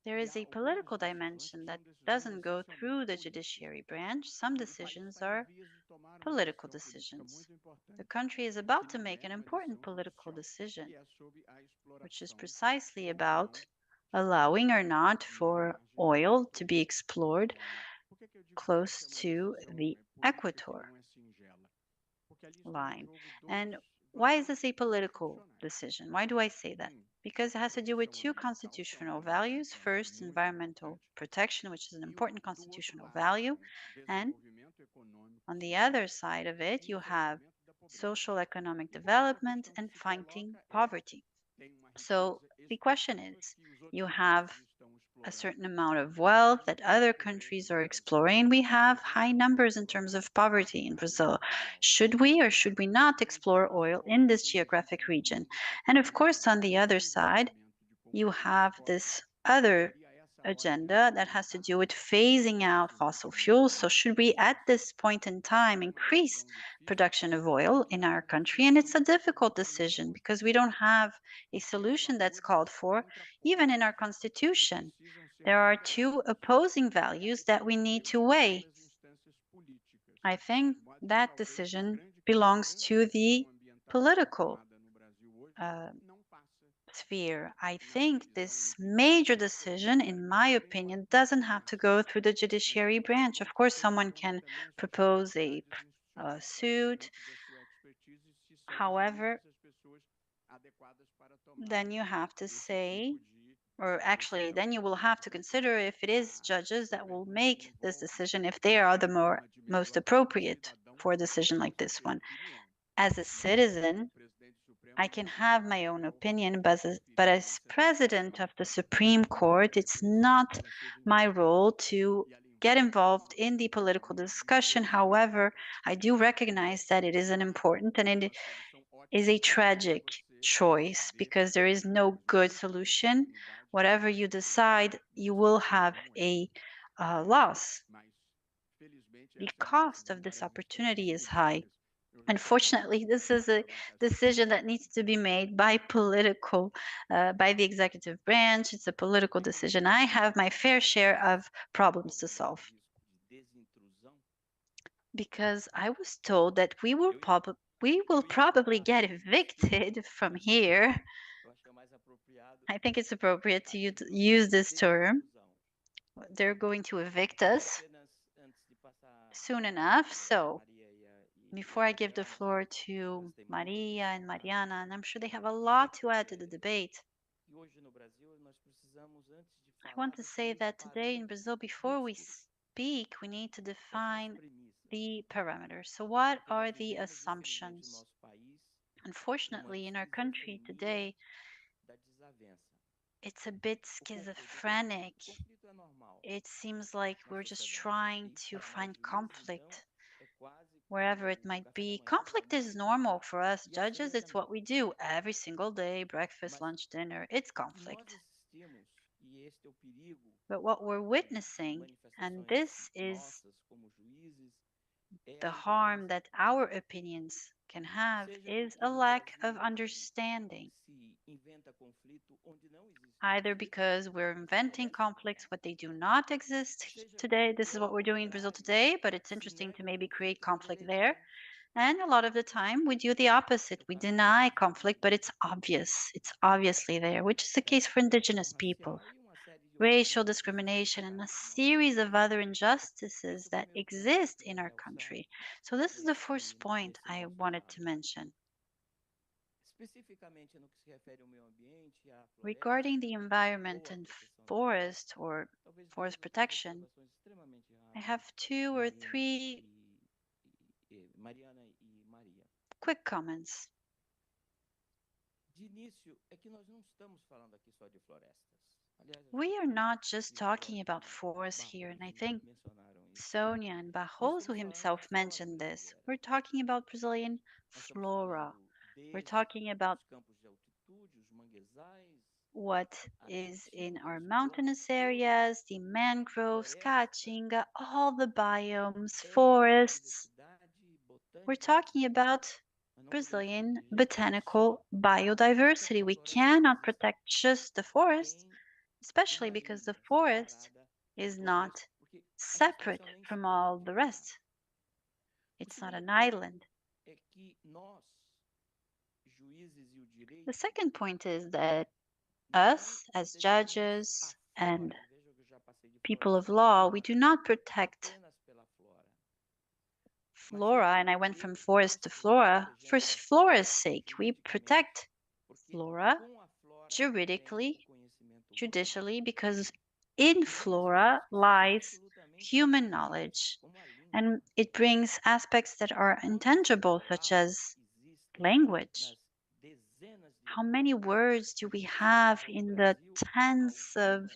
There is a political dimension that doesn't go through the judiciary branch. Some decisions are political decisions. The country is about to make an important political decision, which is precisely about allowing or not for oil to be explored close to the equator line. And why is this a political decision? Why do I say that? Because it has to do with 2 constitutional values. First, environmental protection, which is an important constitutional value. And on the other side of it, you have social economic development and fighting poverty. So the question is, you have a certain amount of wealth that other countries are exploring. We have high numbers in terms of poverty in Brazil. Should we or should we not explore oil in this geographic region? And of course, on the other side, you have this other agenda that has to do with phasing out fossil fuels. So should we at this point in time increase production of oil in our country? And it's a difficult decision because we don't have a solution that's called for, even in our constitution. There are 2 opposing values that we need to weigh. I think that decision belongs to the political sphere. I think this major decision, in my opinion, doesn't have to go through the judiciary branch. Of course, someone can propose a suit. However, adequadas para tomar then you have to esse say, tipo de or actually, then you will have to consider if it is judges that will make this decision, if they are the most appropriate for a decision like this one. As a citizen, I can have my own opinion, but as president of the Supreme Court, it's not my role to get involved in the political discussion. However, I do recognize that it is an important and it is a tragic choice because there is no good solution. Whatever you decide, you will have a loss. The cost of this opportunity is high. Unfortunately, this is a decision that needs to be made by by the executive branch. It's a political decision. I have my fair share of problems to solve because I was told that we will probably get evicted from here. I think it's appropriate to use this term. They're going to evict us soon enough. So before I give the floor to Maria and Mariana, and I'm sure they have a lot to add to the debate, I want to say that today in Brazil, before we speak, we need to define the parameters. So what are the assumptions? Unfortunately, in our country today, it's a bit schizophrenic. It seems like we're just trying to find conflict wherever it might be. Conflict is normal for us judges. It's what we do every single day, breakfast, lunch, dinner. It's conflict. But what we're witnessing, and this is the harm that our opinions can have, is a lack of understanding. Either because we're inventing conflicts what they do not exist today. This is what we're doing in Brazil today, but it's interesting to maybe create conflict there. And a lot of the time we do the opposite. We deny conflict, but it's obvious. It's obviously there, which is the case for indigenous peoples. Racial discrimination and a series of other injustices that exist in our country. So this is the first point I wanted to mention. Regarding the environment and forest or forest protection, I have 2 or 3 quick comments. We are not just talking about forests here, and I think Sonia and Barroso himself mentioned this. We're talking about Brazilian flora. We're talking about what is in our mountainous areas, the mangroves, caatinga, all the biomes, forests. We're talking about Brazilian botanical biodiversity. We cannot protect just the forest, especially because the forest is not separate from all the rest. It's not an island. The second point is that us, as judges and people of law, we do not protect flora, and I went from forest to flora, for flora's sake. We protect flora juridically, judicially, because in flora lies human knowledge, and it brings aspects that are intangible, such as language. How many words do we have in the tens of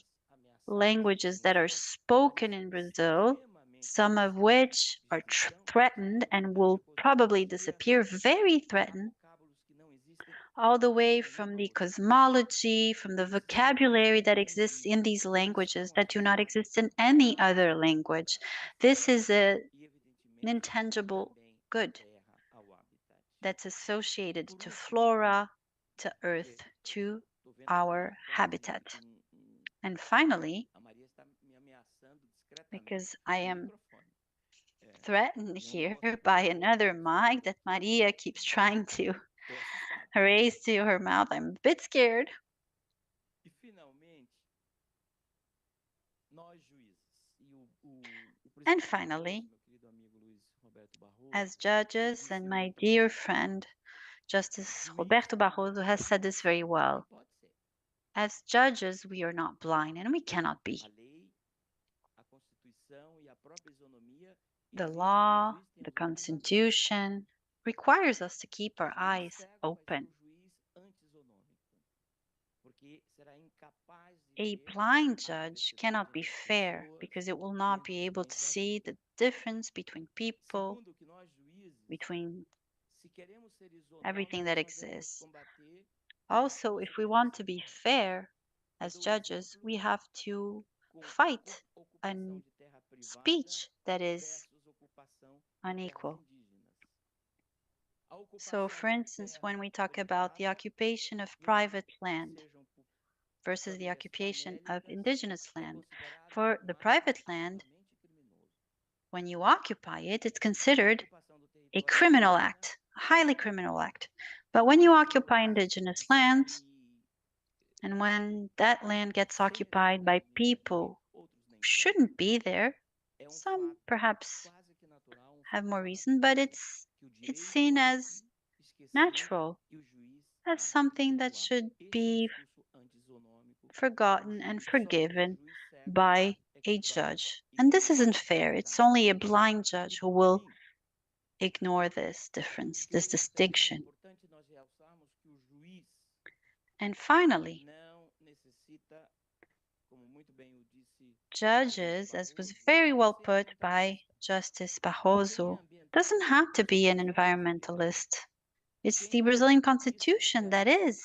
languages that are spoken in Brazil, some of which are threatened and will probably disappear, very threatened, all the way from the cosmology, from the vocabulary that exists in these languages that do not exist in any other language. This is an intangible good that's associated to flora, to earth, to our habitat. And finally, because I am threatened here by another mic that Maria keeps trying to raise to her mouth, I'm a bit scared. And finally, as judges and my dear friend Justice Roberto Barroso has said this very well. As judges, we are not blind, and we cannot be. The law, the Constitution requires us to keep our eyes open. A blind judge cannot be fair because it will not be able to see the difference between people, between everything that exists. Also, if we want to be fair as judges, we have to fight a speech that is unequal. So, for instance, when we talk about the occupation of private land versus the occupation of indigenous land, for the private land, when you occupy it, it's considered a criminal act, a highly criminal act. But when you occupy indigenous lands, and when that land gets occupied by people who shouldn't be there, some perhaps have more reason, but it's seen as natural, as something that should be forgotten and forgiven by a judge. And this isn't fair. It's only a blind judge who will ignore this difference, this distinction. And finally, judges, as was very well put by Justice Barroso, doesn't have to be an environmentalist. It's the Brazilian Constitution that is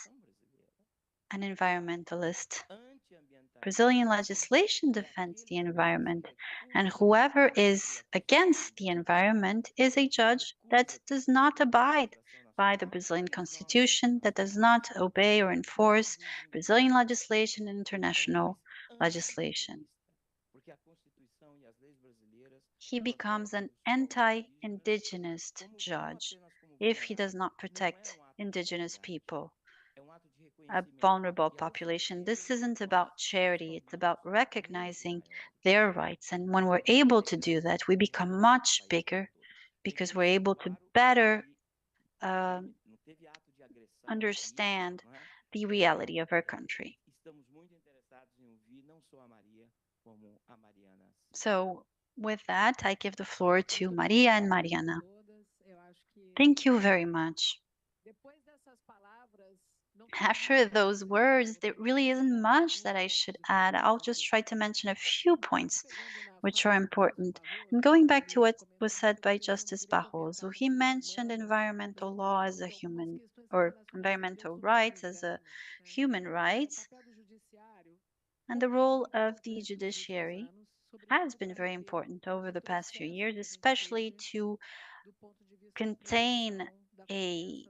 an environmentalist. Brazilian legislation defends the environment, and whoever is against the environment is a judge that does not abide by the Brazilian Constitution, that does not obey or enforce Brazilian legislation and international legislation. He becomes an anti-indigenous judge if he does not protect indigenous people, a vulnerable population. This isn't about charity, it's about recognizing their rights. And when we're able to do that, we become much bigger because we're able to better understand the reality of our country. So with that, I give the floor to Maria and Mariana. Thank you very much. After those words, there really isn't much that I should add. I'll just try to mention a few points which are important. And going back to what was said by Justice Barroso, he mentioned environmental law as a human, or environmental rights as a human rights. And the role of the judiciary has been very important over the past few years, especially to contain a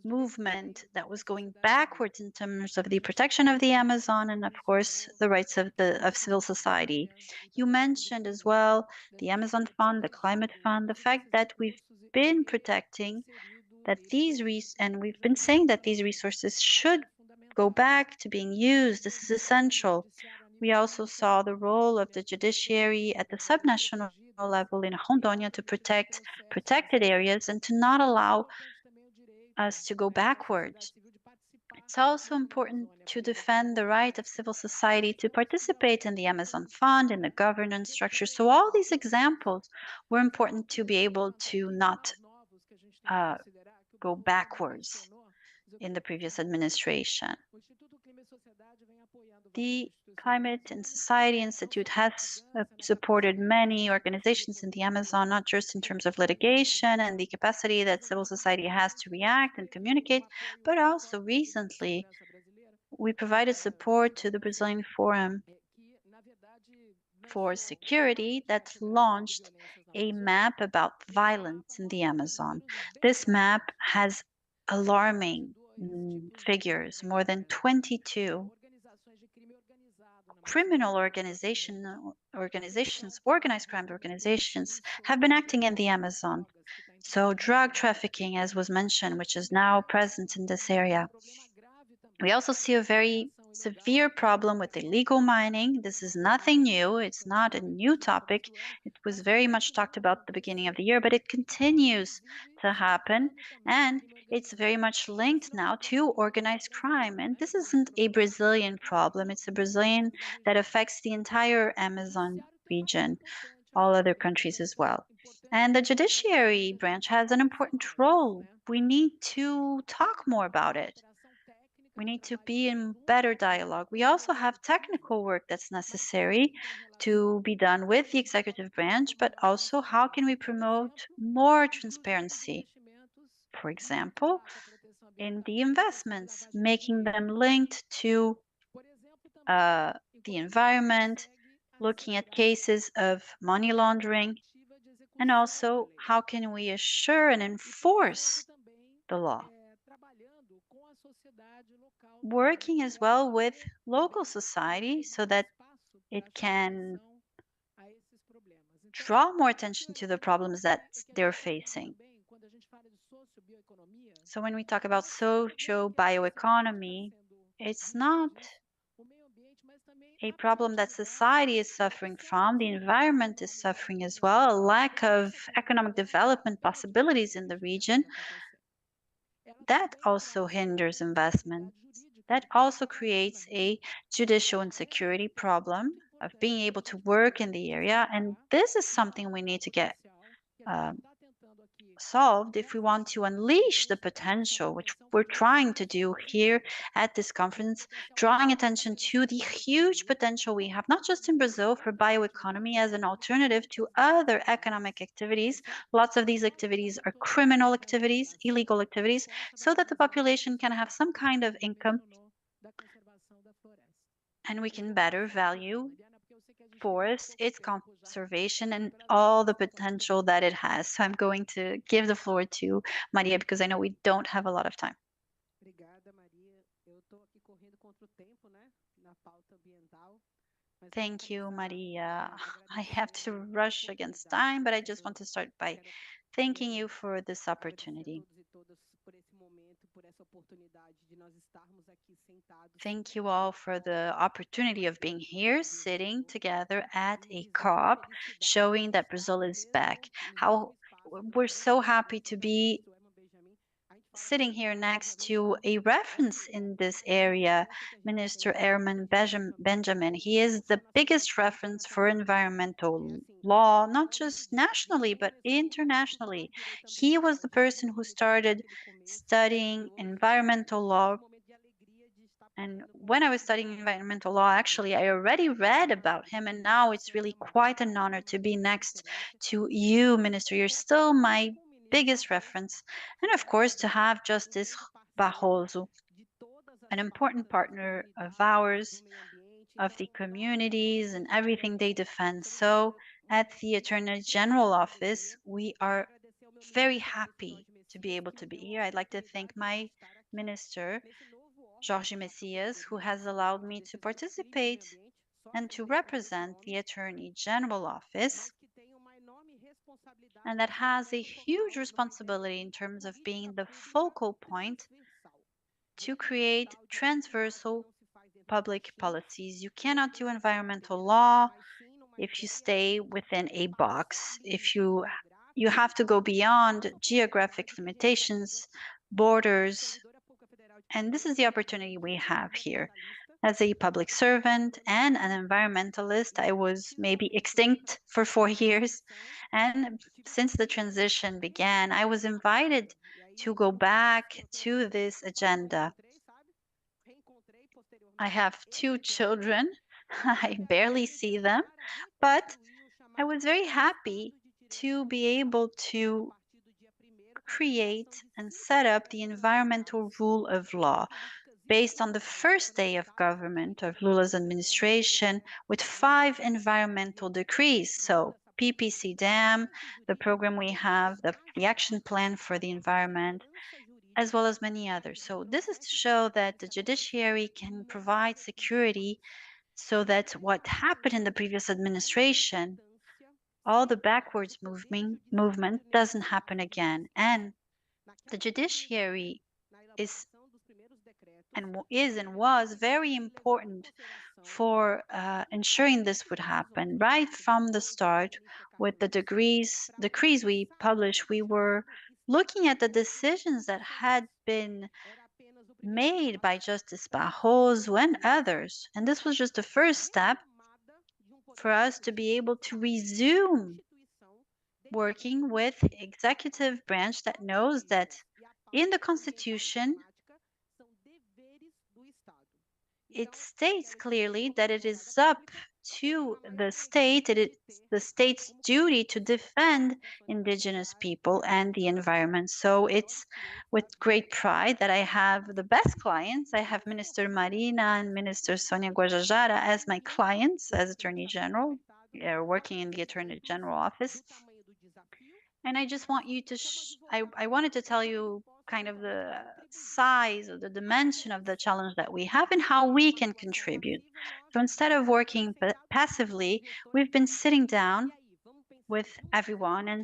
movement that was going backwards in terms of the protection of the Amazon and, of course, the rights of civil society. You mentioned as well the Amazon Fund, the Climate Fund, the fact that we've been protecting that and we've been saying that these resources should go back to being used. This is essential. We also saw the role of the judiciary at the subnational level in Rondônia to protect protected areas and to not allow us to go backwards. It's also important to defend the right of civil society to participate in the Amazon Fund, in the governance structure. So all these examples were important to be able to not go backwards in the previous administration. The Climate and Society Institute has supported many organizations in the Amazon, not just in terms of litigation and the capacity that civil society has to react and communicate, but also recently we provided support to the Brazilian Forum for Security that launched a map about violence in the Amazon. This map has alarming figures. More than 22 criminal organizations, organized crime organizations, have been acting in the Amazon. So drug trafficking, as was mentioned, which is now present in this area. We also see a very severe problem with illegal mining. This is nothing new. It's not a new topic. It was very much talked about at the beginning of the year, but it continues to happen. And it's very much linked now to organized crime. And this isn't a Brazilian problem, it's a Brazilian that affects the entire Amazon region, all other countries as well. And the judiciary branch has an important role. We need to talk more about it. We need to be in better dialogue. We also have technical work that's necessary to be done with the executive branch, but also how can we promote more transparency? For example, in the investments, making them linked to the environment, looking at cases of money laundering, and also how can we assure and enforce the law? Working as well with local society so that it can draw more attention to the problems that they're facing. So when we talk about socio-bioeconomy, it's not a problem that society is suffering from, the environment is suffering as well, a lack of economic development possibilities in the region. That also hinders investment. That also creates a judicial insecurity problem of being able to work in the area. And this is something we need to get solved if we want to unleash the potential, which we're trying to do here at this conference, drawing attention to the huge potential we have, not just in Brazil for bioeconomy as an alternative to other economic activities. Lots of these activities are criminal activities, illegal activities, so that the population can have some kind of income and we can better value forest, its conservation, and all the potential that it has. So I'm going to give the floor to Maria because I know we don't have a lot of time. Thank you, Maria. I have to rush against time, but I just want to start by thanking you for this opportunity. Thank you all for the opportunity of being here, sitting together at a COP, showing that Brazil is back. How we're so happy to be sitting here next to a reference in this area, Minister Herman Benjamin. He is the biggest reference for environmental law, not just nationally, but internationally. He was the person who started studying environmental law. And when I was studying environmental law, actually, I already read about him, and now it's really quite an honor to be next to you, Minister. You're still my biggest reference. And of course, to have Justice Barroso, an important partner of ours, of the communities and everything they defend. So at the Attorney General Office, we are very happy to be able to be here. I'd like to thank my minister, Jorge Messias, who has allowed me to participate and to represent the Attorney General Office, and that has a huge responsibility in terms of being the focal point to create transversal public policies. You cannot do environmental law if you stay within a box. If you have to go beyond geographic limitations, borders, and this is the opportunity we have here. As a public servant and an environmentalist, I was maybe extinct for 4 years. And since the transition began, I was invited to go back to this agenda. I have 2 children. I barely see them, but I was very happy to be able to create and set up the environmental rule of law based on the first day of government of Lula's administration with 5 environmental decrees. So PPC Dam, the program we have, the action plan for the environment, as well as many others. So this is to show that the judiciary can provide security so that what happened in the previous administration, all the backwards movement doesn't happen again. And the judiciary is and was very important for ensuring this would happen. Right from the start, with the decrees we published, we were looking at the decisions that had been made by Justice Barroso and others. And this was just the first step for us to be able to resume working with executive branch that knows that in the Constitution, it states clearly that it is up to the state, it is the state's duty to defend indigenous people and the environment. So it's with great pride that I have the best clients. I have Minister Marina and Minister Sonia Guajajara as my clients as Attorney General, working in the Attorney General office. And I just want you to, I wanted to tell you kind of the size or the dimension of the challenge that we have and how we can contribute. So instead of working passively, we've been sitting down with everyone and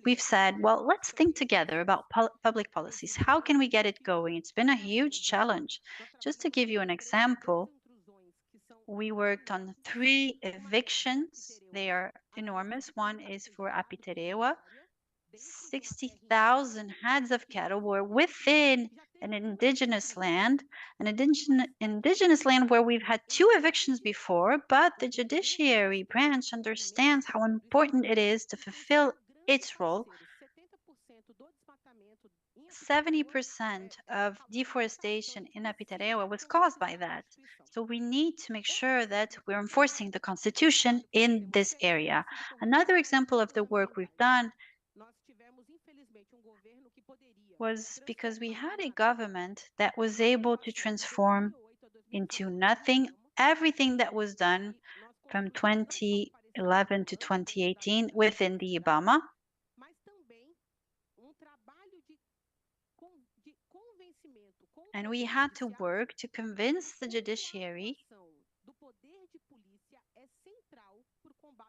we've said, well, let's think together about public policies. How can we get it going? It's been a huge challenge. Just to give you an example, we worked on 3 evictions. They are enormous. One is for Apitereua. 60,000 heads of cattle were within an indigenous land, indigenous land where we've had 2 evictions before, but the judiciary branch understands how important it is to fulfill its role. 70% of deforestation in Apitereua was caused by that. So we need to make sure that we're enforcing the Constitution in this area. Another example of the work we've done was because we had a government that was able to transform into nothing everything that was done from 2011 to 2018 within the IBAMA. And we had to work to convince the judiciary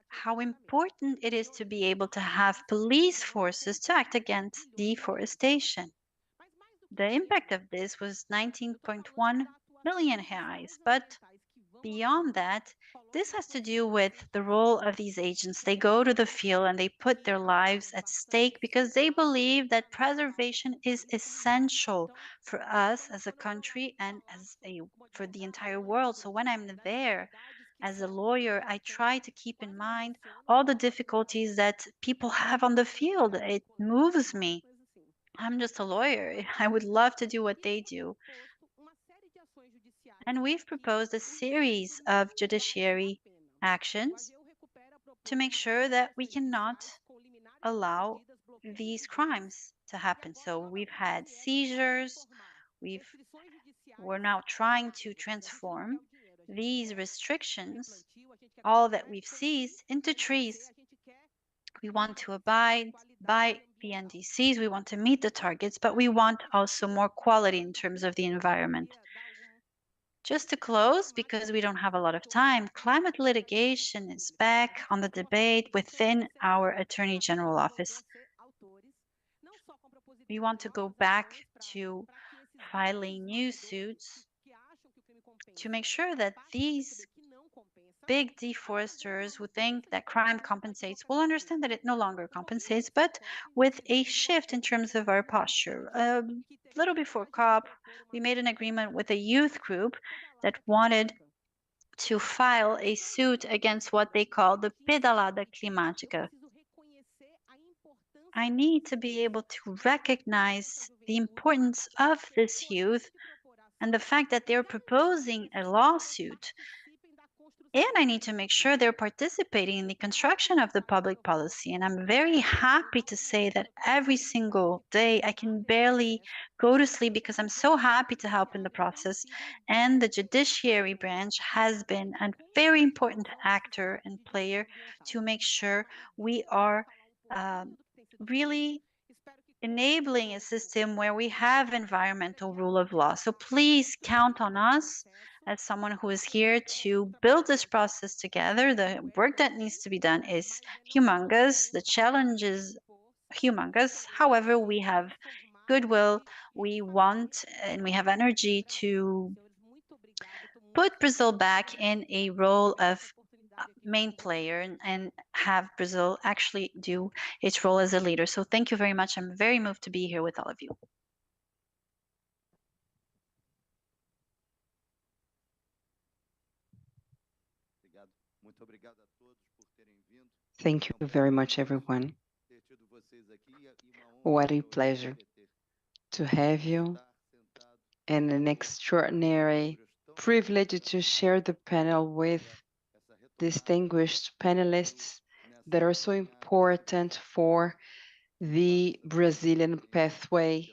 how important it is to be able to have police forces to act against deforestation. The impact of this was 19.1 million reais, but beyond that, this has to do with the role of these agents. They go to the field and they put their lives at stake because they believe that preservation is essential for us as a country and for the entire world. So when I'm there, as a lawyer, I try to keep in mind all the difficulties that people have on the field. It moves me. I'm just a lawyer. I would love to do what they do. And we've proposed a series of judiciary actions to make sure that we cannot allow these crimes to happen. So we've had seizures. We're now trying to transform these restrictions, all that we've seized, into trees. We want to abide by the NDCs, we want to meet the targets, but we want also more quality in terms of the environment. Just to close, because we don't have a lot of time, climate litigation is back on the debate within our Attorney General office. We want to go back to filing new suits to make sure that these big deforesters who think that crime compensates will understand that it no longer compensates, but with a shift in terms of our posture. A little before COP, we made an agreement with a youth group that wanted to file a suit against what they call the pedalada climática. I need to be able to recognize the importance of this youth and the fact that they're proposing a lawsuit. And I need to make sure they're participating in the construction of the public policy. And I'm very happy to say that every single day I can barely go to sleep because I'm so happy to help in the process. And the judiciary branch has been a very important actor and player to make sure we are really enabling a system where we have environmental rule of law. So please count on us as someone who is here to build this process together. The work that needs to be done is humongous. The challenge is humongous. However, we have goodwill, we want, and we have energy to put Brazil back in a role of main player and have Brazil actually do its role as a leader. So thank you very much. I'm very moved to be here with all of you. Thank you very much, everyone. What a pleasure to have you, and an extraordinary privilege to share the panel with distinguished panelists that are so important for the Brazilian pathway,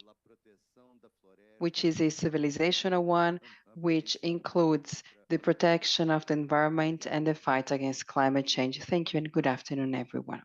which is a civilizational one, which includes the protection of the environment and the fight against climate change. Thank you and good afternoon, everyone.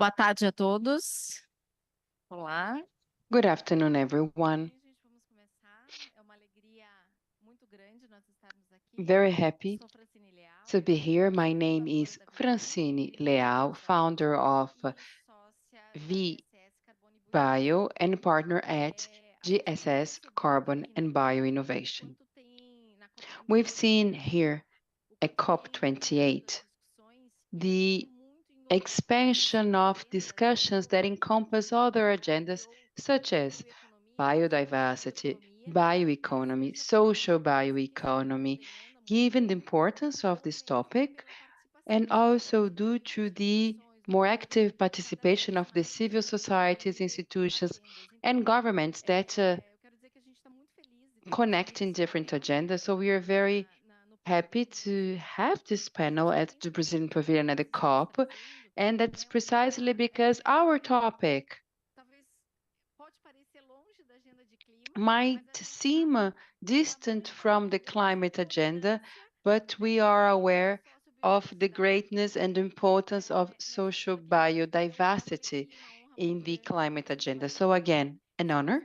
Boa tarde a todos. Olá. Good afternoon, everyone. Very happy to be here. My name is Francine Leal, founder of V-Bio and partner at GSS Carbon and Bio Innovation. We've seen here at COP28 the expansion of discussions that encompass other agendas such as biodiversity, bioeconomy, social bioeconomy, given the importance of this topic, and also due to the more active participation of the civil societies, institutions, and governments that connect in different agendas. So we are very happy to have this panel at the Brazilian Pavilion at the COP, and that's precisely because our topic might seem distant from the climate agenda, but we are aware of the greatness and importance of social biodiversity in the climate agenda. So again, an honor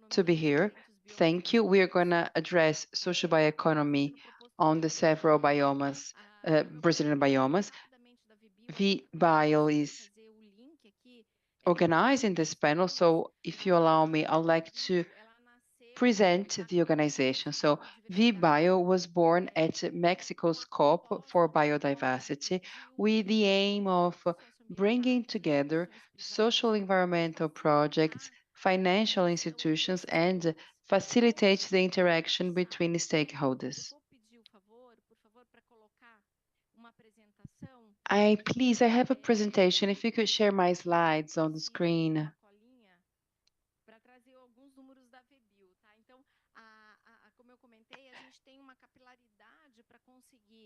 to be here. Thank you. We are going to address social bioeconomy on the several biomas, Brazilian biomas. V-Bio is organizing this panel, so if you allow me, I'd like to present the organization. So V-Bio was born at Mexico's COP for Biodiversity with the aim of bringing together social environmental projects, financial institutions, and facilitate the interaction between stakeholders. I have a presentation. If you could share my slides on the screen.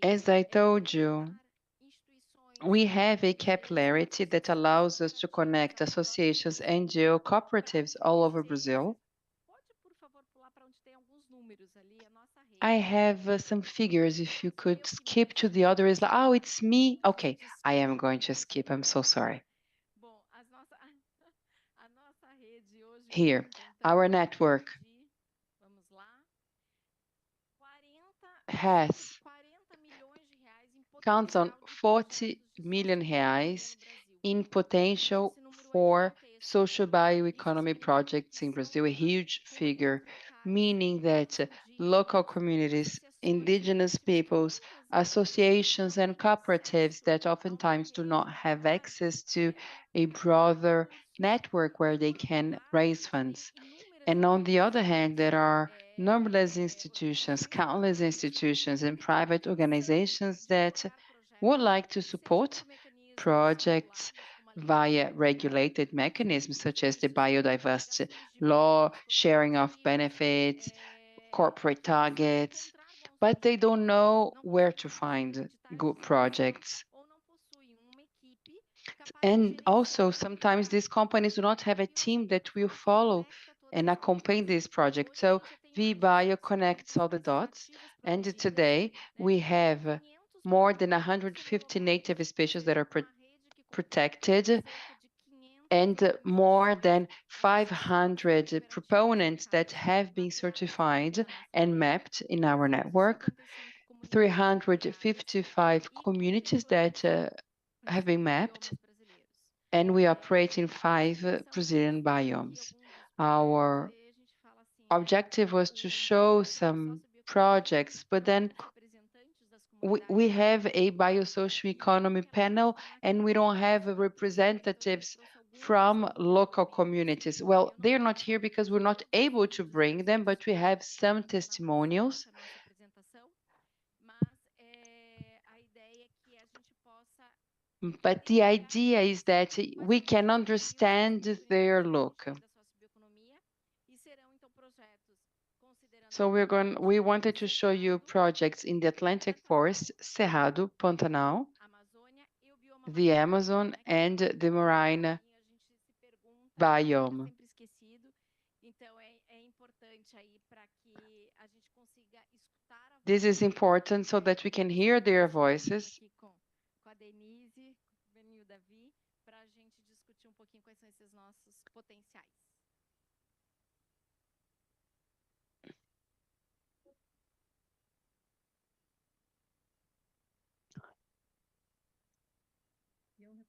As I told you, we have a capillarity that allows us to connect associations, NGO, cooperatives all over Brazil. I have some figures. If you could skip to the other slide. Oh, it's me. Okay, I am going to skip. I'm so sorry. Here, our network counts on 40 million reais in potential for social bioeconomy projects in Brazil, a huge figure, meaning that local communities, indigenous peoples, associations, and cooperatives that oftentimes do not have access to a broader network where they can raise funds. And on the other hand, there are numberless institutions, countless institutions and private organizations that would like to support projects via regulated mechanisms such as the biodiversity law, sharing of benefits, corporate targets, but they don't know where to find good projects. And also, sometimes these companies do not have a team that will follow and accompany this project. So V-Bio connects all the dots. And today we have more than 150 native species that are protected and more than 500 proponents that have been certified and mapped in our network, 355 communities that have been mapped, and we operate in 5 Brazilian biomes. Our objective was to show some projects, but then we have a biosocial economy panel and we don't have representatives from local communities. Well, they're not here because we're not able to bring them, but we have some testimonials. But the idea is that we can understand their look. So we wanted to show you projects in the Atlantic Forest, Cerrado, Pantanal, the Amazon, and the Marine biome. This is important so that we can hear their voices. potenciais.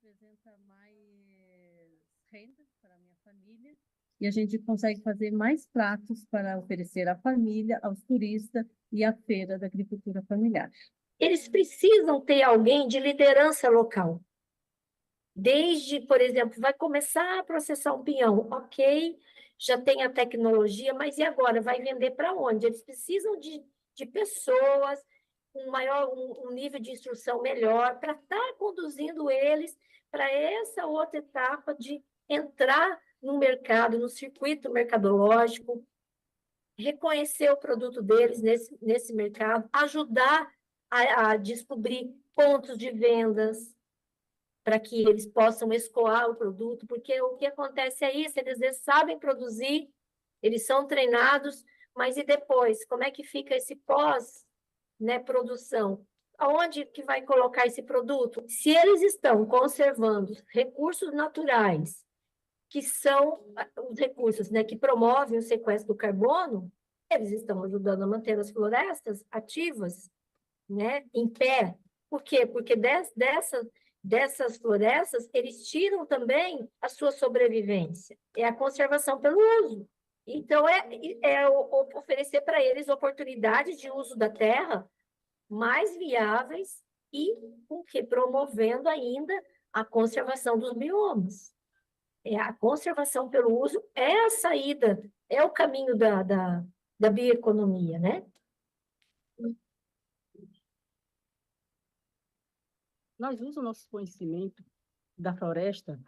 Representa mais renda para a minha família e a gente consegue fazer mais pratos para oferecer à família, aos turistas e à feira da agricultura familiar. Eles precisam ter alguém de liderança local. Desde, por exemplo, vai começar a processar um pinhão, ok, já tem a tecnologia, mas e agora? Vai vender para onde? Eles precisam de pessoas com um nível de instrução melhor para estar conduzindo eles para essa outra etapa de entrar no mercado, no circuito mercadológico, reconhecer o produto deles nesse mercado, ajudar a descobrir pontos de vendas para que eles possam escoar o produto, porque o que acontece é isso, eles sabem produzir, eles são treinados, mas e depois? Como é que fica esse pós, né, produção? Aonde que vai colocar esse produto? Se eles estão conservando recursos naturais, que são os recursos, né, que promovem o sequestro do carbono, eles estão ajudando a manter as florestas ativas, né, em pé. Por quê? Porque dessas florestas, eles tiram também a sua sobrevivência. É a conservação pelo uso. Então, oferecer para eles oportunidades de uso da terra mais viáveis e promovendo ainda a conservação dos biomas. A conservação pelo uso é a saída, é o caminho da bioeconomia, né? Nós usamos o nosso conhecimento da floresta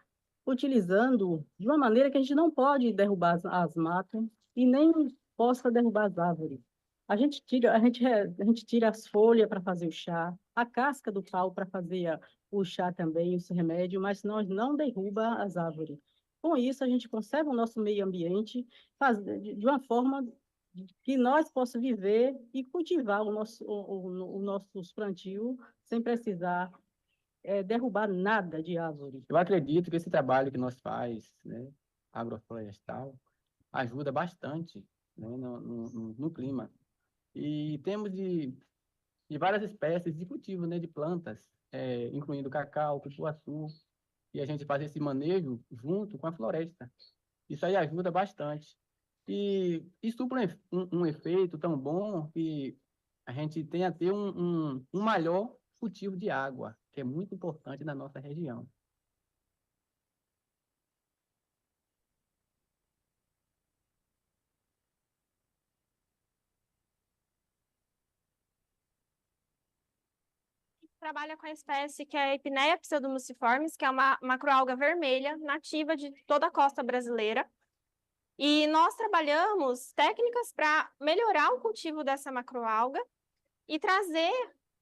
utilizando de uma maneira que a gente não pode derrubar as matas e nem possa derrubar as árvores. A gente tira as folhas para fazer o chá, a casca do pau para fazer o chá também, os remédios, mas nós não derruba as árvores. Com isso, a gente conserva o nosso meio ambiente de uma forma que nós possamos viver e cultivar o nossos plantios sem precisar derrubar nada de árvore. Eu acredito que esse trabalho que nós faz, né, agroflorestal, ajuda bastante, né, no clima. E temos de várias espécies de cultivo, né, de plantas, incluindo cacau, cupuaçu, e a gente faz esse manejo junto com a floresta. Isso aí ajuda bastante. E supra um efeito tão bom que a gente tem a ter um maior cultivo de água, que é muito importante na nossa região. Trabalha com a espécie que é a Epineia pseudomuciformes, que é uma macroalga vermelha, nativa de toda a costa brasileira. E nós trabalhamos técnicas para melhorar o cultivo dessa macroalga e trazer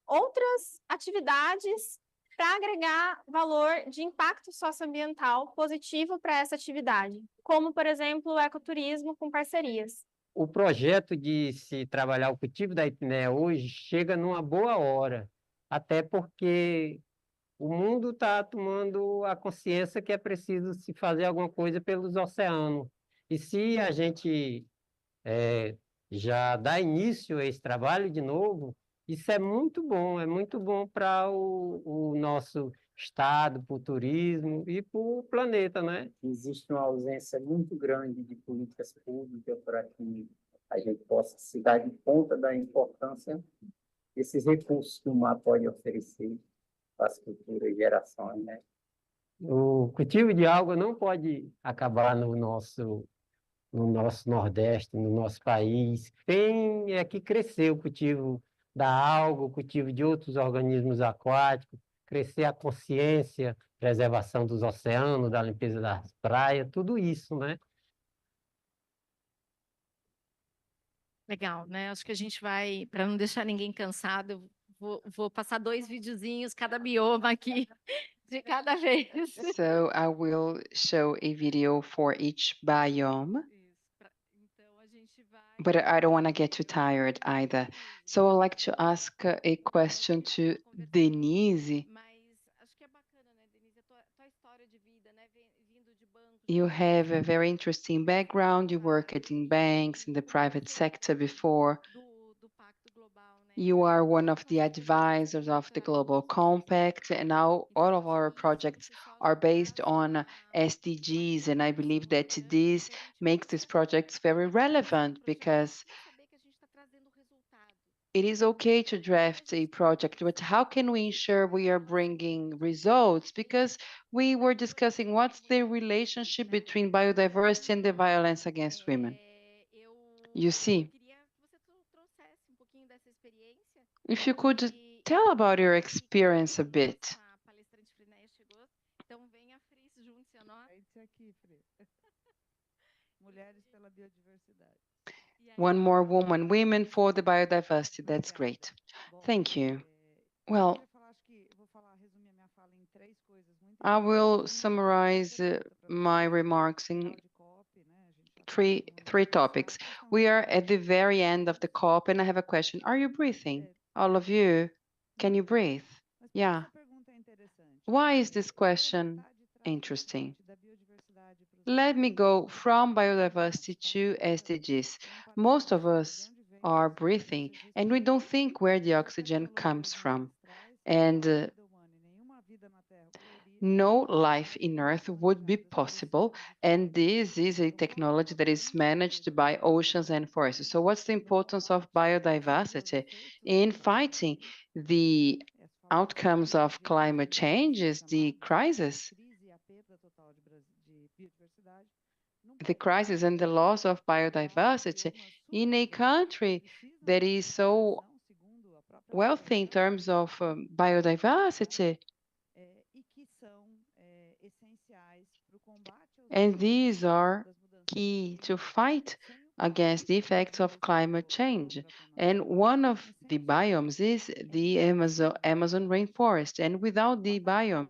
outras atividades para agregar valor de impacto socioambiental positivo para essa atividade, como, por exemplo, o ecoturismo com parcerias. O projeto de se trabalhar o cultivo da epineia hoje chega numa boa hora, até porque o mundo está tomando a consciência que é preciso se fazer alguma coisa pelos oceanos. E se a gente já dá início a esse trabalho de novo, isso é muito bom para o nosso estado, para o turismo e para o planeta, né? Existe uma ausência muito grande de políticas públicas para que a gente possa se dar de conta da importância desses recursos que o mar pode oferecer para as futuras gerações, né? O cultivo de alga não pode acabar no nosso Nordeste, no nosso país. Tem que crescer o cultivo da alga, o cultivo de outros organismos aquáticos, crescer a consciência, preservação dos oceanos, da limpeza das praias, tudo isso, né? Legal, né? Acho que a gente vai, para não deixar ninguém cansado, vou passar 2 videozinhos, cada bioma aqui, de cada vez. So I will show a video for each biome. But I don't want to get too tired either. So I'd like to ask a question to Denise. You have a very interesting background. You worked in banks, in the private sector before. You are one of the advisors of the Global Compact, and now all of our projects are based on SDGs, and I believe that this makes these projects very relevant because it is okay to draft a project, but how can we ensure we are bringing results? Because we were discussing what's the relationship between biodiversity and the violence against women. You see, if you could tell about your experience a bit. One more woman, women for the biodiversity. That's great. Thank you. Well, I will summarize my remarks in three topics. We are at the very end of the COP, and I have a question. Are you breathing? All of you, can you breathe? Yeah. Why is this question interesting? Let me go from biodiversity to SDGs. Most of us are breathing, and we don't think where the oxygen comes from. And no life in Earth would be possible, and this is a technology that is managed by oceans and forests. So what's the importance of biodiversity in fighting the outcomes of climate change? Is the crisis and the loss of biodiversity in a country that is so wealthy in terms of biodiversity. And these are key to fight against the effects of climate change. And one of the biomes is the Amazon rainforest. And without the biome,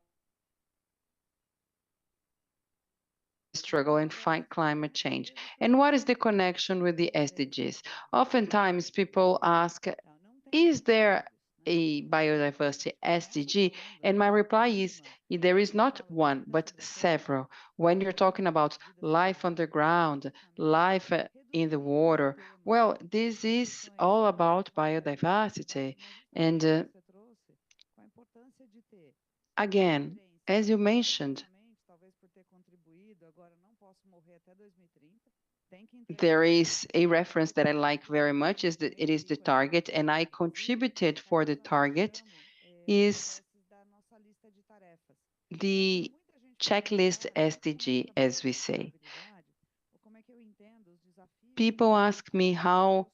struggle and fight climate change. And what is the connection with the SDGs? Oftentimes people ask, is there a biodiversity SDG? And my reply is, there is not one, but several. When you're talking about life underground, life in the water, well, this is all about biodiversity. And again, as you mentioned, there is a reference that I like very much, is that it is the target, and I contributed for the target, is the checklist SDG, as we say. People ask me, how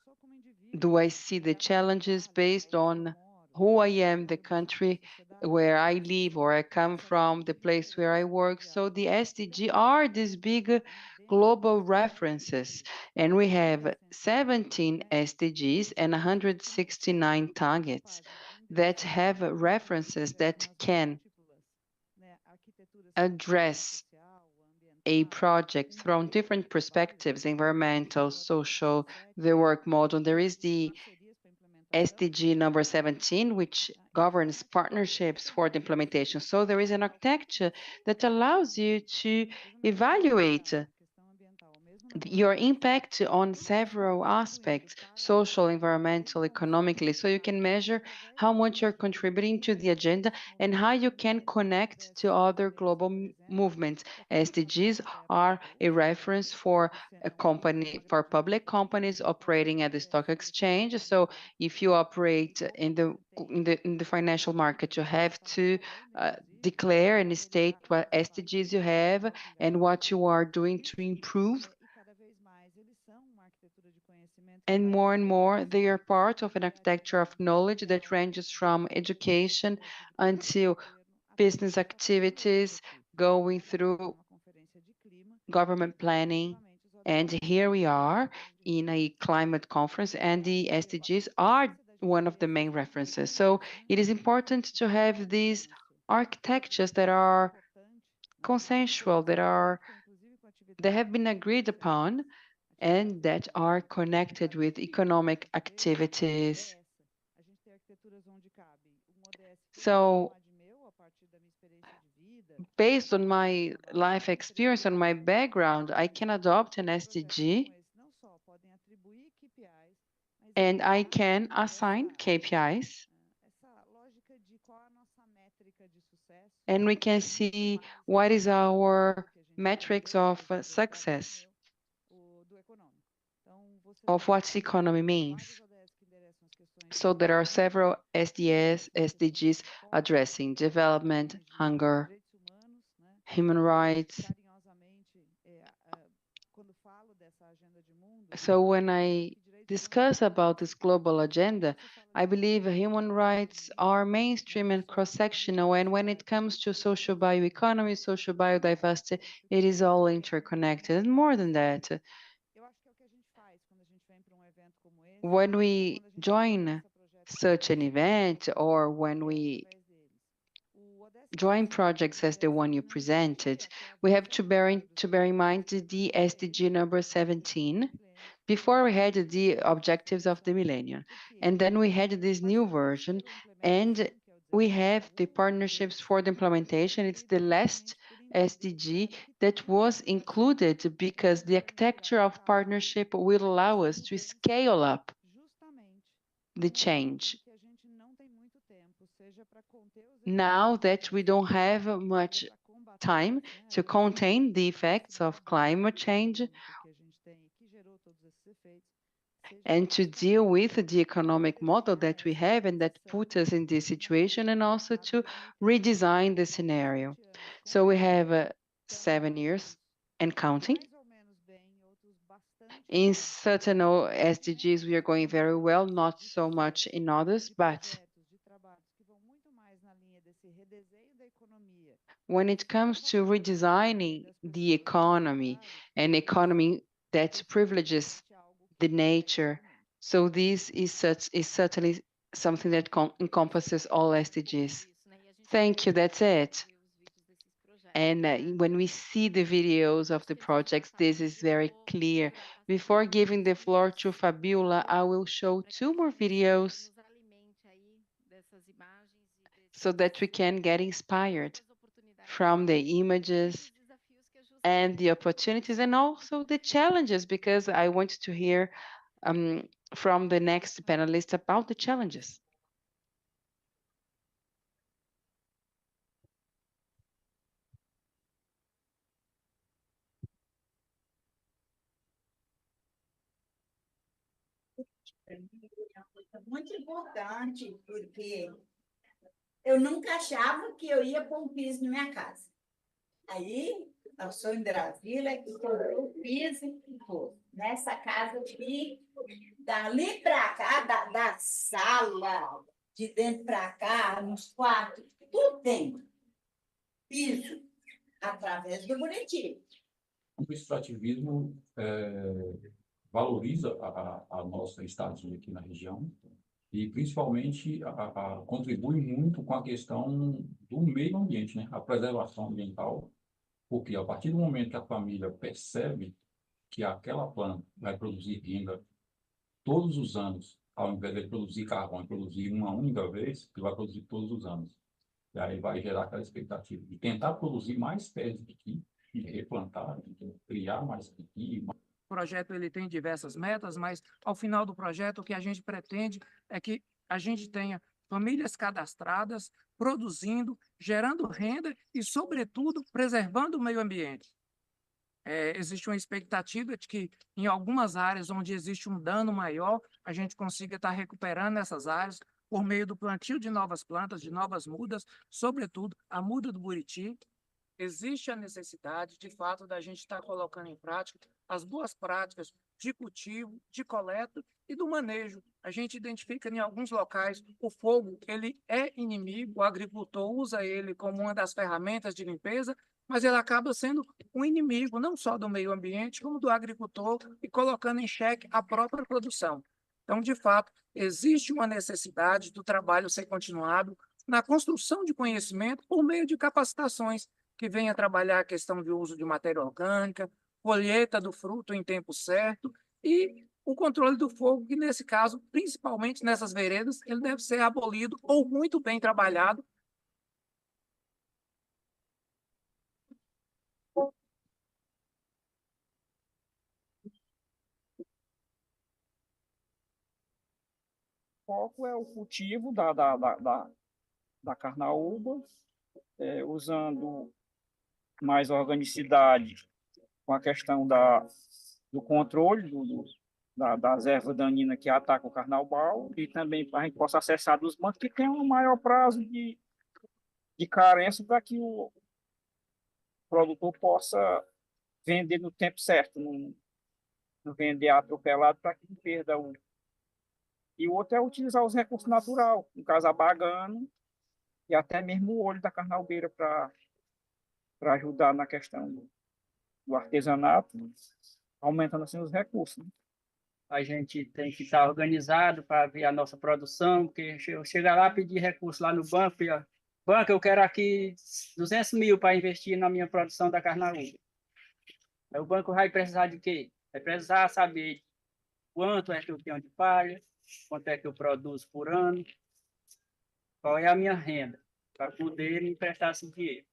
do I see the challenges based on who I am, the country where I live or I come from, the place where I work? So the SDG are these big global references, and we have 17 SDGs and 169 targets that have references that can address a project from different perspectives: environmental, social, the work model. There is the SDG number 17, which governs partnerships for the implementation. So there is an architecture that allows you to evaluate your impact on several aspects: social, environmental, economically, so you can measure how much you're contributing to the agenda and how you can connect to other global movements. SDGs are a reference for for public companies operating at the stock exchange. So if you operate in the financial market, you have to declare and state what SDGs you have and what you are doing to improve. And more, they are part of an architecture of knowledge that ranges from education until business activities, going through government planning. And here we are in a climate conference, and the SDGs are one of the main references. So it is important to have these architectures that are consensual, that have been agreed upon, and that are connected with economic activities. So based on my life experience, on my background, I can adopt an SDG and I can assign KPIs. And we can see what is our metrics of success, of what economy means. So there are several SDGs addressing development, hunger, human rights. So when I discuss about this global agenda, I believe human rights are mainstream and cross-sectional, and when it comes to social bioeconomy, social biodiversity, it is all interconnected. And more than that, when we join such an event or when we join projects as the one you presented, we have to bear in mind the SDG number 17. Before we had the objectives of the millennium, and then we had this new version, and we have the partnerships for the implementation. It's the last SDG that was included because the architecture of partnership will allow us to scale up the change. Now that we don't have much time to contain the effects of climate change and to deal with the economic model that we have and that put us in this situation, and also to redesign the scenario. So we have 7 years and counting. In certain SDGs, we are going very well, not so much in others, but when it comes to redesigning the economy, an economy that privileges the nature, so this is certainly something that encompasses all SDGs. Thank you, that's it. And when we see the videos of the projects, this is very clear. Before giving the floor to Fabiola, I will show 2 more videos so that we can get inspired from the images and the opportunities and also the challenges, because I want to hear from the next panelist about the challenges. Muito importante, porque eu nunca achava que eu ia pôr um piso na minha casa. Aí, eu sou em Brasília, e eu fiz nessa casa aqui, dali para cá, da sala, de dentro para cá, nos quartos, tudo tem piso, através do Buriti. O extrativismo valoriza a nossa estadia aqui na região e, principalmente, contribui muito com a questão do meio ambiente, né? A preservação ambiental, porque a partir do momento que a família percebe que aquela planta vai produzir renda todos os anos, ao invés de produzir carvão, produzir uma única vez, que vai produzir todos os anos. E aí vai gerar aquela expectativa de tentar produzir mais pés de piqui, de replantar, de criar mais piqui. O projeto ele tem diversas metas, mas ao final do projeto o que a gente pretende é que a gente tenha famílias cadastradas, produzindo, gerando renda e, sobretudo, preservando o meio ambiente. Existe uma expectativa de que, em algumas áreas onde existe um dano maior, a gente consiga estar recuperando essas áreas por meio do plantio de novas plantas, de novas mudas, sobretudo a muda do Buriti. Existe a necessidade, de fato, da gente estar colocando em prática as boas práticas de cultivo, de coleta e do manejo. A gente identifica em alguns locais o fogo, ele é inimigo, o agricultor usa ele como uma das ferramentas de limpeza, mas ele acaba sendo um inimigo não só do meio ambiente, como do agricultor e colocando em xeque a própria produção. Então, de fato, existe uma necessidade do trabalho ser continuado na construção de conhecimento por meio de capacitações que venha trabalhar a questão de uso de matéria orgânica, colheita do fruto em tempo certo e o controle do fogo, que nesse caso, principalmente nessas veredas, ele deve ser abolido ou muito bem trabalhado. foco é o cultivo da carnaúba, usando mais organicidade com a questão do controle das ervas daninhas que atacam o carnaubal e também para a gente possa acessar dos bancos que tem um maior prazo de carência para que o produtor possa vender no tempo certo, não vender atropelado para que não perda o... E o outro é utilizar os recursos naturais, no caso a bagana e até mesmo o olho da carnaubeira para ajudar na questão do artesanato, aumentando assim os recursos. A gente tem que estar organizado para ver a nossa produção, porque eu chegar lá pedir recurso lá no banco, e, ó, banco, eu quero aqui 200 mil para investir na minha produção da carnaúba. Aí o banco vai precisar de quê? Vai precisar saber quanto é que eu tenho de palha, quanto é que eu produzo por ano, qual é a minha renda, para poder me emprestar esse dinheiro.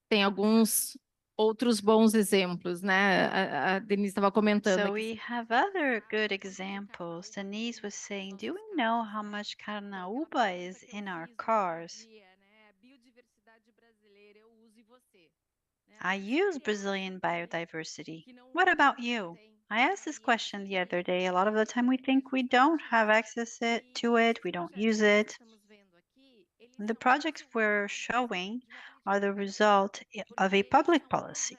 Tem alguns outros bons exemplos, né? A Denise estava comentando So aqui. we have other good examples. Denise was saying, do we know how much carnaúba is in our cars? I use Brazilian biodiversity. What about you? I asked this question the other day. A lot of the time we think we don't have access to it, we don't use it. The projects we're showing are the result of a public policy.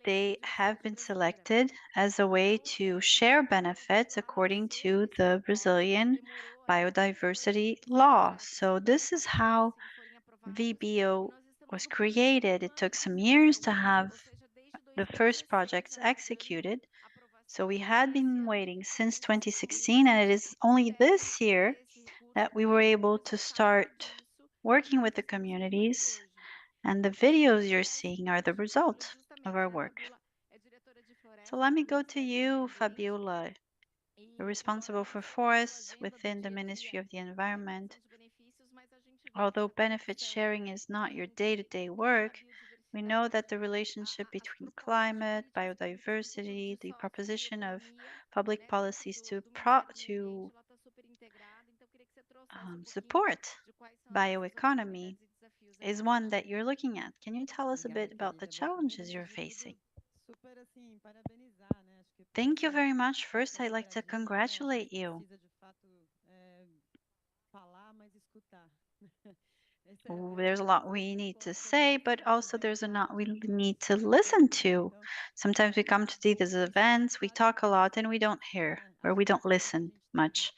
They have been selected as a way to share benefits according to the Brazilian biodiversity law. So this is how VBO was created. It took some years to have the first projects executed. So we had been waiting since 2016, and it is only this year that we were able to start working with the communities, and the videos you're seeing are the result of our work. So let me go to you, Fabiola. You're responsible for forests within the Ministry of the Environment. Although benefit sharing is not your day-to-day work, we know that the relationship between climate, biodiversity, the proposition of public policies to support bioeconomy is one that you're looking at. Can you tell us a bit about the challenges you're facing? Thank you very much. First, I'd like to congratulate you. There's a lot we need to say, but also there's a lot we need to listen to. Sometimes we come to these events, we talk a lot, and we don't hear, or we don't listen much.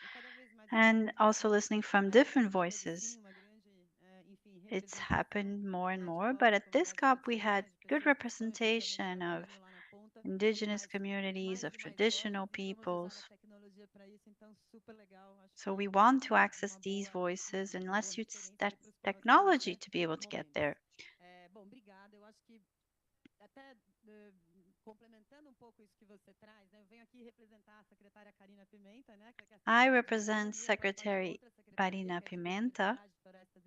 And also listening from different voices. It's happened more and more, but at this COP we had good representation of indigenous communities, of traditional peoples. So we want to access these voices and let's use that technology to be able to get there. I represent Secretary Karina Pimenta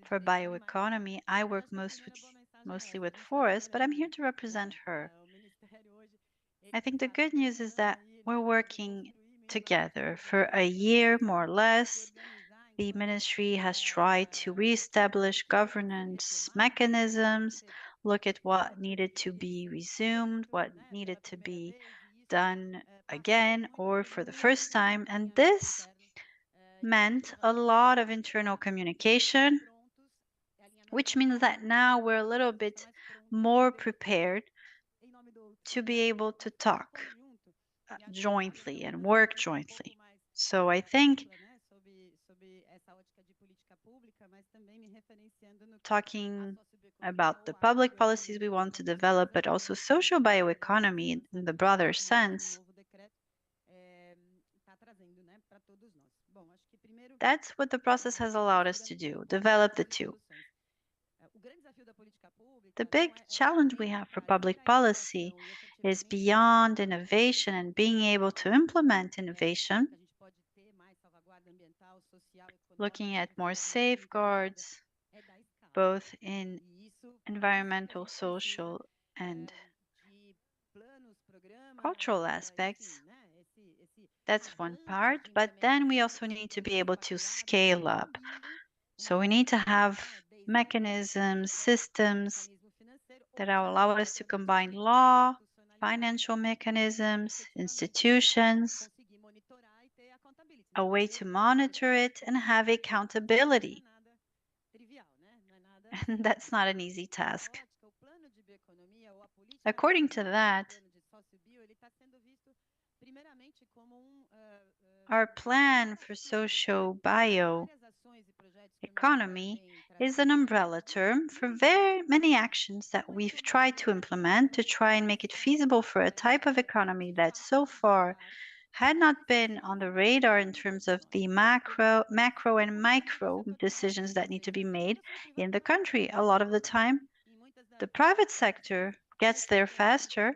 for bioeconomy. I work mostly with forests, but I'm here to represent her. I think the good news is that we're working together for a year, more or less. The ministry has tried to reestablish governance mechanisms, look at what needed to be resumed, what needed to be done again or for the first time. And this meant a lot of internal communication, which means that now we're a little bit more prepared to be able to talk jointly and work jointly. So I think talking about the public policies we want to develop, but also social bioeconomy in the broader sense, that's what the process has allowed us to do, develop the two. The big challenge we have for public policy is beyond innovation and being able to implement innovation, looking at more safeguards, both in environmental, social, and cultural aspects. That's one part, but then we also need to be able to scale up. So we need to have mechanisms, systems that allow us to combine law, financial mechanisms, institutions, a way to monitor it, and have accountability. And that's not an easy task. According to that, our plan for social bioeconomy is an umbrella term for very many actions that we've tried to implement to try and make it feasible for a type of economy that so far had not been on the radar in terms of the macro and micro decisions that need to be made in the country. A lot of the time, the private sector gets there faster,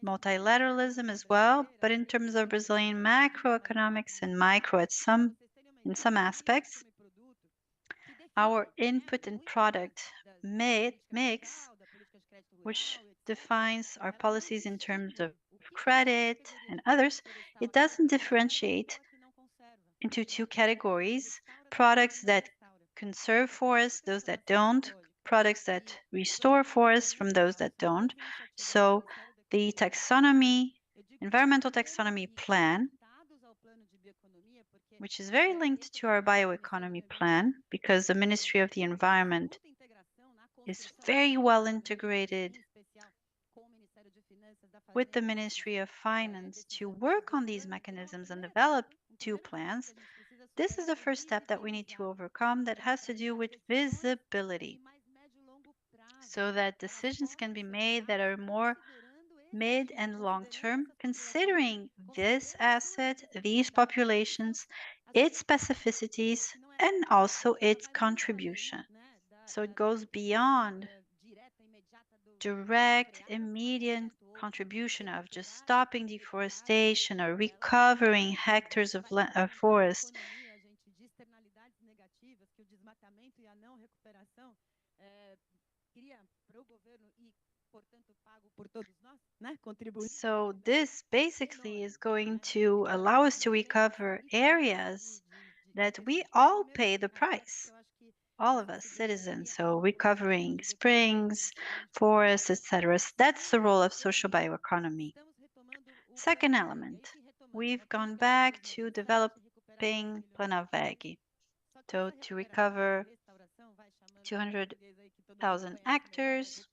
multilateralism as well, but in terms of Brazilian macroeconomics and micro in some aspects, our input and product mix, which defines our policies in terms of credit and others, it doesn't differentiate into two categories: products that conserve forests, those that don't, products that restore forests from those that don't. So the environmental taxonomy plan, which is very linked to our bioeconomy plan, because the Ministry of the Environment is very well integrated with the Ministry of Finance to work on these mechanisms and develop two plans. This is the first step that we need to overcome that has to do with visibility, so that decisions can be made that are more mid and long term, considering this asset, these populations, its specificities, and also its contribution. So it goes beyond direct, immediate contribution of just stopping deforestation or recovering hectares of forest. So this basically is going to allow us to recover areas that we all pay the price, all of us citizens. So recovering springs, forests, etc. So that's the role of social bioeconomy. Second element, we've gone back to developing Planaveg. So to recover 200,000 hectares.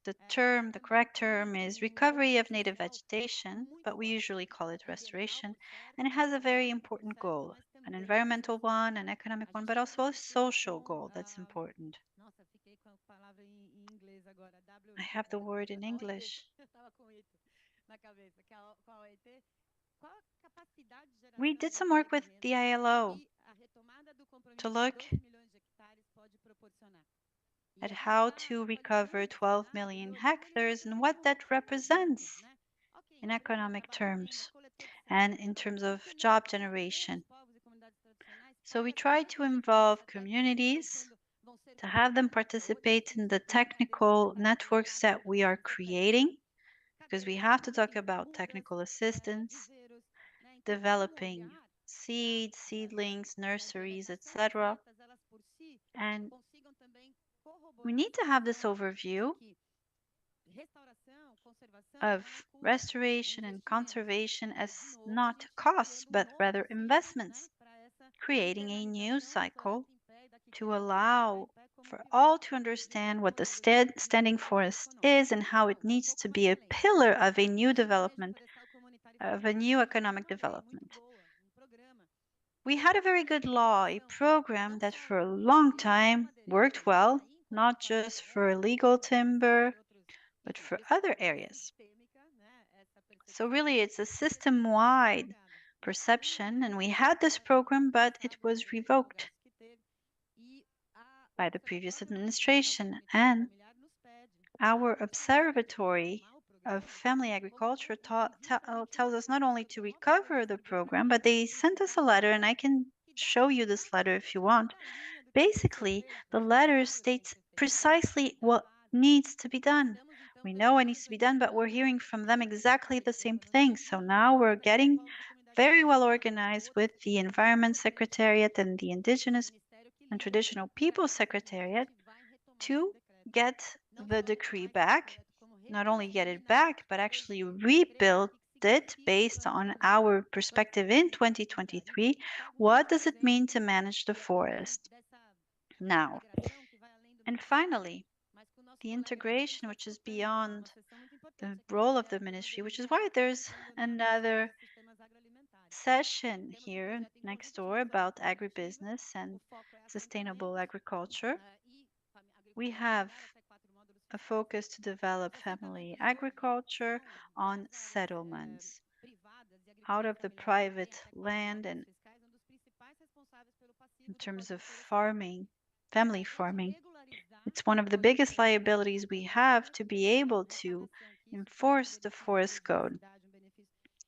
The correct term is recovery of native vegetation, but we usually call it restoration. And it has a very important goal, an environmental one, an economic one, but also a social goal that's important. I have the word in English. We did some work with the ILO to look at how to recover 12 million hectares and what that represents in economic terms and in terms of job generation. So we try to involve communities, to have them participate in the technical networks that we are creating, because we have to talk about technical assistance, developing seeds, seedlings, nurseries, etc. And we need to have this overview of restoration and conservation as not costs, but rather investments, creating a new cycle to allow for all to understand what the standing forest is and how it needs to be a pillar of a new development, of a new economic development. We had a very good law, a program that for a long time worked well, not just for illegal timber, but for other areas. So really it's a system-wide perception, and we had this program, but it was revoked by the previous administration. And our observatory of family agriculture tells us not only to recover the program, but they sent us a letter, and I can show you this letter if you want, basically, the letter states precisely what needs to be done. We know what needs to be done, but we're hearing from them exactly the same thing. So now we're getting very well organized with the Environment Secretariat and the Indigenous and Traditional People Secretariat to get the decree back, not only get it back, but actually rebuild it based on our perspective in 2023. What does it mean to manage the forest? Now, and finally, the integration, which is beyond the role of the ministry, which is why there's another session here next door about agribusiness and sustainable agriculture. We have a focus to develop family agriculture on settlements out of the private land and in terms of farming, family farming. It's one of the biggest liabilities we have to be able to enforce the forest code.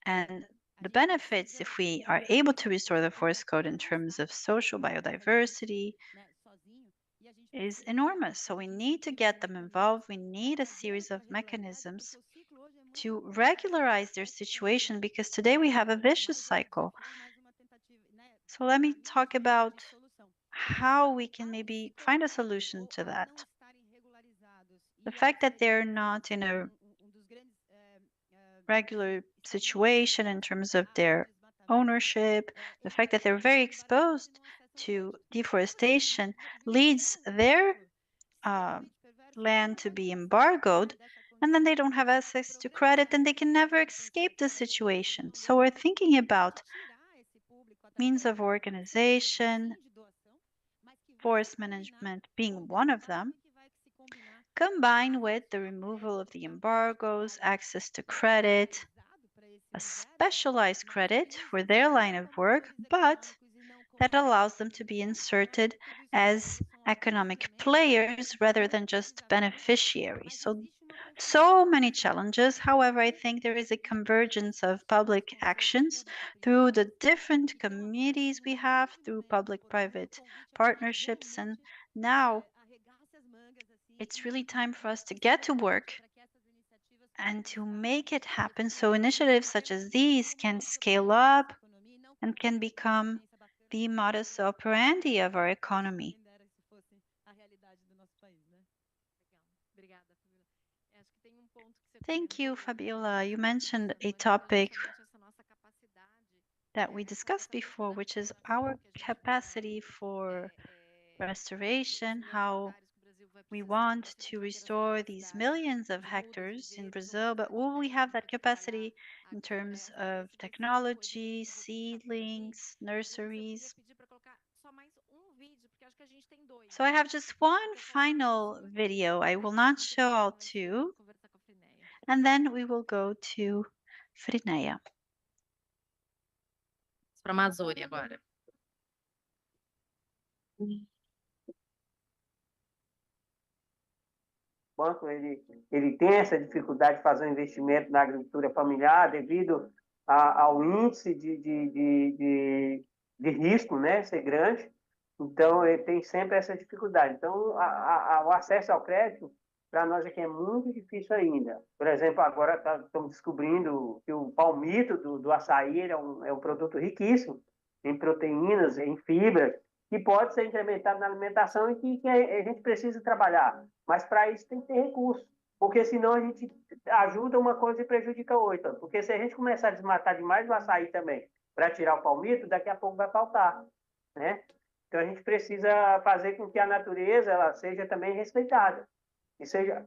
And the benefits, if we are able to restore the forest code in terms of social biodiversity, is enormous. So we need to get them involved. We need a series of mechanisms to regularize their situation, because today we have a vicious cycle. So let me talk about how we can maybe find a solution to that. The fact that they're not in a regular situation in terms of their ownership, the fact that they're very exposed to deforestation leads their land to be embargoed, and then they don't have access to credit and they can never escape the situation. So we're thinking about means of organization, forest management being one of them, combined with the removal of the embargoes, access to credit, a specialized credit for their line of work, but that allows them to be inserted as economic players rather than just beneficiaries. So many challenges. However, I think there is a convergence of public actions through the different committees we have, through public-private partnerships, and now it's really time for us to get to work and to make it happen so initiatives such as these can scale up and can become the modus operandi of our economy. Thank you, Fabiola. You mentioned a topic that we discussed before, which is our capacity for restoration, how we want to restore these millions of hectares in Brazil, but will we have that capacity in terms of technology, seedlings, nurseries? So I have just one final video. I will not show all two, and then we will go to Frineia. Para a Amazônia agora. O banco ele tem essa dificuldade de fazer um investimento na agricultura familiar devido ao índice de risco, né, ser grande. Então, ele tem sempre essa dificuldade. Então, o acesso ao crédito, para nós aqui, é muito difícil ainda. Por exemplo, agora estamos descobrindo que o palmito do açaí é um produto riquíssimo em proteínas, em fibras, que pode ser incrementado na alimentação e que a gente precisa trabalhar. Mas, para isso, tem que ter recurso, porque senão a gente ajuda uma coisa e prejudica a outra. Porque se a gente começar a desmatar demais o açaí também para tirar o palmito, daqui a pouco vai faltar, né? Então, a gente precisa fazer com que a natureza ela seja também respeitada, e seja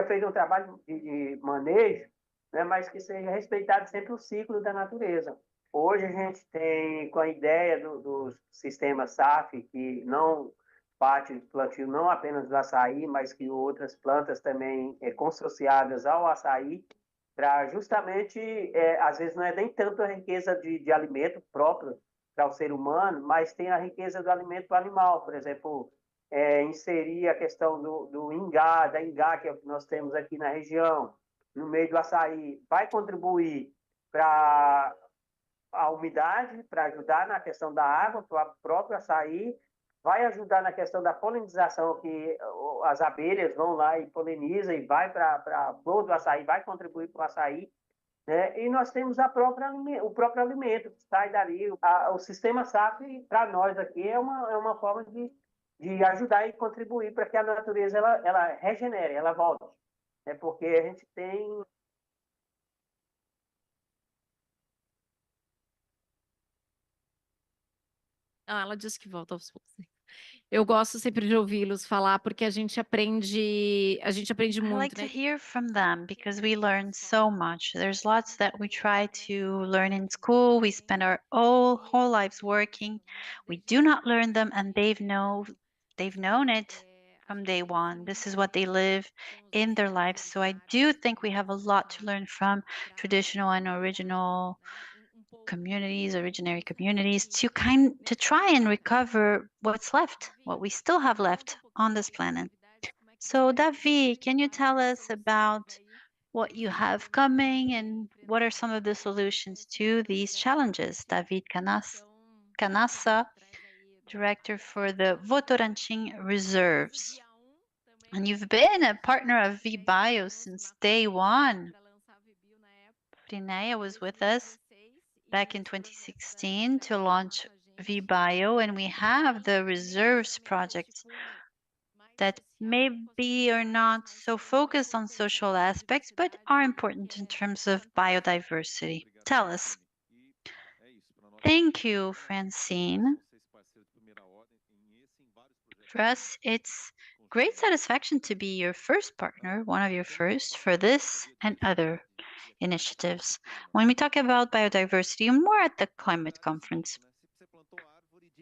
feito um trabalho de manejo, né, mas que seja respeitado sempre o ciclo da natureza. Hoje a gente tem, com a ideia do sistema SAF, que não parte do plantio não apenas do açaí, mas que outras plantas também consociadas ao açaí, para justamente, às vezes não é nem tanto a riqueza de alimento próprio para o ser humano, mas tem a riqueza do alimento animal, por exemplo, inserir a questão da ingá, que é o que nós temos aqui na região, no meio do açaí, vai contribuir para a umidade, para ajudar na questão da água, para o próprio açaí, vai ajudar na questão da polinização, que as abelhas vão lá e polinizam e vai para a flor do açaí, vai contribuir para o açaí, né? E nós temos o próprio alimento que sai dali. O sistema SAF, para nós aqui, é uma forma de ajudar e contribuir para que a natureza ela regenere, ela volte. É porque a gente tem... Ah, ela disse que volta aos poucos. Eu gosto sempre de ouvi-los falar porque a gente aprende I muito, like to né? hear from them because we learn so much. There's lots that we try to learn in school. We spend our whole lives working. We do not learn them, and they've known it from day one. This is what they live in their lives. So I do think we have a lot to learn from traditional and original communities, originary communities, to try and recover what's left, what we still have left on this planet. So Davi, can you tell us about what you have coming and what are some of the solutions to these challenges? David Canassa, director for the Votorantim Reserves. And you've been a partner of VBio since day one. Frineia was with us back in 2016 to launch VBio, and we have the Reserves project that maybe are not so focused on social aspects, but are important in terms of biodiversity. Tell us. Thank you, Francine. For us, it's great satisfaction to be your first partner, one of your first, for this and other initiatives. When we talk about biodiversity, more at the climate conference.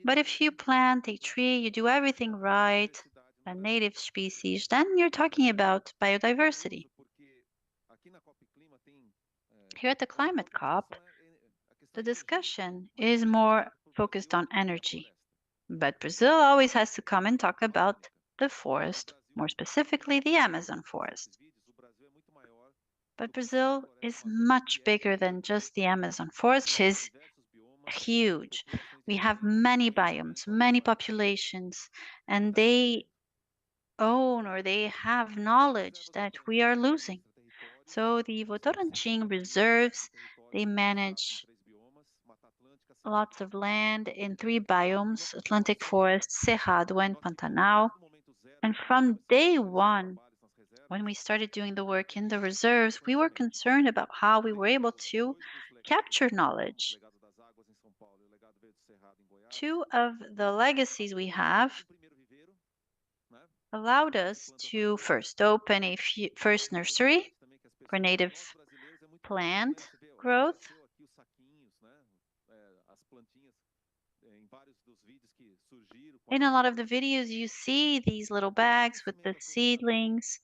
But if you plant a tree, you do everything right, a native species, then you're talking about biodiversity. Here at the Climate COP, the discussion is more focused on energy. But Brazil always has to come and talk about the forest, more specifically the Amazon forest. But Brazil is much bigger than just the Amazon forest, which is huge. We have many biomes, many populations, and they own or they have knowledge that we are losing. So the Votorantim reserves, they manage lots of land in 3 biomes, Atlantic Forest, Cerrado, and Pantanal. And from day one, when we started doing the work in the reserves, we were concerned about how we were able to capture knowledge. 2 of the legacies we have allowed us to first open a first nursery for native plant growth. In a lot of the videos, you see these little bags with the seedlings,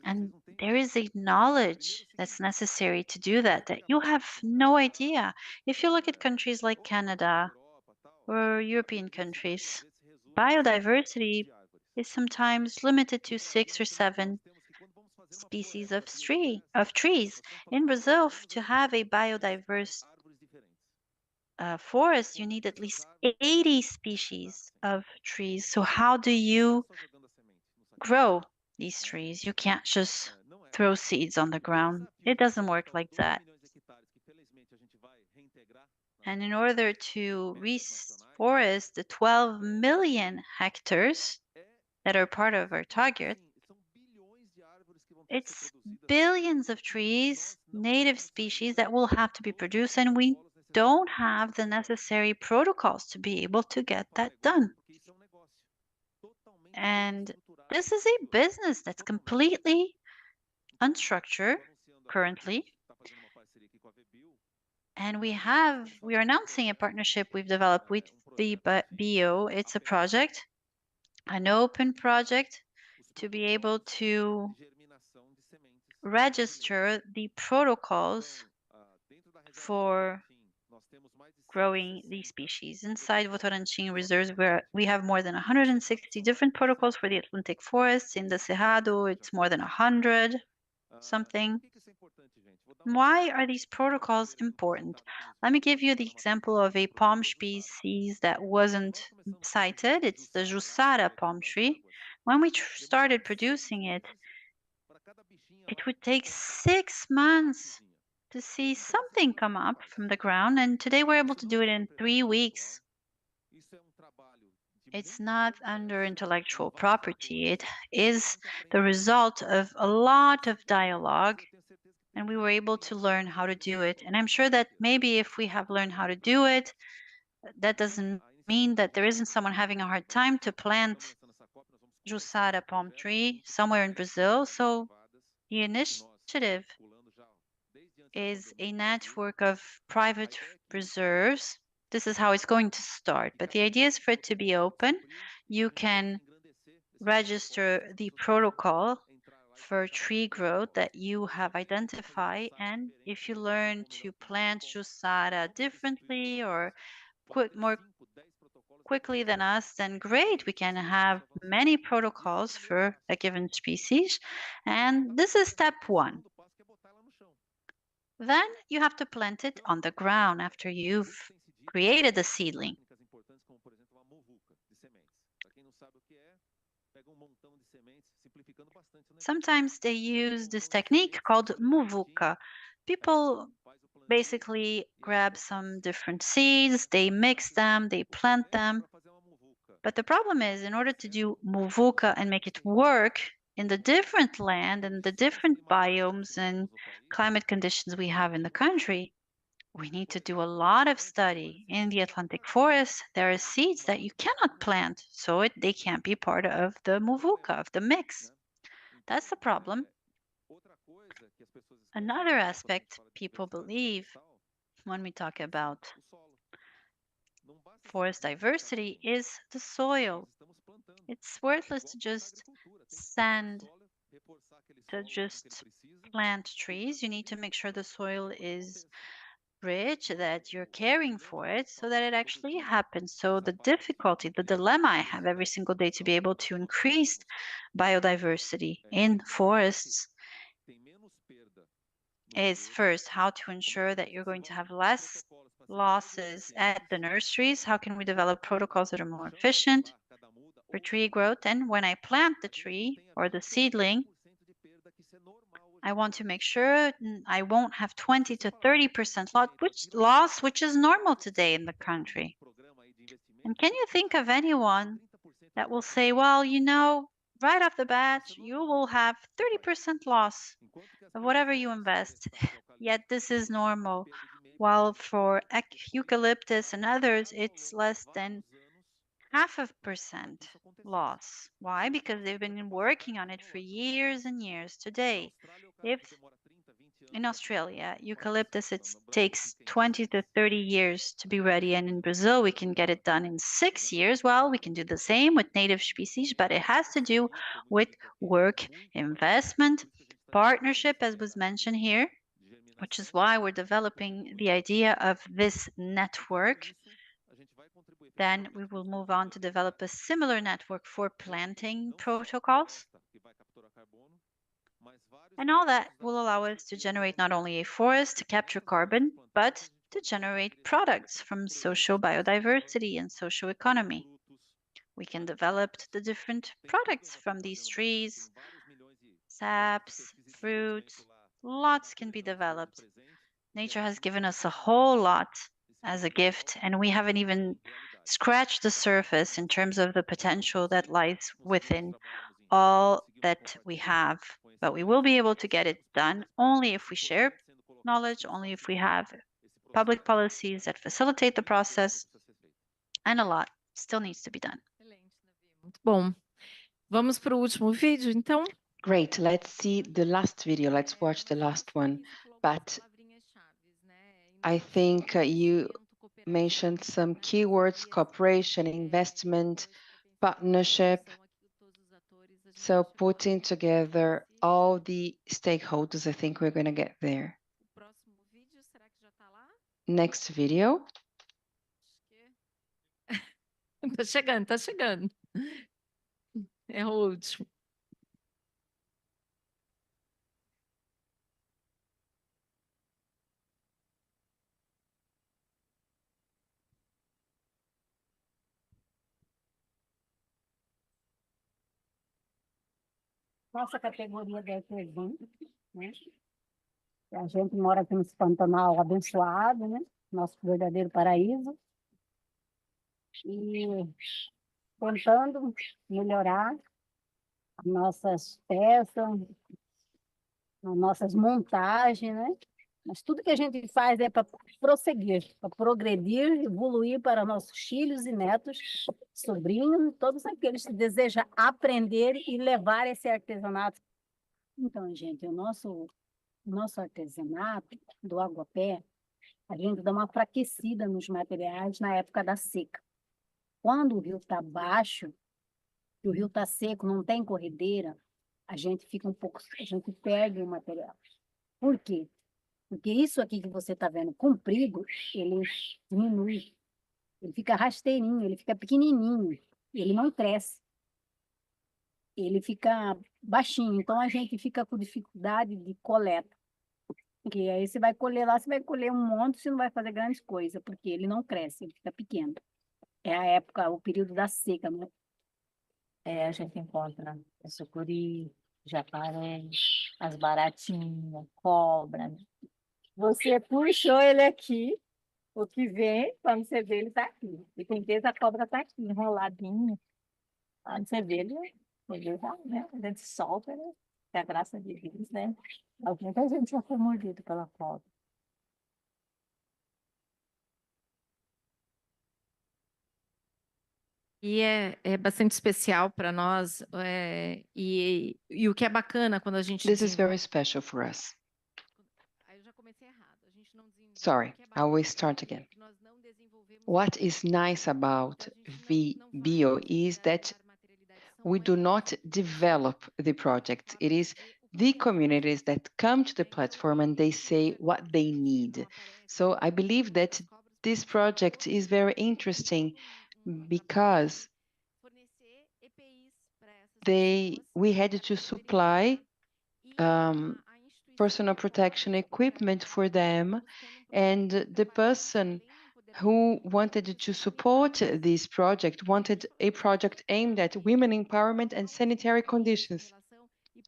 and there is a knowledge that's necessary to do that you have no idea. If you look at countries like Canada or European countries, biodiversity is sometimes limited to 6 or 7 species of trees. In Brazil, to have a biodiverse forest, you need at least 80 species of trees. So how do you grow these trees? You can't just throw seeds on the ground. It doesn't work like that. And in order to reforest the 12 million hectares that are part of our target, it's billions of trees, native species that will have to be produced, and we don't have the necessary protocols to be able to get that done. And this is a business that's completely unstructured currently. And we are announcing a partnership we've developed with VBio. It's a project, an open project, to be able to register the protocols for growing these species. Inside Votorantim reserves, where we have more than 160 different protocols for the Atlantic forests. In the Cerrado, it's more than 100 something. Why are these protocols important? Let me give you the example of a palm species that wasn't cited. It's the Jussara palm tree. When we started producing it, it would take 6 months to see something come up from the ground, and today we're able to do it in 3 weeks. It's not under intellectual property. It is the result of a lot of dialogue, and we were able to learn how to do it. And I'm sure that maybe if we have learned how to do it, that doesn't mean that there isn't someone having a hard time to plant Jussara palm tree somewhere in Brazil. So the initiative is a network of private reserves. This is how it's going to start. But the idea is for it to be open. You can register the protocol for tree growth that you have identified. And if you learn to plant Jussara differently or more quickly than us, then great. We can have many protocols for a given species. And this is step one. Then you have to plant it on the ground after you've created the seedling. Sometimes they use this technique called muvuca. People basically grab some different seeds, they mix them, they plant them. But the problem is, in order to do muvuca and make it work in the different land and the different biomes and climate conditions we have in the country, we need to do a lot of study. In the Atlantic forest, there are seeds that you cannot plant, so they can't be part of the muvuca, of the mix. That's the problem. Another aspect people believe when we talk about forest diversity is the soil. It's worthless to just plant trees. You need to make sure the soil is rich, that you're caring for it so that it actually happens. So the difficulty, the dilemma I have every single day to be able to increase biodiversity in forests is first how to ensure that you're going to have less losses at the nurseries. How can we develop protocols that are more efficient for tree growth? And when I plant the tree or the seedling, I want to make sure I won't have 20 to 30% loss, which is normal today in the country. And can you think of anyone that will say, well, you know, right off the bat, you will have 30% loss of whatever you invest, yet this is normal. While for eucalyptus and others, it's less than 0.5% loss. Why? Because they've been working on it for years and years. Today, if in Australia, eucalyptus, it takes 20 to 30 years to be ready, and in Brazil, we can get it done in 6 years. Well, we can do the same with native species, but it has to do with work, investment, partnership, as was mentioned here, which is why we're developing the idea of this network. Then we will move on to develop a similar network for planting protocols. And all that will allow us to generate not only a forest to capture carbon, but to generate products from social biodiversity and social economy. We can develop the different products from these trees, saps, fruits, lots can be developed. Nature has given us a whole lot as a gift, and we haven't even scratched the surface in terms of the potential that lies within all that we have. But we will be able to get it done only if we share knowledge, only if we have public policies that facilitate the process, and a lot still needs to be done. Muito bom. Vamos para o último vídeo, então? Great. Let's see the last video. Let's watch the last one. But I think you mentioned some keywords: cooperation, investment, partnership. So putting together all the stakeholders, I think we're going to get there. Next video. Tá chegando, tá chegando. É o último. Nossa categoria da EPVAM, né? A gente mora aqui nesse Pantanal abençoado, né? Nosso verdadeiro paraíso. E tentando melhorar as nossas peças, as nossas montagens, né? Mas tudo que a gente faz é para prosseguir, para progredir, evoluir para nossos filhos e netos, sobrinhos, todos aqueles que desejam aprender e levar esse artesanato. Então, gente, o nosso artesanato do aguapé, a gente dá uma enfraquecida nos materiais na época da seca. Quando o rio está baixo, que o rio está seco, não tem corredeira, a gente perde o material. Por quê? Porque isso aqui que você está vendo comprido, ele diminui, ele fica rasteirinho, ele fica pequenininho, ele não cresce, ele fica baixinho, então a gente fica com dificuldade de coleta. Porque aí você vai colher lá, você vai colher um monte, você não vai fazer grandes coisas, porque ele não cresce, ele fica pequeno. É a época, o período da seca, né? A gente encontra a sucuri, jacaré, as baratinhas, cobra. Você puxou ele aqui, o que vem, quando você vê, ele está aqui. E tem vezes a cobra está aqui, enroladinha. Quando você vê, ele já, né? A gente solta, né? É a graça de Deus, né? Muita gente já foi mordido pela cobra. E é bastante especial para nós, e o que é bacana quando a gente This is very desenvolve. special for us. Eu já comecei errado. A gente não desenvolve. Sorry, I will start again. What is nice about VBio is that we do not develop the project. It is the communities that come to the platform and they say what they need. So I believe that this project is very interesting because we had to supply personal protection equipment for them, and the person who wanted to support this project wanted a project aimed at women empowerment and sanitary conditions.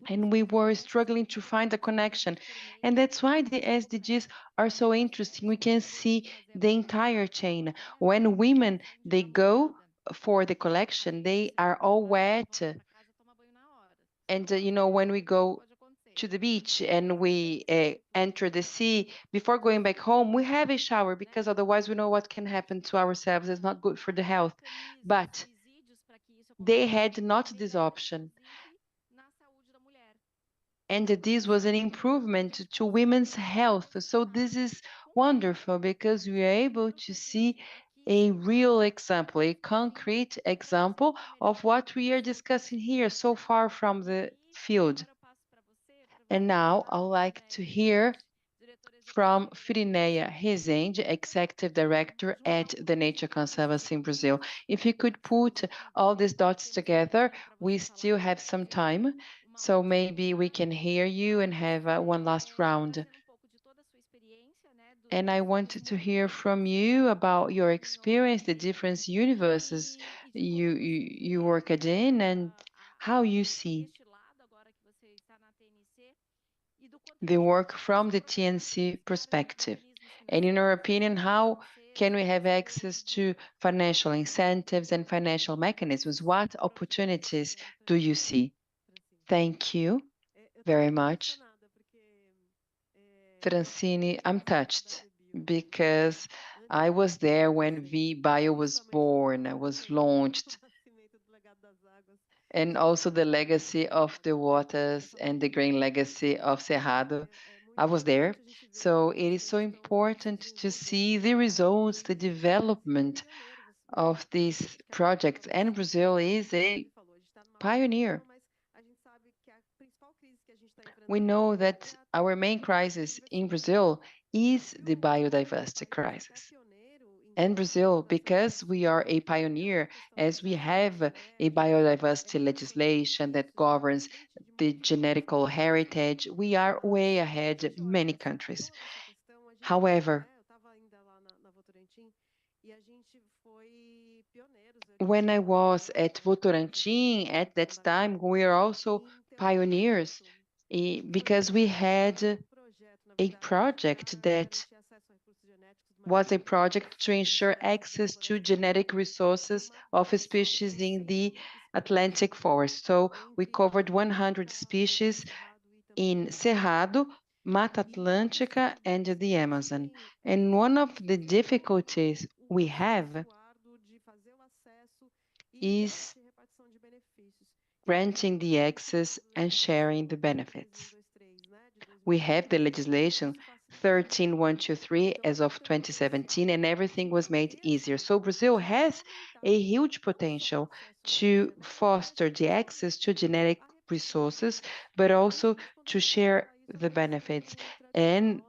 And we were struggling to find a connection. And that's why the SDGs are so interesting. We can see the entire chain. When women, they go for the collection, they are all wet. And, when we go to the beach and we enter the sea, before going back home, we have a shower because otherwise we know what can happen to ourselves. It's not good for the health. But they had not this option. And this was an improvement to women's health. So this is wonderful because we are able to see a real example, a concrete example of what we are discussing here so far from the field. And now I'd like to hear from Firineia Rezende, Executive Director at the Nature Conservancy in Brazil. If you could put all these dots together, we still have some time. So maybe we can hear you and have one last round. And I wanted to hear from you about your experience, the different universes you worked in, and how you see the work from the TNC perspective. And in your opinion, how can we have access to financial incentives and financial mechanisms? What opportunities do you see? Thank you very much. Francine, I'm touched because I was there when VBio was born, was launched, and also the legacy of the waters and the green legacy of Cerrado. I was there. So it is so important to see the results, the development of these projects. And Brazil is a pioneer. We know that our main crisis in Brazil is the biodiversity crisis. And Brazil, because we are a pioneer, as we have a biodiversity legislation that governs the genetical heritage, we are way ahead of many countries. However, when I was at Votorantim, at that time, we were also pioneers because we had a project that was a project to ensure access to genetic resources of species in the Atlantic forest. So we covered 100 species in Cerrado, Mata Atlântica, and the Amazon. And one of the difficulties we have is granting the access and sharing the benefits. We have the legislation 13123 as of 2017, and everything was made easier. So Brazil has a huge potential to foster the access to genetic resources, but also to share the benefits. And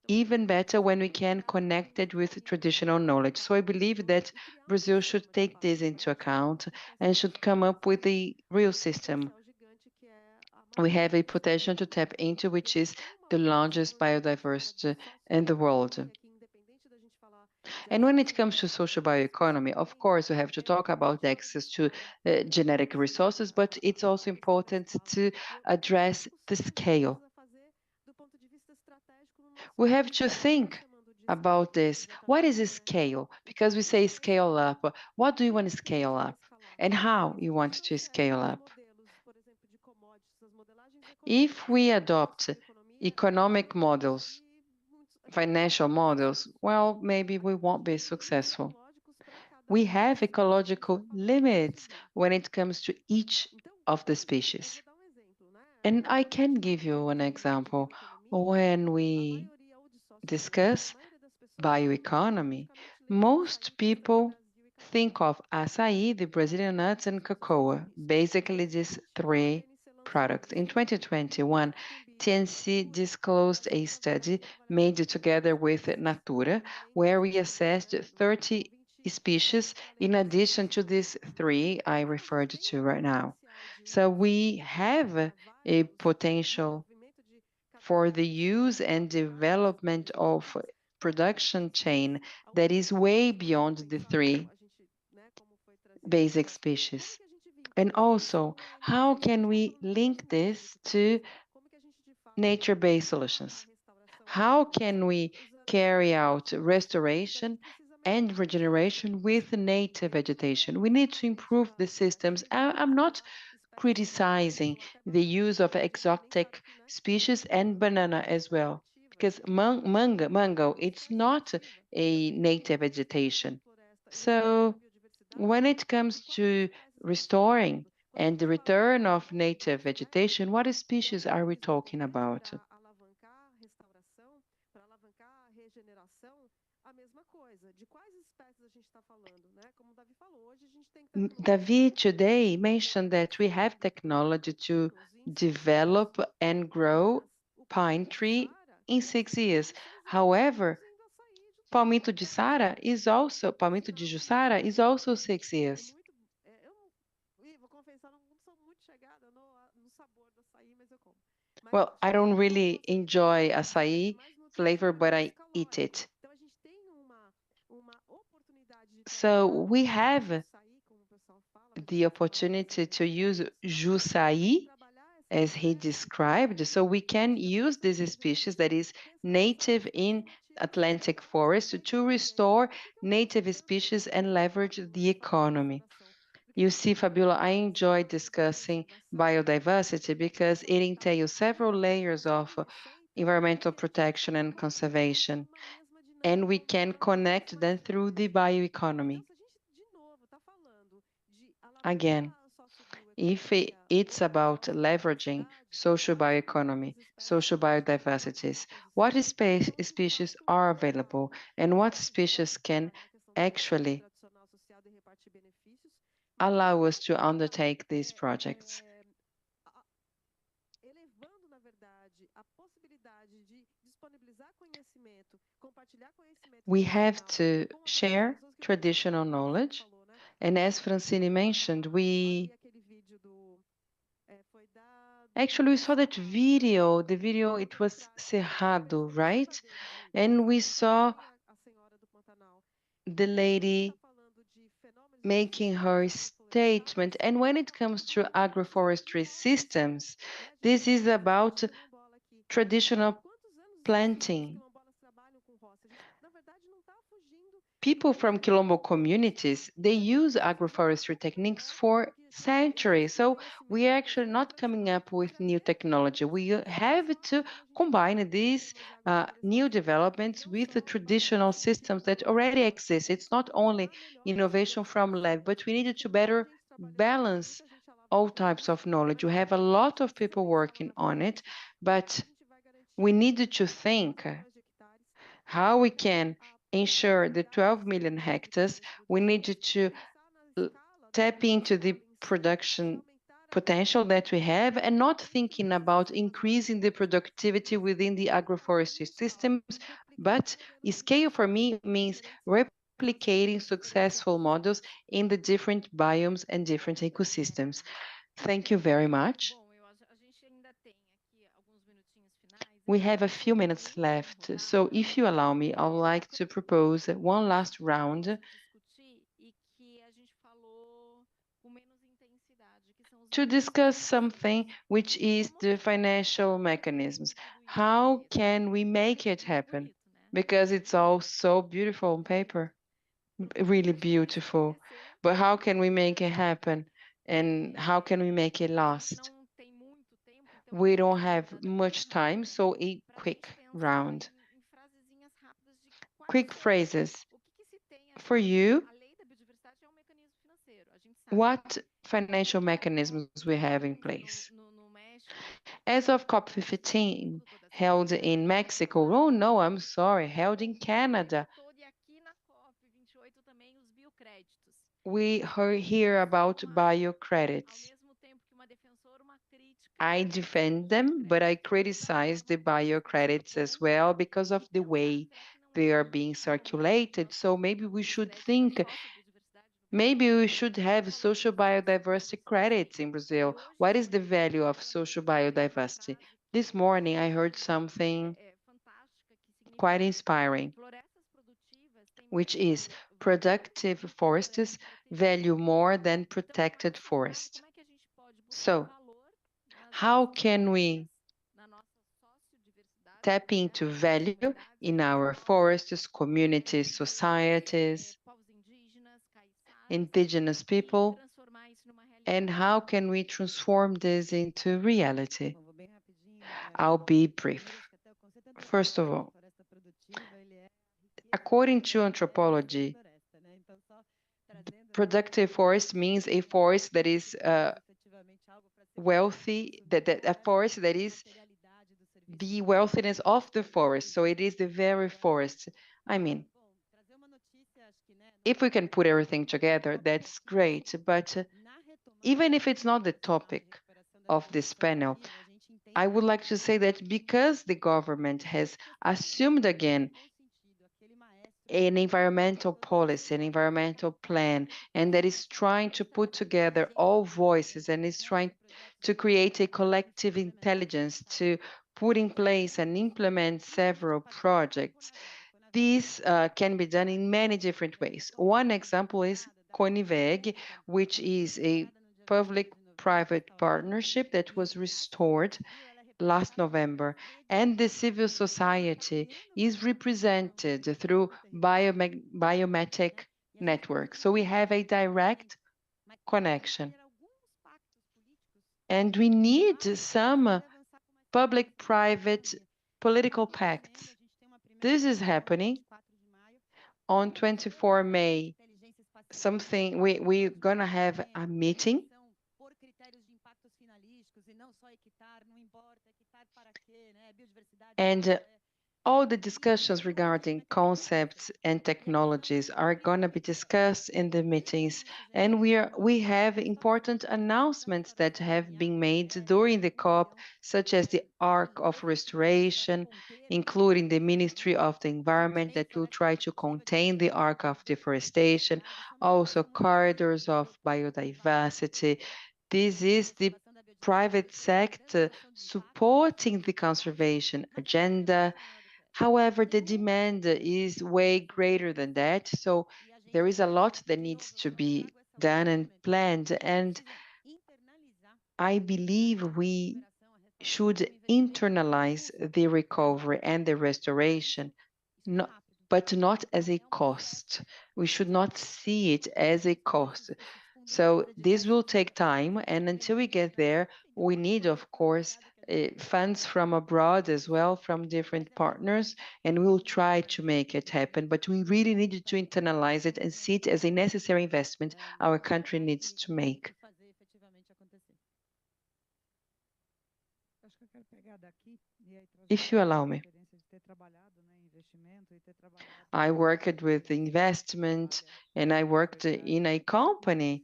even better when we can connect it with traditional knowledge. So I believe that Brazil should take this into account and should come up with a real system. We have a potential to tap into, which is the largest biodiversity in the world. And when it comes to social bioeconomy, of course, we have to talk about access to genetic resources, but it's also important to address the scale. We have to think about this. What is a scale? Because we say scale up. What do you want to scale up? And how you want to scale up? If we adopt economic models, financial models, well, maybe we won't be successful. We have ecological limits when it comes to each of the species. And I can give you an example. When we discuss bioeconomy, most people think of açaí, the Brazilian nuts, and cocoa, basically these three products. In 2021, TNC disclosed a study made together with Natura, where we assessed 30 species in addition to these three I referred to right now. So we have a potential for the use and development of production chain that is way beyond the three basic species. And also, how can we link this to nature-based solutions? How can we carry out restoration and regeneration with native vegetation? We need to improve the systems. I'm not criticizing the use of exotic species and banana as well, because mango, it's not a native vegetation. So when it comes to restoring and the return of native vegetation, what species are we talking about? Davi today mentioned that we have technology to develop and grow pine tree in 6 years. However, palmito de Jussara is also 6 years. Well, I don't really enjoy açaí flavor, but I eat it. So we have the opportunity to use Jussaí, as he described, so we can use this species that is native in Atlantic forest to restore native species and leverage the economy. You see, Fabiola, I enjoy discussing biodiversity because it entails several layers of environmental protection and conservation, and we can connect them through the bioeconomy. Again, if it's about leveraging social bioeconomy, social biodiversities, what species are available and what species can actually allow us to undertake these projects? We have to share traditional knowledge, and as Francine mentioned, we saw that video, it was Cerrado, right? And we saw the lady making her statement. And when it comes to agroforestry systems, this is about traditional planting. People from Quilombo communities, they use agroforestry techniques for centuries. So we are actually not coming up with new technology. We have to combine these new developments with the traditional systems that already exist. It's not only innovation from lab, but we needed to better balance all types of knowledge. We have a lot of people working on it, but we needed to think how we can ensure the 12 million hectares. We need to tap into the production potential that we have and not thinking about increasing the productivity within the agroforestry systems, but scale for me means replicating successful models in the different biomes and different ecosystems. Thank you very much. We have a few minutes left, so if you allow me, I would like to propose one last round to discuss something which is the financial mechanisms. How can we make it happen? Because it's all so beautiful on paper, really beautiful. But how can we make it happen? And how can we make it last? We don't have much time, so a quick round. Quick phrases. For you, what financial mechanisms we have in place? As of COP15 held in Mexico, oh no, I'm sorry, held in Canada, we hear about biocredits. I defend them, but I criticize the biocredits as well because of the way they are being circulated. So maybe we should think, maybe we should have social biodiversity credits in Brazil. What is the value of social biodiversity? This morning I heard something quite inspiring, which is productive forests value more than protected forests. So how can we tap into value in our forests, communities, societies, indigenous people, and how can we transform this into reality? I'll be brief. First of all, according to anthropology, productive forest means a forest that is wealthy, a forest that is the wealthiness of the forest. So it is the very forest. I mean, if we can put everything together, that's great. But even if it's not the topic of this panel, I would like to say that because the government has assumed again an environmental policy, an environmental plan, and that is trying to put together all voices and is trying to create a collective intelligence to put in place and implement several projects. This can be done in many different ways. One example is CONIVEG, which is a public-private partnership that was restored last November, and the civil society is represented through biometric network. So we have a direct connection. And we need some public-private political pacts. This is happening. On 24 May, we're gonna have a meeting. And all the discussions regarding concepts and technologies are going to be discussed in the meetings. And we have important announcements that have been made during the COP, such as the Arc of Restoration, including the Ministry of the Environment that will try to contain the Arc of Deforestation, also corridors of biodiversity. This is the private sector supporting the conservation agenda. However, the demand is way greater than that. So there is a lot that needs to be done and planned. And I believe we should internalize the recovery and the restoration, but not as a cost. We should not see it as a cost. So this will take time, and until we get there, we need, of course, funds from abroad as well, from different partners, and we'll try to make it happen. But we really need to internalize it and see it as a necessary investment our country needs to make. If you allow me. I worked with investment, and I worked in a company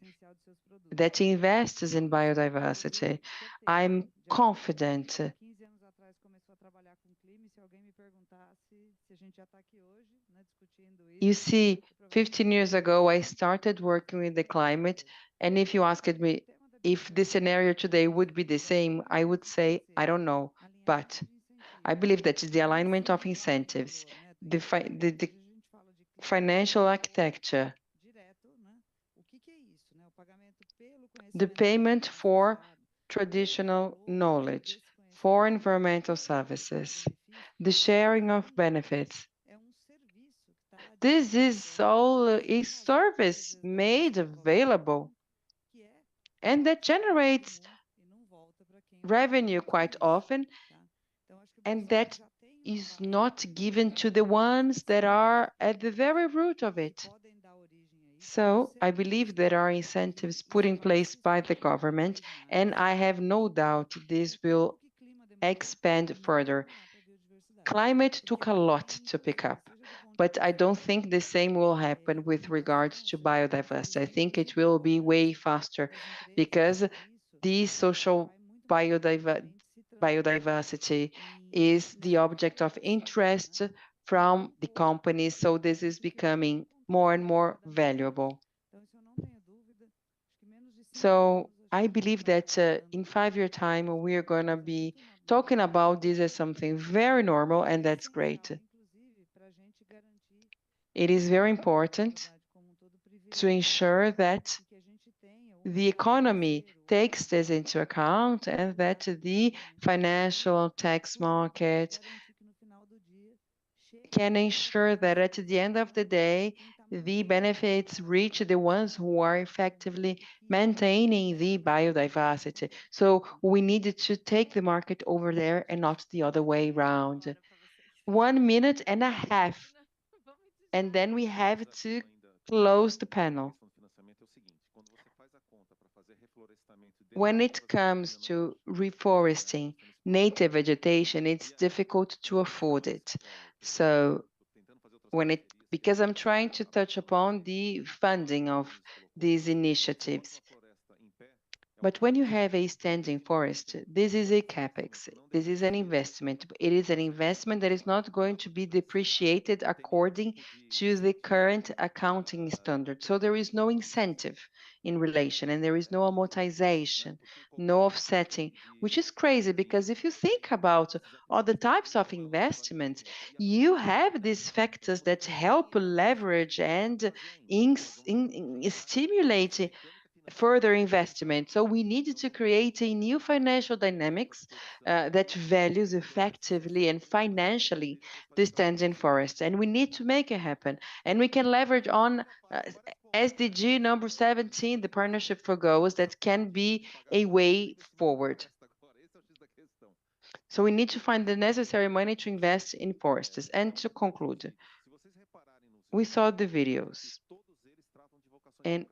that invests in biodiversity. I'm confident. You see, 15 years ago, I started working with the climate, and if you asked me if the scenario today would be the same, I would say, I don't know. But I believe that the alignment of incentives, the financial architecture, the payment for traditional knowledge, for environmental services, the sharing of benefits. This is all a service made available, and that generates revenue quite often, and that is not given to the ones that are at the very root of it. So I believe there are incentives put in place by the government, and I have no doubt this will expand further. Climate took a lot to pick up, but I don't think the same will happen with regards to biodiversity. I think it will be way faster because the social biodiversity is the object of interest from the companies, so this is becoming more and more valuable. So I believe that in 5-year time, we are going to be talking about this as something very normal, and that's great. It is very important to ensure that the economy takes this into account and that the financial tax market can ensure that at the end of the day, the benefits reach the ones who are effectively maintaining the biodiversity. So we needed to take the market over there and not the other way around. 1 minute and a half, and then we have to close the panel. When it comes to reforesting native vegetation, it's difficult to afford it. So because I'm trying to touch upon the funding of these initiatives. But when you have a standing forest, this is a capex. This is an investment. It is an investment that is not going to be depreciated according to the current accounting standard. So there is no incentive in relation, and there is no amortization, no offsetting, which is crazy because if you think about other types of investments, you have these factors that help leverage and stimulate further investment. So we needed to create a new financial dynamics that values effectively and financially the standing forest. And we need to make it happen. And we can leverage on SDG number 17, the Partnership for Goals, that can be a way forward. So we need to find the necessary money to invest in forests. And to conclude, we saw the videos. And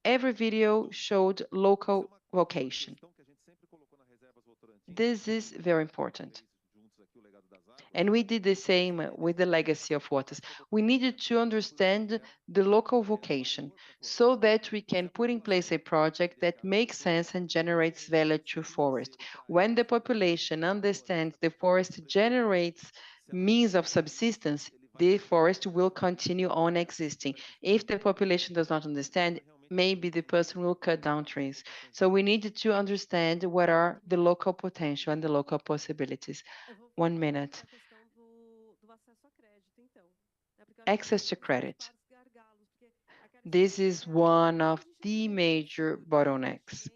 every video showed local vocation. This is very important. And we did the same with the legacy of waters. We needed to understand the local vocation so that we can put in place a project that makes sense and generates value to forest. When the population understands the forest generates means of subsistence, the forest will continue on existing. If the population does not understand, maybe the person will cut down trees. So we needed to understand what are the local potential and the local possibilities. 1 minute. Access to credit. This is one of the major bottlenecks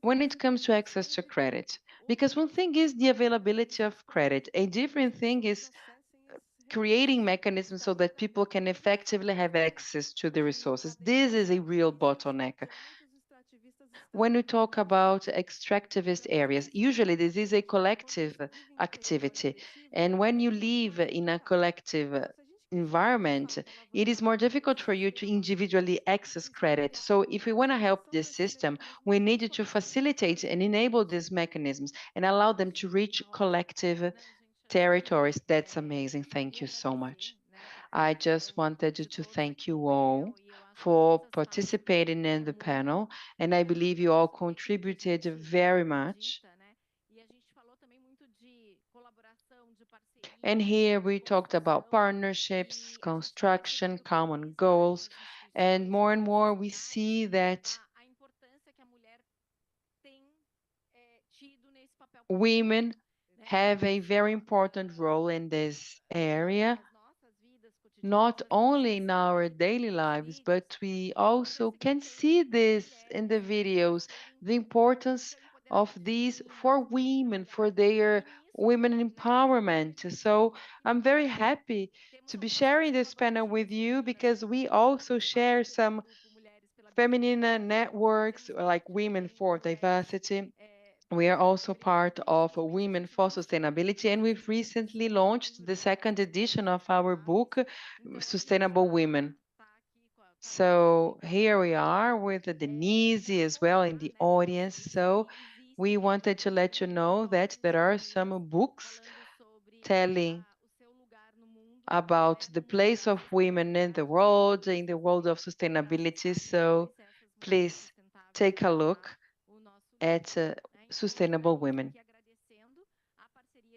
when it comes to access to credit. Because one thing is the availability of credit, a different thing is creating mechanisms so that people can effectively have access to the resources. This is a real bottleneck. When we talk about extractivist areas, usually this is a collective activity. And when you live in a collective environment, it is more difficult for you to individually access credit. So if we want to help this system, we need to facilitate and enable these mechanisms and allow them to reach collective territories. That's amazing. Thank you so much. I just wanted to thank you all for participating in the panel, and I believe you all contributed very much. And here we talked about partnerships, construction, common goals, and more we see that women have a very important role in this area, not only in our daily lives, but we also can see this in the videos, the importance of these for women, for their women empowerment. So I'm very happy to be sharing this panel with you because we also share some feminine networks like Women for Diversity. We are also part of Women for Sustainability, and we've recently launched the second edition of our book, Sustainable Women. So here we are with Denise as well in the audience. So we wanted to let you know that there are some books telling about the place of women in the world of sustainability. So please take a look at Sustainable Women.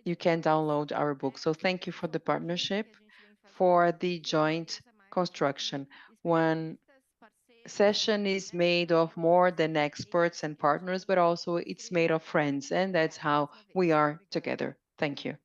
You can download our book. So thank you for the partnership, for the joint construction. One session is made of more than experts and partners, but also it's made of friends, and that's how we are together. Thank you.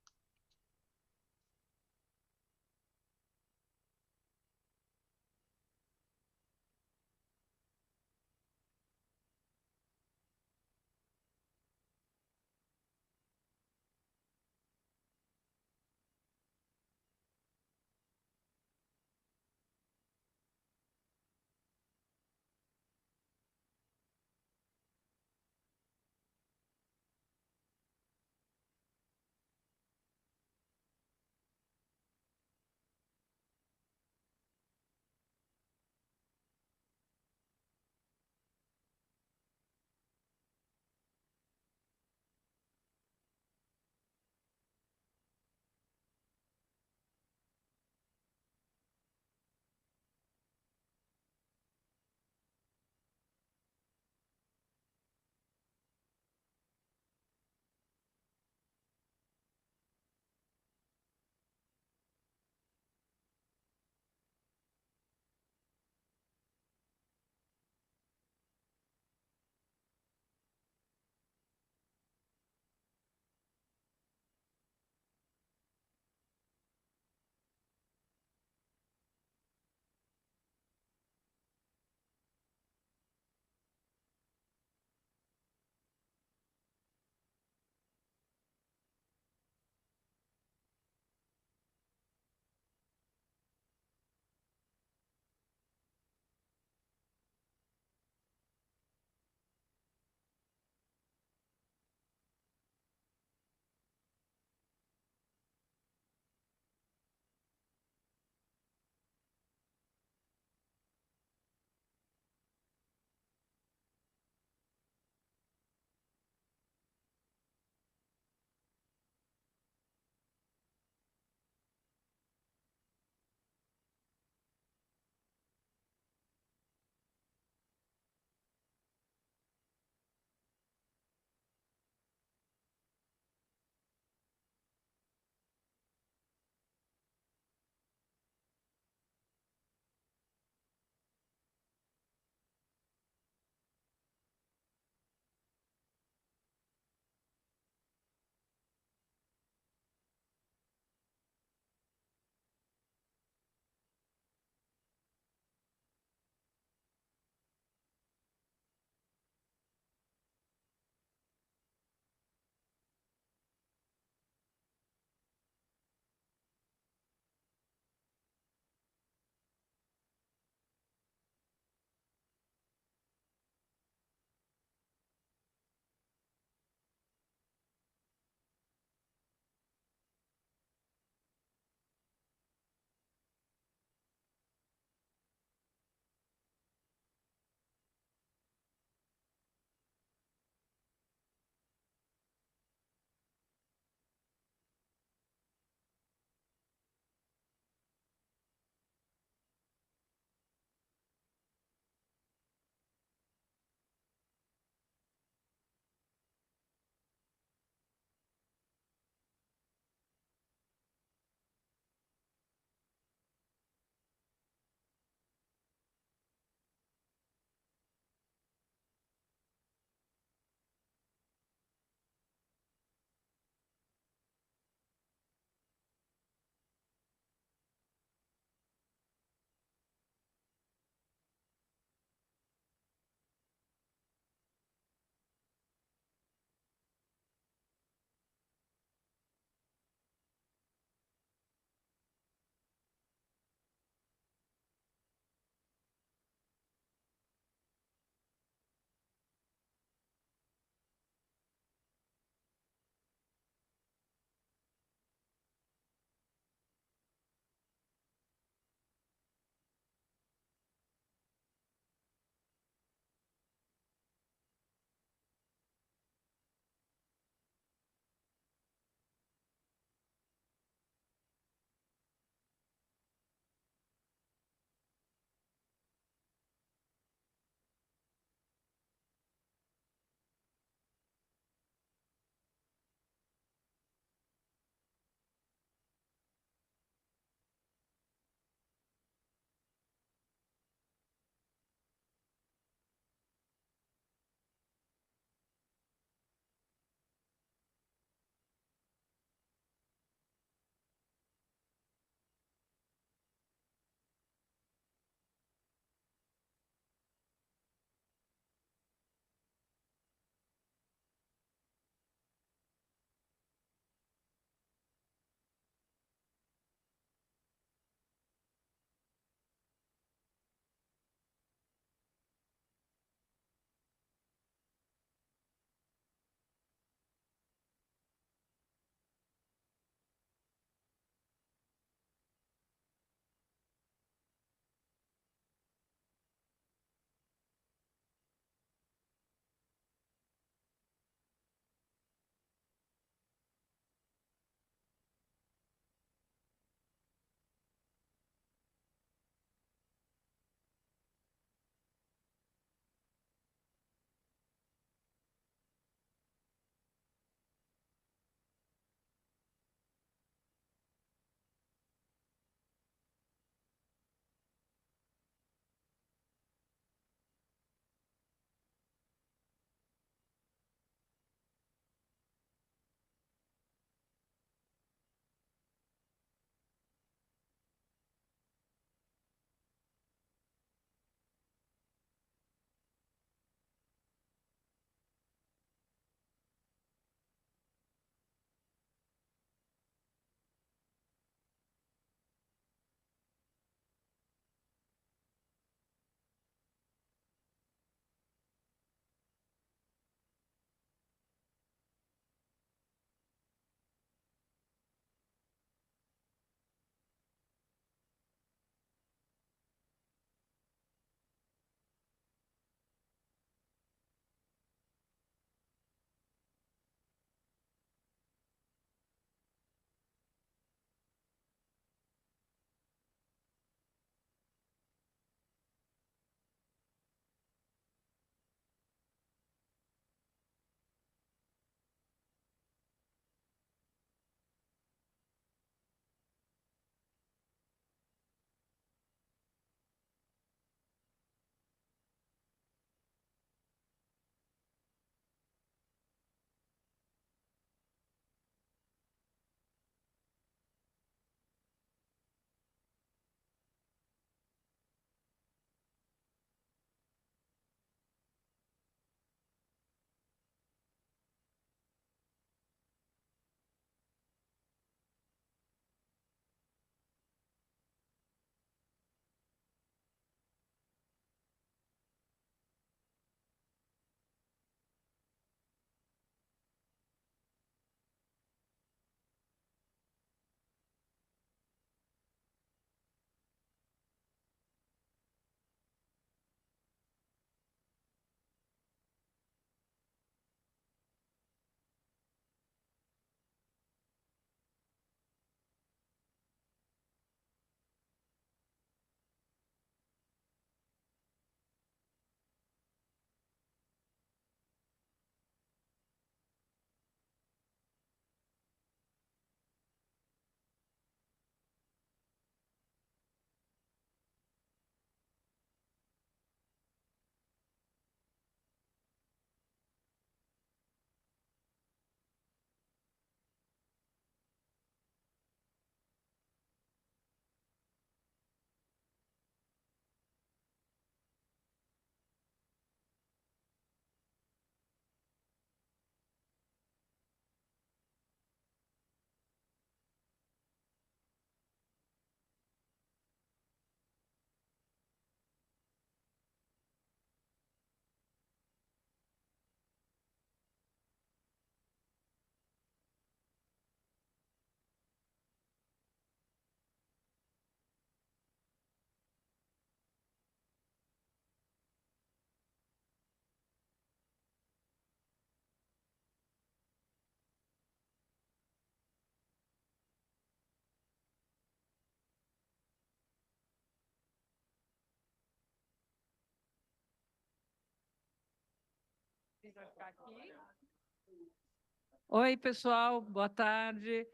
Oi, pessoal, boa tarde.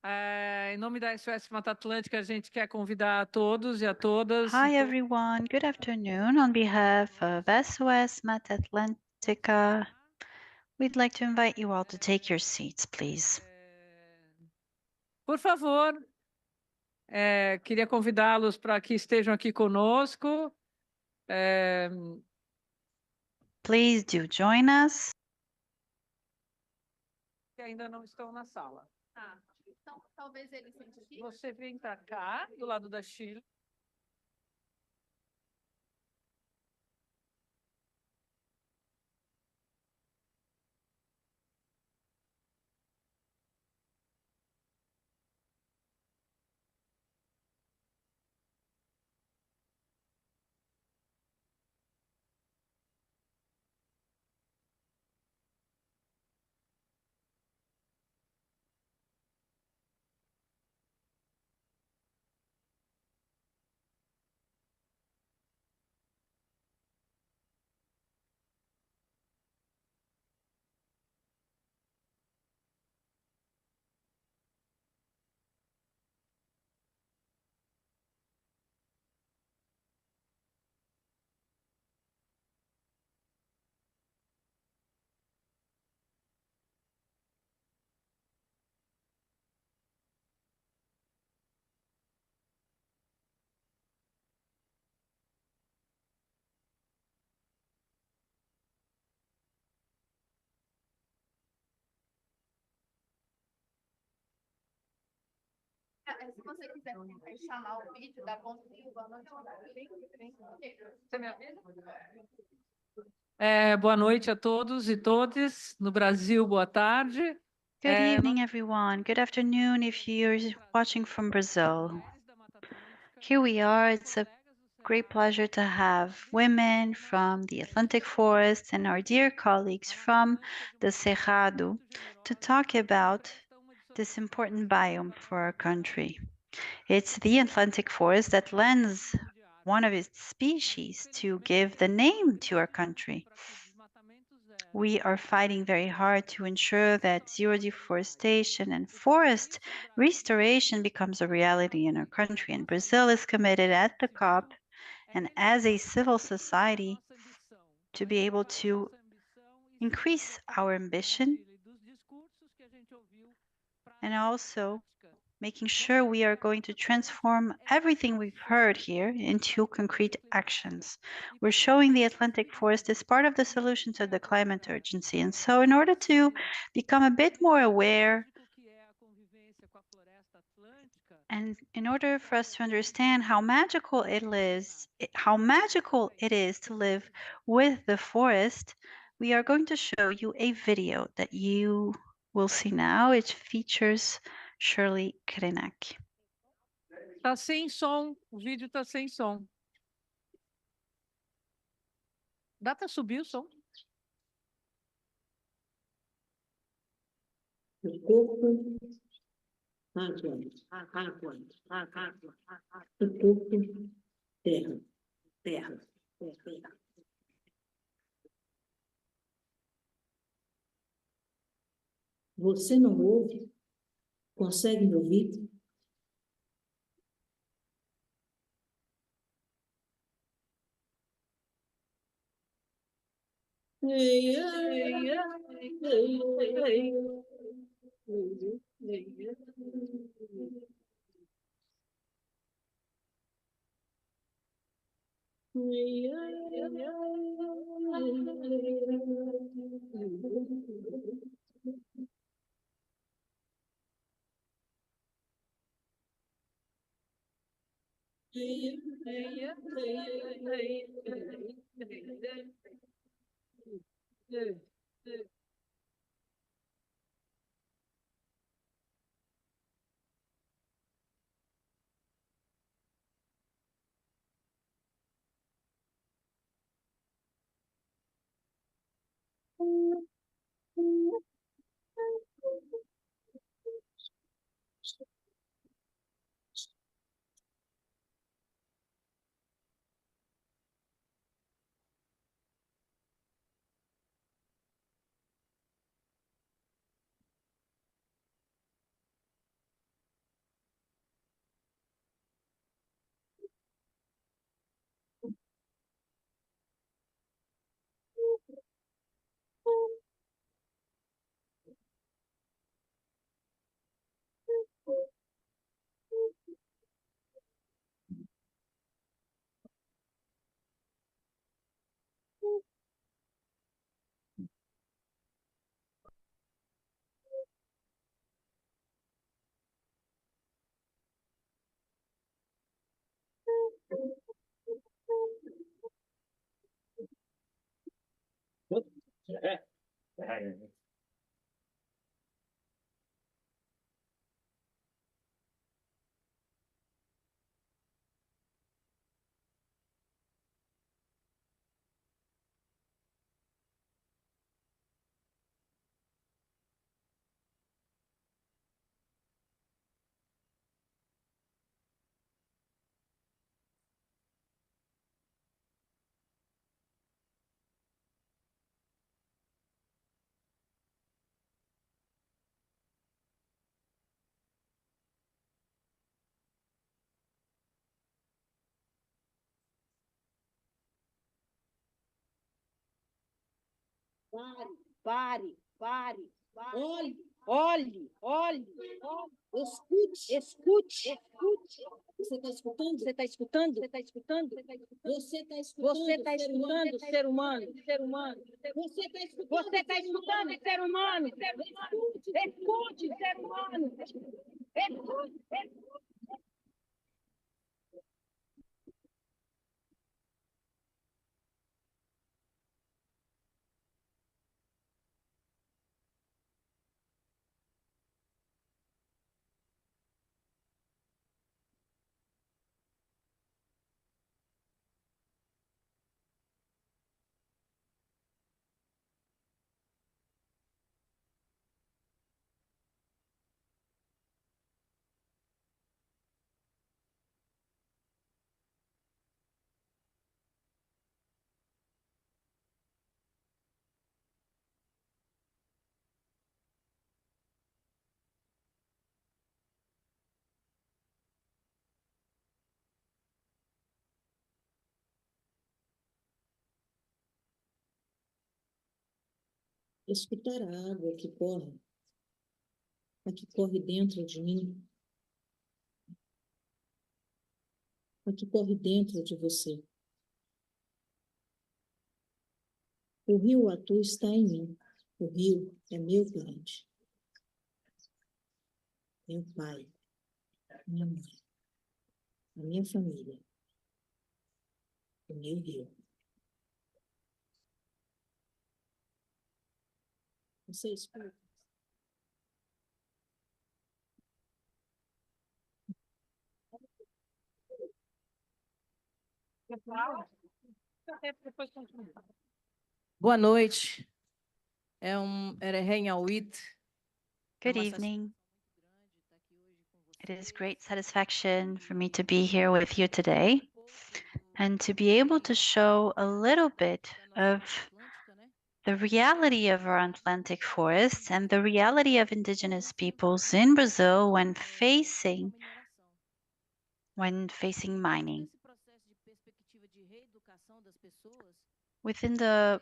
Em nome da SOS Mata Atlântica, a gente quer convidar a todos e a todas. Hi, everyone. Good afternoon. On behalf of SOS Mata Atlântica, we'd like to invite you all to take your seats, please. Por favor, queria convidá-los para que estejam aqui conosco. Please do join us. Que ainda não estão na sala. Então, talvez eles sentem. Você vem para cá, do lado da Chile. Se você quiser chamar o vídeo da consulta, boa noite. Você me avisa? Boa noite a todos e todas. No Brasil, boa tarde. Good evening, everyone. Good afternoon if you're watching from Brazil. Here we are. It's a great pleasure to have women from the Atlantic Forest and our dear colleagues from the Cerrado to talk about this important biome for our country. It's the Atlantic Forest that lends one of its species to give the name to our country. We are fighting very hard to ensure that zero deforestation and forest restoration becomes a reality in our country. And Brazil is committed at the COP and as a civil society to be able to increase our ambition and also making sure we are going to transform everything we've heard here into concrete actions. We're showing the Atlantic Forest as part of the solution to the climate urgency. And so in order to become a bit more aware and in order for us to understand how magical it is to live with the forest, we are going to show you a video that you will see now. It features Shirley Krenak. Tá sem som, o vídeo tá sem som. Dá para subir o som? O corpo, o corpo, terra, terra, terra. Você não ouve? Consegue me ouvir? Pare, pare, pare. Olhe, olhe, olhe, olhe. Escute, escute, escute. Você está escutando? Você está escutando? Você está escutando? Você está escutando? Você está escutando, ser humano, ser humano. Você está escutando? Você está escutando, ser humano, ser humano. Escute, ser humano. Escute, escute. Escutar a água que corre, a que corre dentro de mim, a que corre dentro de você. O rio Atu está em mim. O rio é meu cliente, meu pai, minha mãe, a minha família, o meu rio. Você escuta? Boa noite. Erehen Awit. Good evening. It is great satisfaction for me to be here with you today and to be able to show a little bit of the reality of our Atlantic forests and the reality of indigenous peoples in Brazil when facing mining. Within the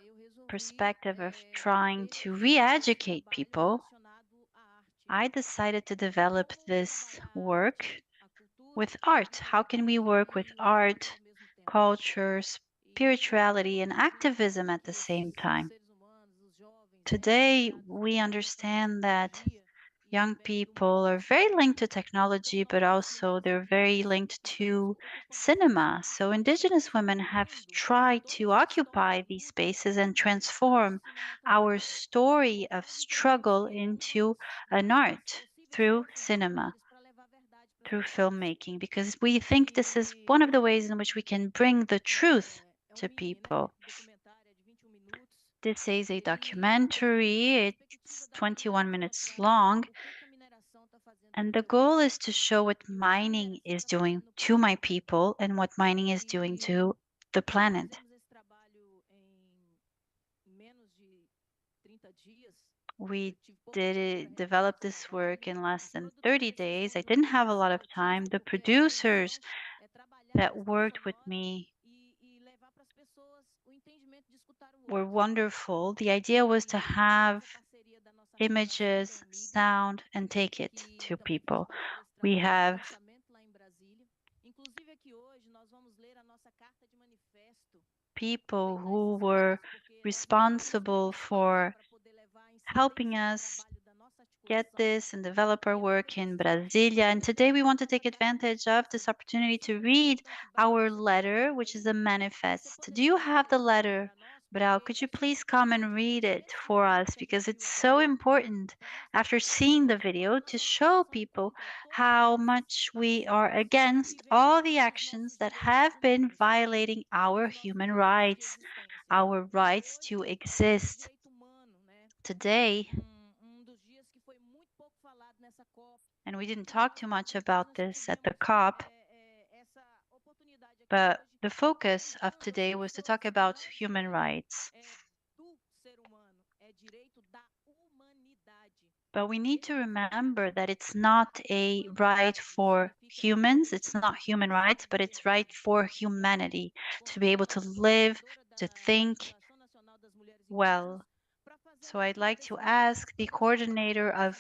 perspective of trying to re-educate people, I decided to develop this work with art. How can we work with art, culture, spirituality, and activism at the same time? Today, we understand that young people are very linked to technology, but also they're very linked to cinema. So indigenous women have tried to occupy these spaces and transform our story of struggle into an art through cinema, through filmmaking, because we think this is one of the ways in which we can bring the truth to people. This is a documentary. It's 21 minutes long. And the goal is to show what mining is doing to my people and what mining is doing to the planet. We developed this work in less than 30 days. I didn't have a lot of time. The producers that worked with me were wonderful. The idea was to have images, sound, and take it to people. We have people who were responsible for helping us get this and develop our work in Brasilia. And today we want to take advantage of this opportunity to read our letter, which is a manifest. Do you have the letter Brau, could you please come and read it for us? Because it's so important after seeing the video to show people how much we are against all the actions that have been violating our human rights, our rights to exist. Today, and we didn't talk too much about this at the COP, but the focus of today was to talk about human rights. But we need to remember that it's not a right for humans, it's not human rights, but it's right for humanity to be able to live, to think well. So I'd like to ask the coordinator of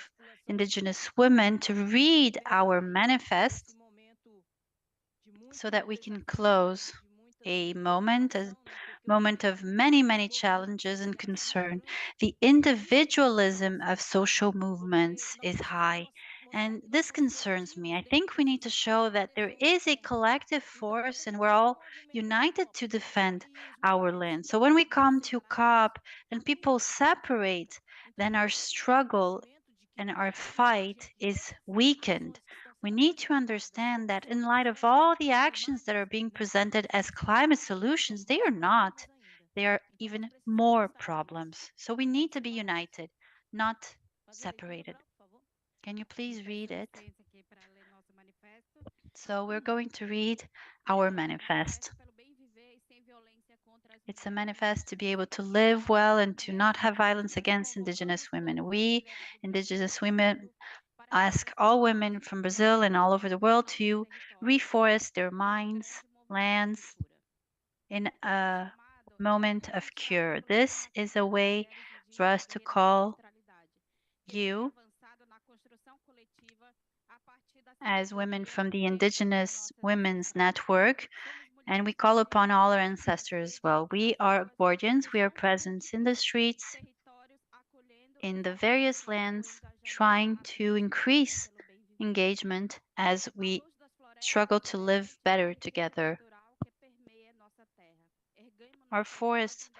Indigenous Women to read our manifest so that we can close a moment of many, many challenges and concern. The individualism of social movements is high, and this concerns me. I think we need to show that there is a collective force and we're all united to defend our land. So when we come to COP and people separate, then our struggle and our fight is weakened. We need to understand that in light of all the actions that are being presented as climate solutions, they are not. They are even more problems. So we need to be united, not separated. Can you please read it? So we're going to read our manifest. It's a manifest to be able to live well and to not have violence against Indigenous women. We, Indigenous women, ask all women from Brazil and all over the world to reforest their minds, lands in a moment of cure. This is a way for us to call you as women from the Indigenous Women's Network, and we call upon all our ancestors as well. We are guardians, we are present in the streets, in the various lands, trying to increase engagement as we struggle to live better together. Our forests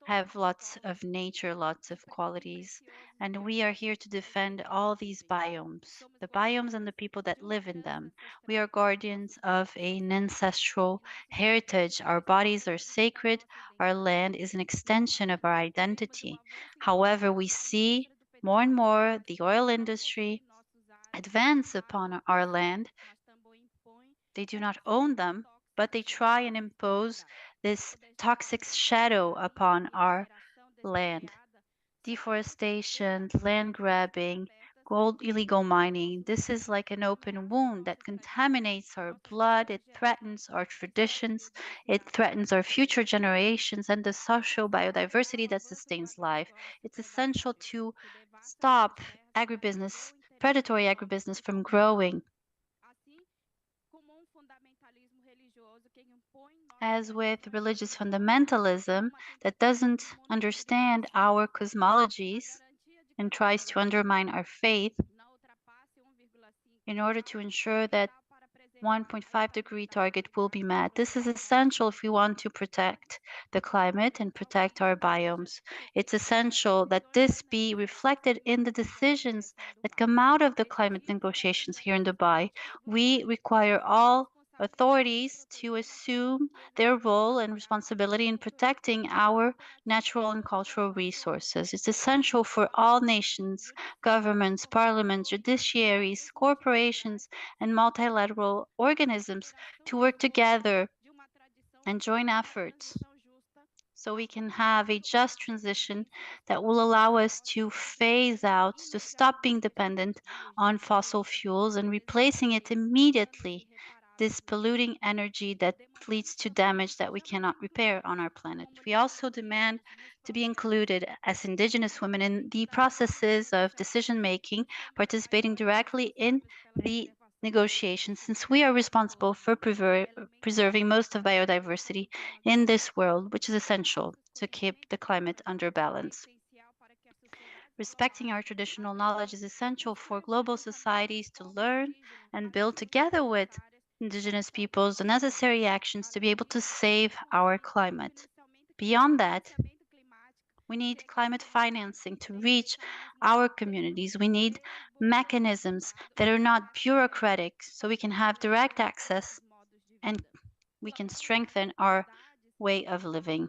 have lots of nature, lots of qualities, and we are here to defend all these biomes, the biomes and the people that live in them. We are guardians of an ancestral heritage. Our bodies are sacred. Our land is an extension of our identity. However, we see more and more the oil industry advance upon our land. They do not own them, but they try and impose this toxic shadow upon our land. Deforestation, land grabbing, illegal mining. This is like an open wound that contaminates our blood. It threatens our traditions. It threatens our future generations and the social biodiversity that sustains life. It's essential to stop agribusiness, predatory agribusiness from growing. As with religious fundamentalism that doesn't understand our cosmologies and tries to undermine our faith in order to ensure that 1.5-degree target will be met. This is essential if we want to protect the climate and protect our biomes. It's essential that this be reflected in the decisions that come out of the climate negotiations here in Dubai. We require all authorities to assume their role and responsibility in protecting our natural and cultural resources. It's essential for all nations, governments, parliaments, judiciaries, corporations, and multilateral organisms to work together and join efforts so we can have a just transition that will allow us to phase out, to stop being dependent on fossil fuels and replacing it immediately, this polluting energy that leads to damage that we cannot repair on our planet. We also demand to be included as Indigenous women in the processes of decision making, participating directly in the negotiations, since we are responsible for preserving most of biodiversity in this world, which is essential to keep the climate under balance. Respecting our traditional knowledge is essential for global societies to learn and build together with Indigenous peoples the necessary actions to be able to save our climate. Beyond that, we need climate financing to reach our communities. We need mechanisms that are not bureaucratic so we can have direct access and we can strengthen our way of living.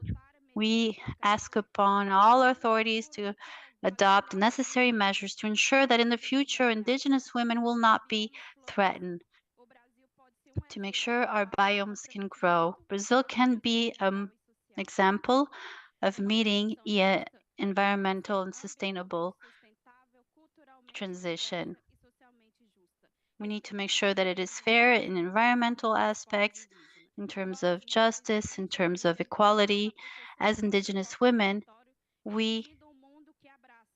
We ask upon all authorities to adopt necessary measures to ensure that in the future indigenous women will not be threatened, to make sure our biomes can grow. Brazil can be an example of meeting environmental and sustainable transition. We need to make sure that it is fair in environmental aspects, in terms of justice, in terms of equality. As indigenous women, we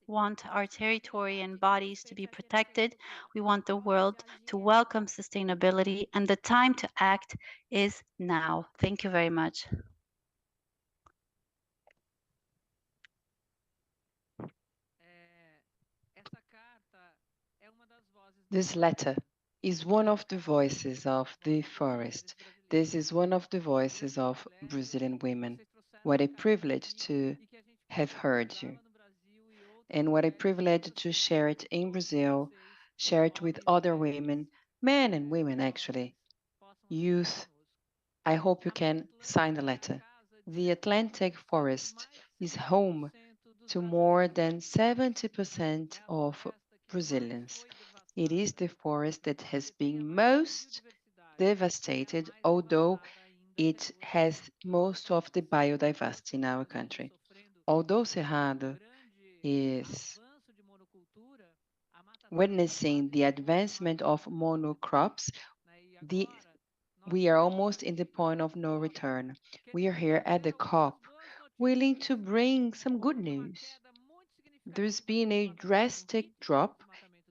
want our territory and bodies to be protected. We want the world to welcome sustainability, and the time to act is now. Thank you very much. This letter is one of the voices of the forest. This is one of the voices of Brazilian women. What a privilege to have heard you. And what a privilege to share it in Brazil, share it with other women, men and women actually, youth. I hope you can sign the letter. The Atlantic Forest is home to more than 70% of Brazilians. It is the forest that has been most devastated, although it has most of the biodiversity in our country. Although Cerrado is witnessing the advancement of monocrops, we are almost in the point of no return. We are here at the COP, willing to bring some good news. There's been a drastic drop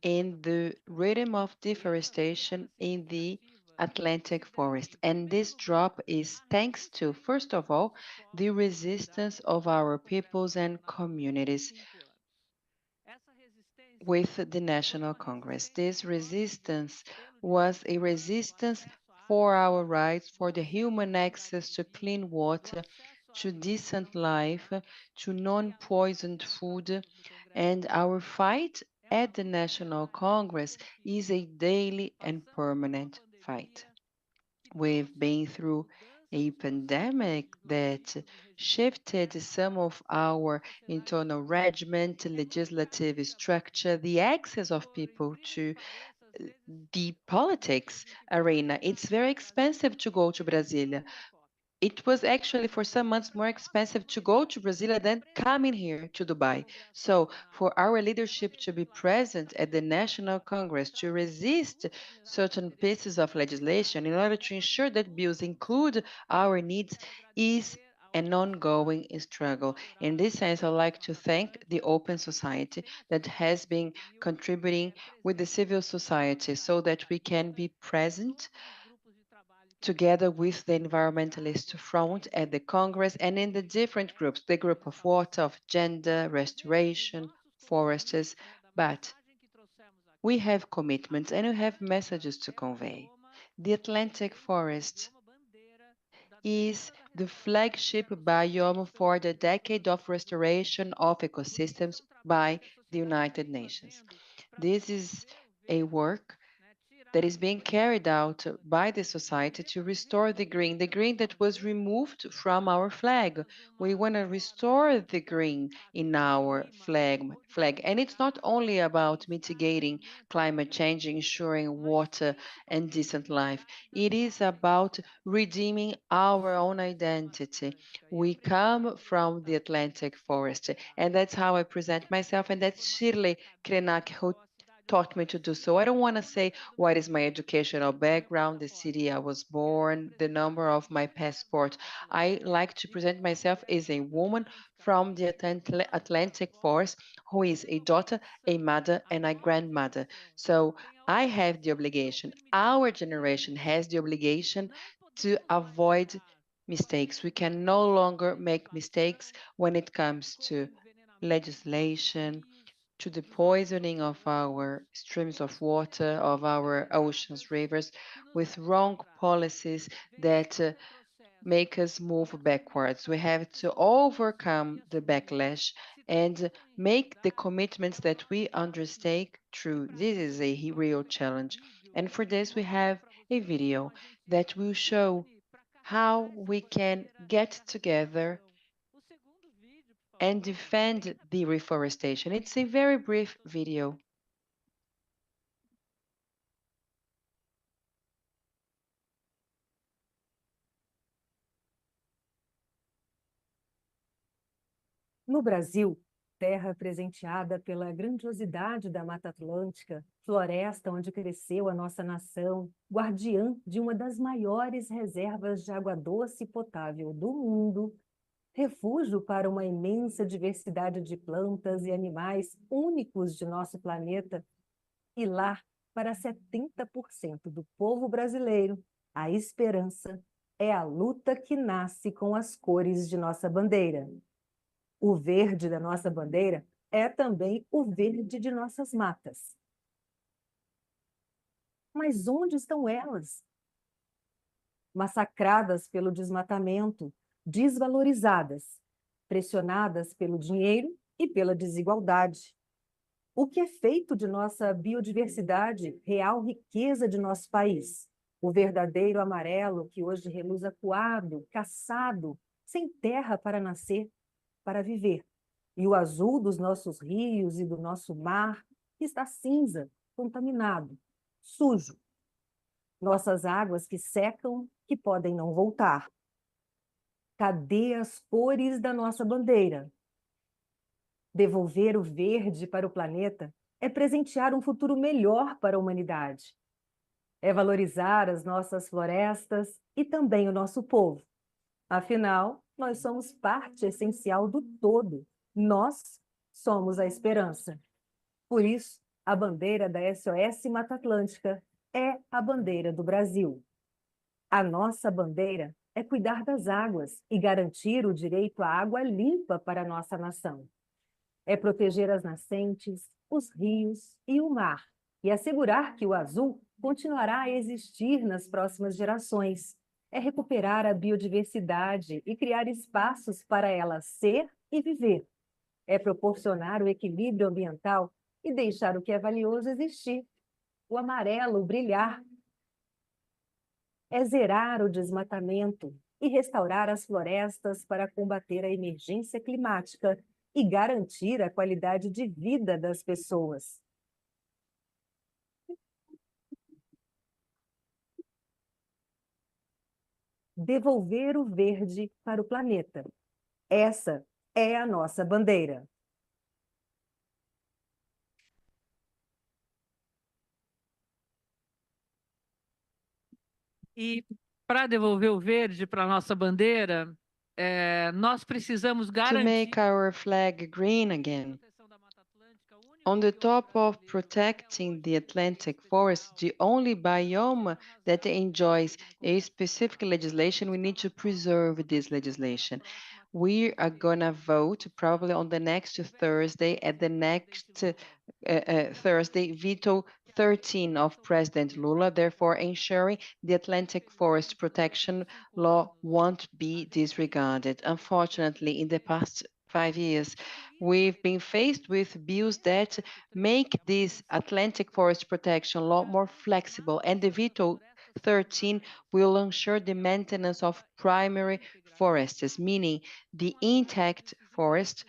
in the rhythm of deforestation in the Atlantic forest. And this drop is thanks to, first of all, the resistance of our peoples and communities with the National Congress. This resistance was a resistance for our rights, for the human access to clean water, to decent life, to non-poisoned food, and our fight at the National Congress is a daily and permanent fight. We've been through a pandemic that shifted some of our internal regiment, legislative structure, the access of people to the politics arena. It's very expensive to go to Brasilia. It was actually for some months more expensive to go to Brasilia than coming here to Dubai. So for our leadership to be present at the National Congress to resist certain pieces of legislation in order to ensure that bills include our needs is an ongoing struggle. In this sense, I'd like to thank the Open Society that has been contributing with the civil society so that we can be present together with the environmentalist front at the Congress and in the different groups, the group of water, of gender, restoration, forests, but we have commitments and we have messages to convey. The Atlantic forest is the flagship biome for the Decade of Restoration of Ecosystems by the United Nations. This is a work that is being carried out by the society to restore the green that was removed from our flag. We want to restore the green in our flag. And it's not only about mitigating climate change, ensuring water and decent life. It is about redeeming our own identity. We come from the Atlantic forest, and that's how I present myself, and that's Shirley Krenak who taught me to do so. I don't want to say what is my educational background, the city I was born, the number of my passport. I like to present myself as a woman from the Atlantic forest who is a daughter, a mother, and a grandmother. So I have the obligation, our generation has the obligation to avoid mistakes. We can no longer make mistakes when it comes to legislation, to the poisoning of our streams of water, of our oceans, rivers, with wrong policies that make us move backwards. We have to overcome the backlash and make the commitments that we undertake true. This is a real challenge. And for this, we have a video that will show how we can get together and defend the reforestation. It's a very brief video. No Brasil, terra presenteada pela grandiosidade da Mata Atlântica, floresta onde cresceu a nossa nação, guardiã de uma das maiores reservas de água doce e potável do mundo, refúgio para uma imensa diversidade de plantas e animais únicos de nosso planeta, e lar para 70% do povo brasileiro, a esperança é a luta que nasce com as cores de nossa bandeira. O verde da nossa bandeira é também o verde de nossas matas. Mas onde estão elas? Massacradas pelo desmatamento, desvalorizadas, pressionadas pelo dinheiro e pela desigualdade. O que é feito de nossa biodiversidade, real riqueza de nosso país? O verdadeiro amarelo que hoje reluz acuado, caçado, sem terra para nascer, para viver. E o azul dos nossos rios e do nosso mar está cinza, contaminado, sujo. Nossas águas que secam, que podem não voltar. Cadê as cores da nossa bandeira? Devolver o verde para o planeta é presentear um futuro melhor para a humanidade. É valorizar as nossas florestas e também o nosso povo. Afinal, nós somos parte essencial do todo. Nós somos a esperança. Por isso, a bandeira da SOS Mata Atlântica é a bandeira do Brasil. A nossa bandeira é cuidar das águas e garantir o direito à água limpa para a nossa nação. É proteger as nascentes, os rios e o mar, e assegurar que o azul continuará a existir nas próximas gerações. É recuperar a biodiversidade e criar espaços para ela ser e viver. É proporcionar o equilíbrio ambiental e deixar o que é valioso existir. O amarelo brilhar. É zerar o desmatamento e restaurar as florestas para combater a emergência climática e garantir a qualidade de vida das pessoas. Devolver o verde para o planeta. Essa é a nossa bandeira. E para devolver o verde para a nossa bandeira, nós precisamos To garantir make our flag green again. On the top of protecting the Atlantic forest, the only biome that enjoys a specific legislation, we need to preserve this legislation. We are going to vote probably on the next Thursday, at the next Thursday, veto 13 of President Lula, therefore ensuring the Atlantic Forest Protection Law won't be disregarded. Unfortunately, in the past 5 years, we've been faced with bills that make this Atlantic Forest Protection Law more flexible, and the veto 13 will ensure the maintenance of primary forests, meaning the intact forest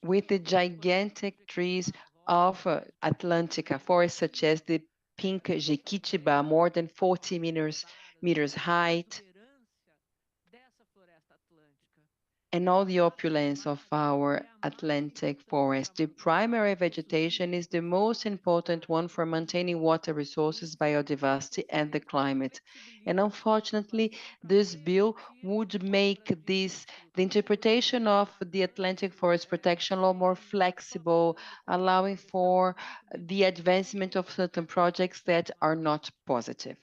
with the gigantic trees of Atlantica forests, such as the pink Jequitibá, more than 40 meters height, and all the opulence of our Atlantic forest. The primary vegetation is the most important one for maintaining water resources, biodiversity, and the climate. And unfortunately, this bill would make the interpretation of the Atlantic Forest Protection Law more flexible, allowing for the advancement of certain projects that are not positive.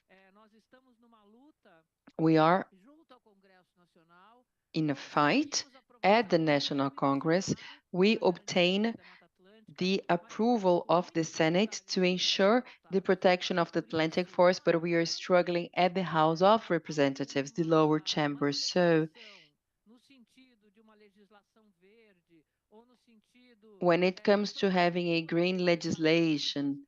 We are in a fight at the National Congress. We obtain the approval of the Senate to ensure the protection of the Atlantic forest, but we are struggling at the House of Representatives, the lower chamber. So when it comes to having a green legislation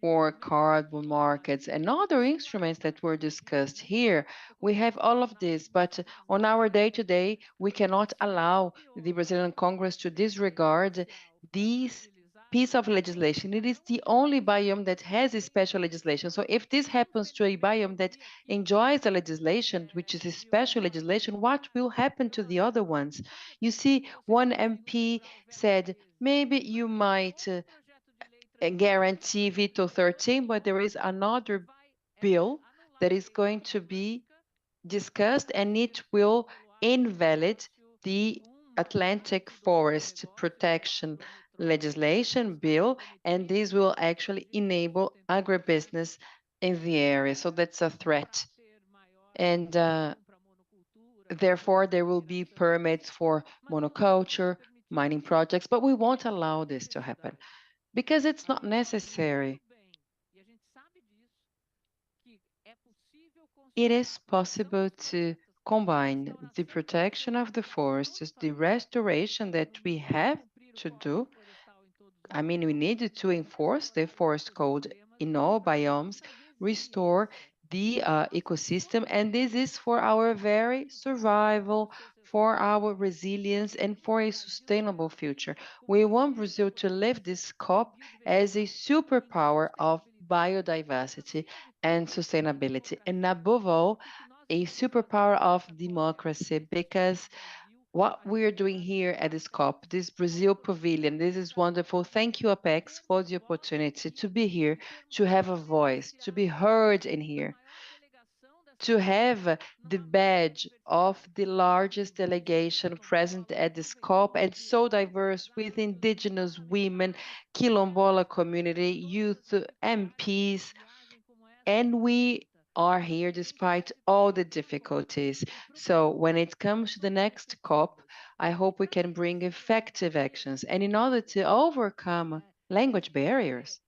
for carbon markets and other instruments that were discussed here, we have all of this, but on our day-to-day, we cannot allow the Brazilian Congress to disregard this piece of legislation. It is the only biome that has a special legislation. So if this happens to a biome that enjoys the legislation, which is a special legislation, what will happen to the other ones? You see, one MP said, maybe you might guarantee veto 13, but there is another bill that is going to be discussed and it will invalid the Atlantic Forest Protection legislation bill, and this will actually enable agribusiness in the area. So that's a threat. And therefore, there will be permits for monoculture, mining projects, but we won't allow this to happen because it's not necessary. It is possible to combine the protection of the forests, the restoration that we have to do. I mean, we need to enforce the forest code in all biomes, restore the ecosystem, and this is for our very survival, for our resilience, and for a sustainable future. We want Brazil to live this COP as a superpower of biodiversity and sustainability, and above all, a superpower of democracy, because what we're doing here at this COP, this Brazil Pavilion, this is wonderful. Thank you, Apex, for the opportunity to be here, to have a voice, to be heard in here, to have the badge of the largest delegation present at this COP and so diverse with indigenous women, Quilombola community, youth, MPs, and we are here despite all the difficulties. So when it comes to the next COP, I hope we can bring effective actions. And in order to overcome language barriers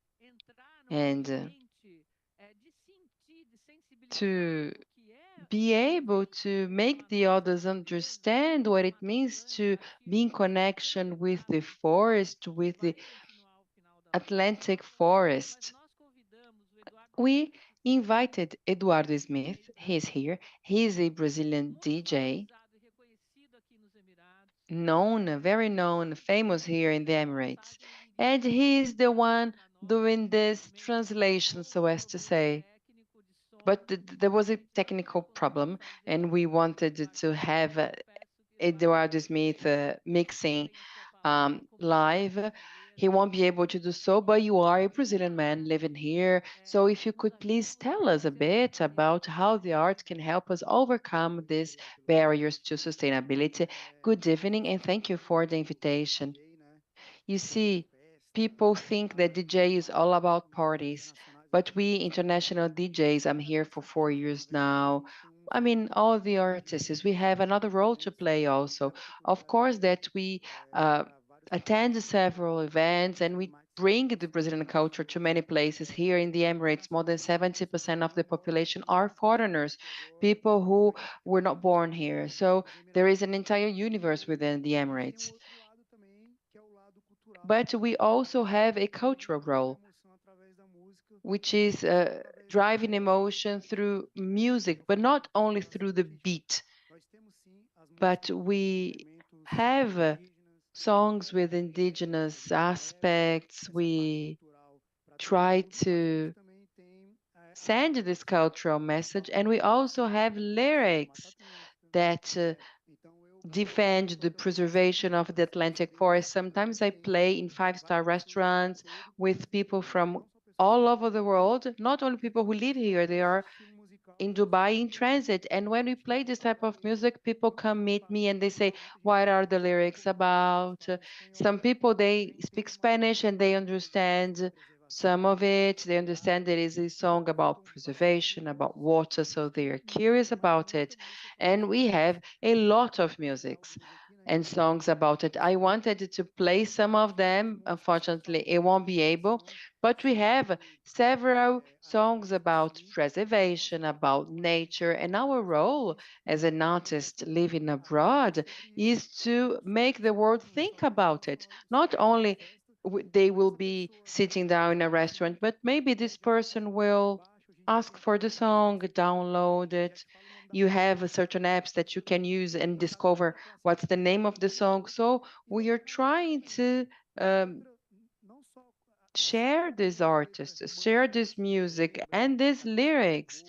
and to be able to make the others understand what it means to be in connection with the forest, with the Atlantic forest, we invited Eduardo Smith. He's here. He's a Brazilian DJ, known, very known, famous here in the Emirates. And he's the one doing this translation, so as to say. But there was a technical problem, and we wanted to have Eduardo Smith mixing live. He won't be able to do so, but you are a Brazilian man living here. So if you could please tell us a bit about how the art can help us overcome these barriers to sustainability. Good evening, and thank you for the invitation. You see, people think that DJ is all about parties, but we international DJs, I'm here for 4 years now. I mean, all the artists, we have another role to play also. Of course, that we attend several events and we bring the Brazilian culture to many places. Here in the Emirates, more than 70% of the population are foreigners, people who were not born here. So there is an entire universe within the Emirates. But we also have a cultural role, which is driving emotion through music, but not only through the beat, but we have songs with indigenous aspects. We try to send this cultural message, and we also have lyrics that defend the preservation of the Atlantic forest. Sometimes I play in five-star restaurants with people from all over the world, not only people who live here, they are in Dubai in transit. And when we play this type of music, people come meet me and they say, what are the lyrics about? Some people, they speak Spanish and they understand some of it. They understand that it is a song about preservation, about water, so they are curious about it. And we have a lot of musics. and songs about it. I wanted to play some of them. Unfortunately, it won't be able, but we have several songs about preservation, about nature, and our role as an artist living abroad is to make the world think about it. Not only they will be sitting down in a restaurant, but maybe this person will ask for the song, download it. You have certain apps that you can use and discover what's the name of the song. So we are trying to um, share these artists, share this music and these lyrics.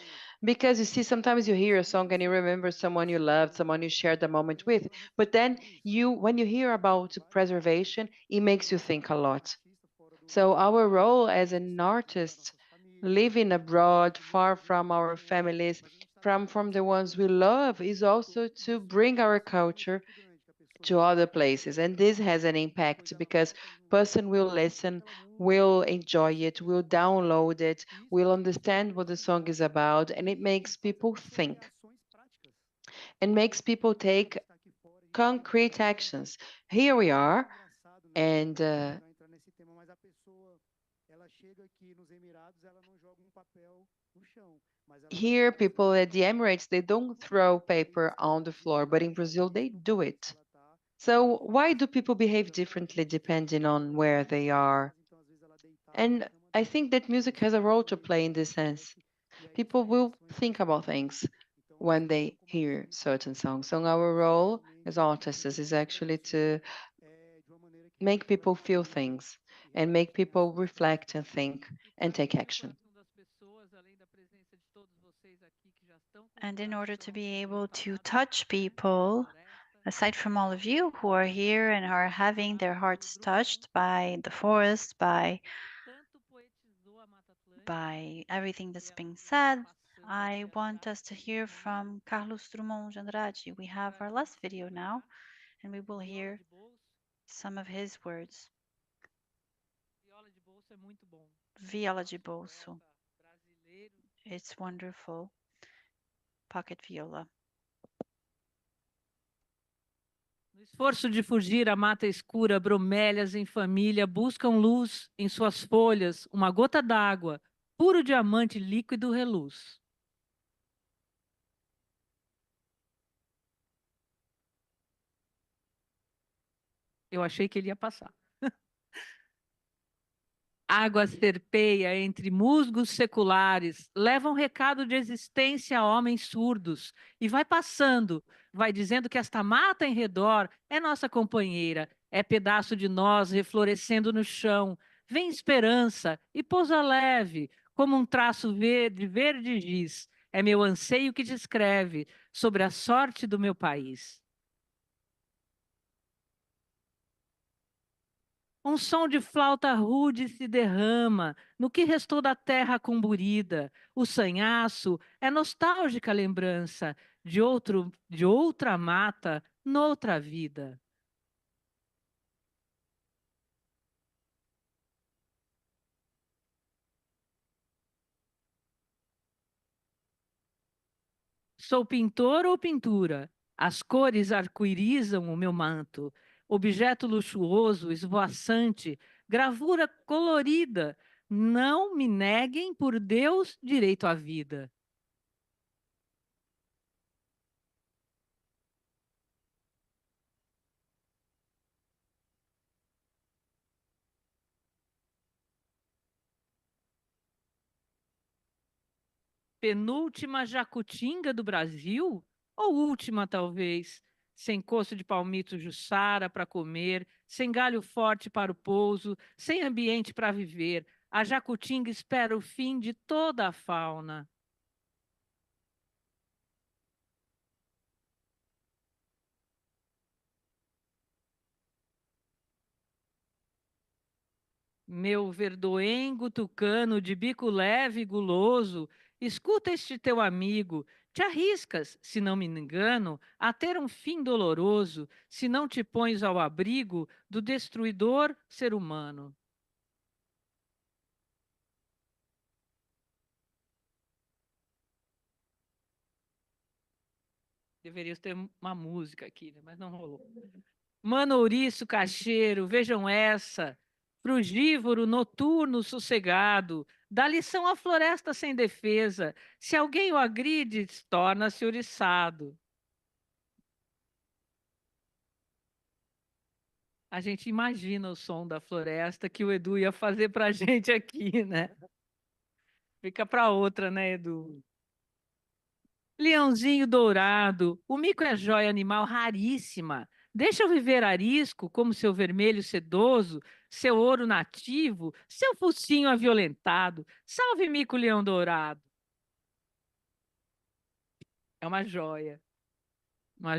Because you see, sometimes you hear a song and you remember someone you loved, someone you shared the moment with. But then when you hear about preservation, it makes you think a lot. So our role as an artist, living abroad, far from our families, from the ones we love, is also to bring our culture to other places. And this has an impact because person will listen, will enjoy it, will download it, will understand what the song is about, and it makes people think and makes people take concrete actions. Here we are, and here people at the Emirates, they don't throw paper on the floor, but in Brazil they do it. So why do people behave differently depending on where they are? And I think that music has a role to play in this sense. People will think about things when they hear certain songs. So our role as artists is actually to make people feel things and make people reflect and think and take action. And in order to be able to touch people, aside from all of you who are here and are having their hearts touched by the forest, by everything that's being said, I want us to hear from Carlos Drummond de Andrade. We have our last video now, and we will hear some of his words. Viola de bolso. It's wonderful. Pocket viola. No esforço de fugir à mata escura, bromélias em família buscam luz em suas folhas, uma gota d'água, puro diamante líquido reluz. Eu achei que ele ia passar. Água serpeia entre musgos seculares, leva um recado de existência a homens surdos, e vai passando, vai dizendo que esta mata em redor é nossa companheira, é pedaço de nós reflorescendo no chão. Vem esperança e pousa leve, como um traço verde, verde giz. É meu anseio que descreve sobre a sorte do meu país. Um som de flauta rude se derrama no que restou da terra comburida. O sanhaço é nostálgica lembrança de outra mata, noutra vida. Sou pintor ou pintura? As cores arco-irizam o meu manto. Objeto luxuoso, esvoaçante, gravura colorida. Não me neguem, por Deus, direito à vida. Penúltima jacutinga do Brasil? Ou última, talvez? Sem coço de palmito jussara para comer, sem galho forte para o pouso, sem ambiente para viver, a jacutinga espera o fim de toda a fauna. Meu verdoengo tucano de bico leve e guloso, escuta este teu amigo, te arriscas, se não me engano, a ter um fim doloroso, se não te pões ao abrigo do destruidor ser humano. Deveria ter uma música aqui, né? Mas não rolou. Mano ouriço cacheiro, vejam essa. Frugívoro, noturno, sossegado. Dá lição à floresta sem defesa. Se alguém o agride, torna-se ouriçado. A gente imagina o som da floresta que o Edu ia fazer para a gente aqui, né? Fica para outra, né, Edu? Leãozinho dourado, o mico é joia animal raríssima. Deixa eu viver arisco, como seu vermelho sedoso, seu ouro nativo, seu focinho aviolentado. Salve, mico leão dourado. É uma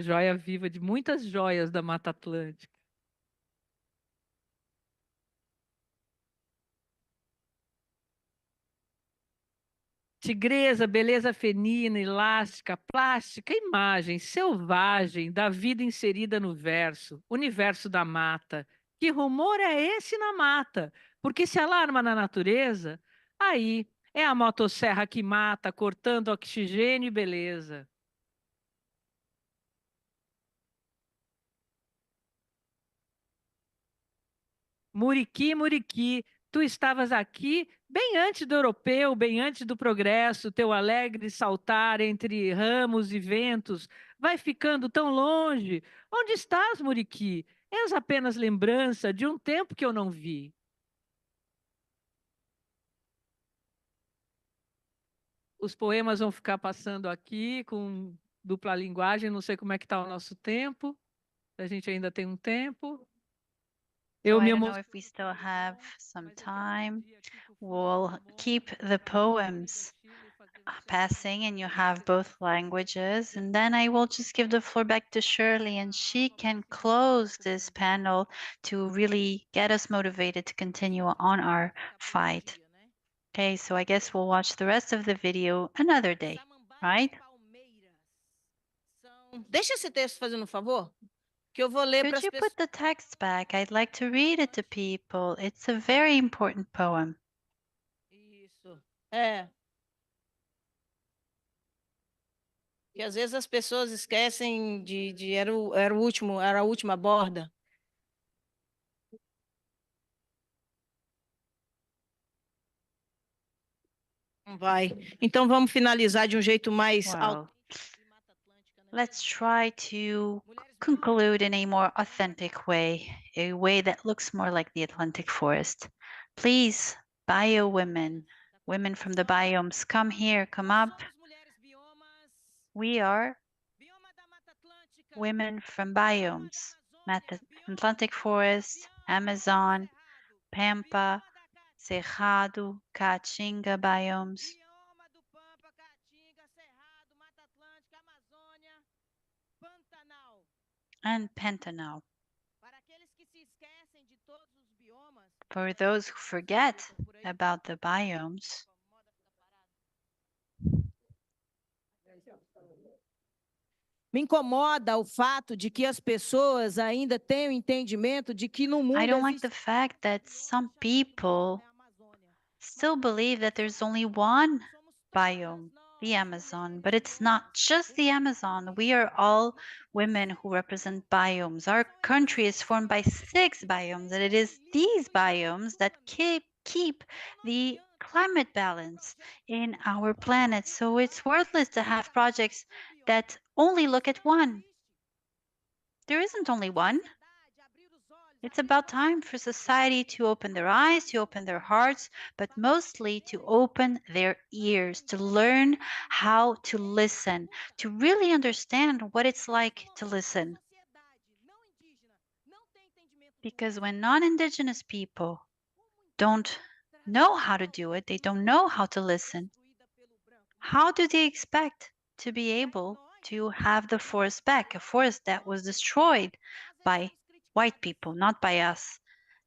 joia viva de muitas joias da Mata Atlântica. Tigresa, beleza felina, elástica, plástica, imagem selvagem da vida inserida no verso, universo da mata. Que rumor é esse na mata? Porque se alarma na natureza, aí é a motosserra que mata, cortando oxigênio e beleza. Muriqui, Muriqui, tu estavas aqui bem antes do europeu, bem antes do progresso, teu alegre saltar entre ramos e ventos vai ficando tão longe. Onde estás, Muriqui? És apenas lembrança de um tempo que eu não vi. Os poemas vão ficar passando aqui com dupla linguagem, não sei como é que está o nosso tempo. A gente ainda tem um tempo. So I don't know if we still have some time. We'll keep the poems passing and you have both languages. And then I will just give the floor back to Shirley and she can close this panel to really get us motivated to continue on our fight. Okay, so I guess we'll watch the rest of the video another day, right? Deixa esse texto fazendo um favor, que eu vou ler para Could as you pessoas. put the text back? I'd like to read it to people. It's a very important poem. Isso. É. Que às vezes as pessoas esquecem era o último, era a última borda. Não vai. Então vamos finalizar de um jeito mais Wow. Let's try to conclude in a more authentic way, a way that looks more like the Atlantic forest. Please, bio women, women from the biomes, come here, come up. We are women from biomes, Atlantic forest, Amazon, Pampa, Cerrado, Caatinga biomes. And Pantanal. For those who forget about the biomes, me incomoda o fato de que as pessoas ainda têm o entendimento de que no mundo I don't like the fact that some people still believe that there's only one biome, the Amazon, but it's not just the Amazon. We are all women who represent biomes. Our country is formed by 6 biomes, and it is these biomes that keep the climate balance in our planet. So it's worthless to have projects that only look at one. There isn't only one. It's about time for society to open their eyes, to open their hearts, but mostly to open their ears, to learn how to listen, to really understand what it's like to listen. Because when non-Indigenous people don't know how to do it, they don't know how to listen, how do they expect to be able to have the forest back, a forest that was destroyed by white people, not by us?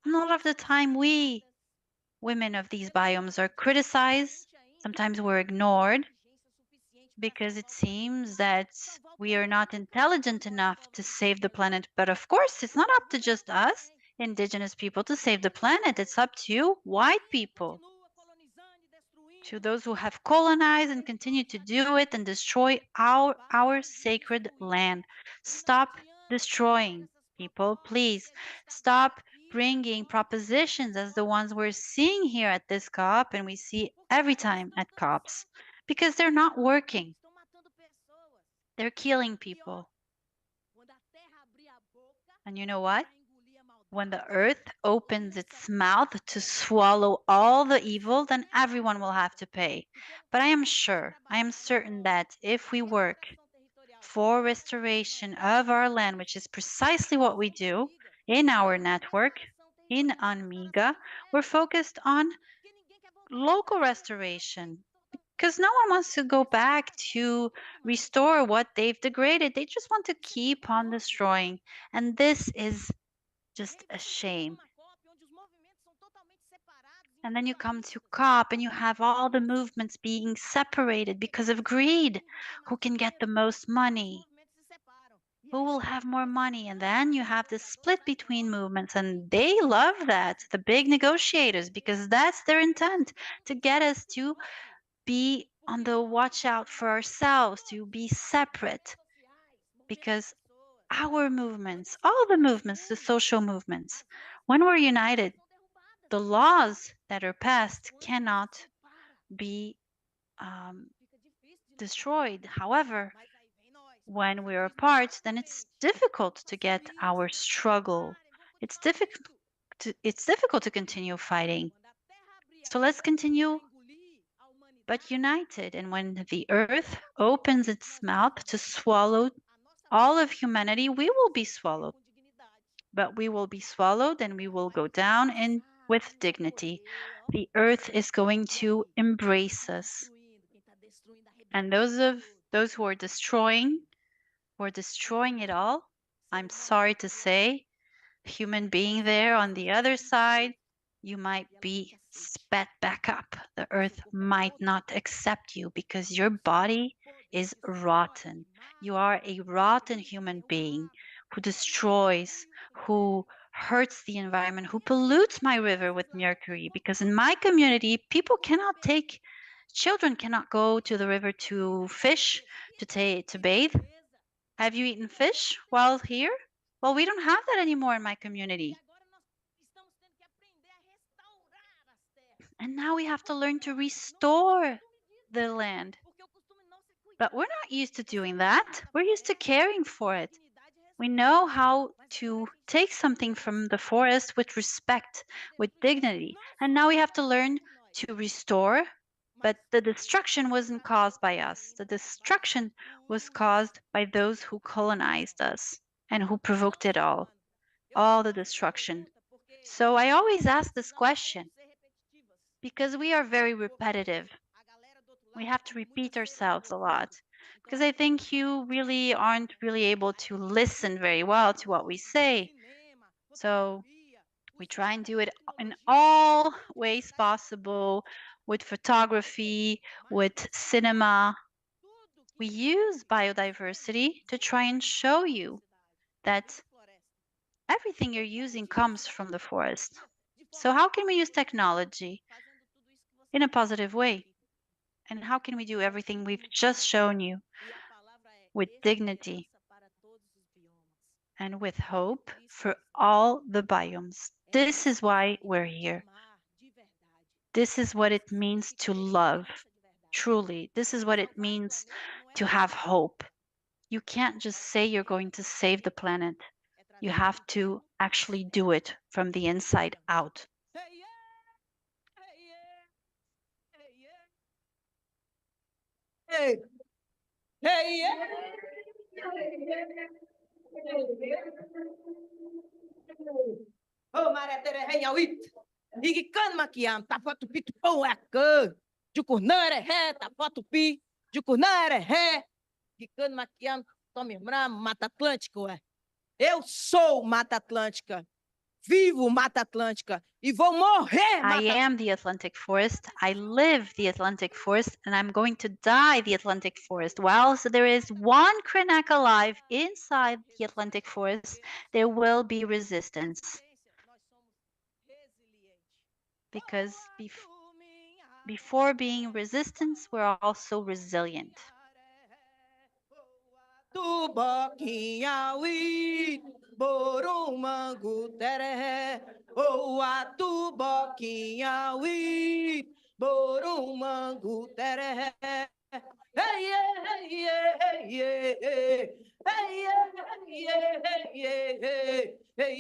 And a lot of the time, we, women of these biomes, are criticized. Sometimes we're ignored because it seems that we are not intelligent enough to save the planet. But of course, it's not up to just us, Indigenous people, to save the planet. It's up to white people to those who have colonized and continue to do it and destroy our sacred land. Stop destroying, people, please. Stop bringing propositions as the ones we're seeing here at this COP and we see every time at COPs, because they're not working. They're killing people. And you know what? When the earth opens its mouth to swallow all the evil, then everyone will have to pay. But I am certain that if we work for restoration of our land, which is precisely what we do in our network, in Anmiga, we're focused on local restoration, because no one wants to go back to restore what they've degraded. They just want to keep on destroying. And this is just a shame. And then you come to COP and you have all the movements being separated because of greed. Who can get the most money? Who will have more money? And then you have this split between movements, and they love that, the big negotiators, because that's their intent, to get us to be on the watch out for ourselves, to be separate. Because our movements, all the movements, the social movements, when we're united, the laws that are passed cannot be destroyed. However, when we're apart, then it's difficult to get our struggle. It's difficult to continue fighting. So let's continue, but united. And when the earth opens its mouth to swallow all of humanity, we will be swallowed. But we will be swallowed and we will go down and with dignity. The earth is going to embrace us. And those who are destroying it all, I'm sorry to say, human being there on the other side, you might be spat back up. The earth might not accept you because your body is rotten. You are a rotten human being who destroys, who hurts the environment, who pollutes my river with mercury. Because in my community, children cannot go to the river to fish, to bathe. Have you eaten fish while here? Well, we don't have that anymore in my community. And now we have to learn to restore the land. But we're not used to doing that. We're used to caring for it. We know how to take something from the forest with respect, with dignity. And now we have to learn to restore. But the destruction wasn't caused by us. The destruction was caused by those who colonized us and who provoked it all the destruction. So I always ask this question because we are very repetitive. We have to repeat ourselves a lot because I think you really aren't really able to listen very well to what we say. So we try and do it in all ways possible, with photography, with cinema. We use biodiversity to try and show you that everything you're using comes from the forest. So how can we use technology in a positive way? And how can we do everything we've just shown you with dignity and with hope for all the biomes? This is why we're here. This is what it means to love, truly. This is what it means to have hope. You can't just say you're going to save the planet. You have to actually do it from the inside out. Hey, hey, oh, Maria Terra, wit. Higikan makiam, tapatu pitu pão é cã. Jucurnara é, tapatu pi. Jucurnara é. Higikan makiam, tome Mata Atlântica, ué. Eu sou Mata Atlântica. Vivo Mata Atlântica e vou morrer. I am the Atlantic Forest. I live the Atlantic Forest, and I'm going to die the Atlantic Forest. While there is one Krenak alive inside the Atlantic Forest, there will be resistance. Because before being resistant, we're also resilient. Tuboquinhaui, borumango teré, oa tuboquinhaui, borumango teré. Hey, yeah, hey, yeah, hey, yeah, hey, yeah, hey, yeah, hey, yeah,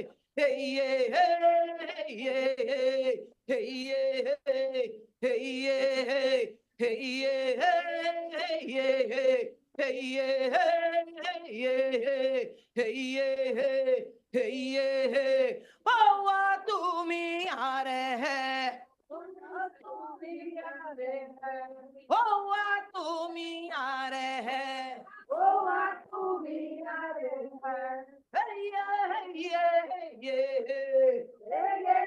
hey, yeah, hey, yeah, hey, yeah, hey, yeah, hey, yeah, boa tu minha ré. Boa tu minha ré. Boa tu minha ré. Hey, yeah, yeah, yeah. Hey, yeah,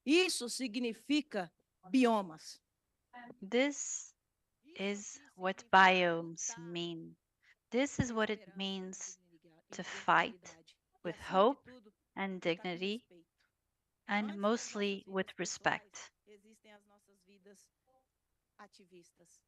Isso significa biomas. This is what biomes mean. This is what it means to fight with hope and dignity, and mostly with respect. Existem as nossas vidas ativistas.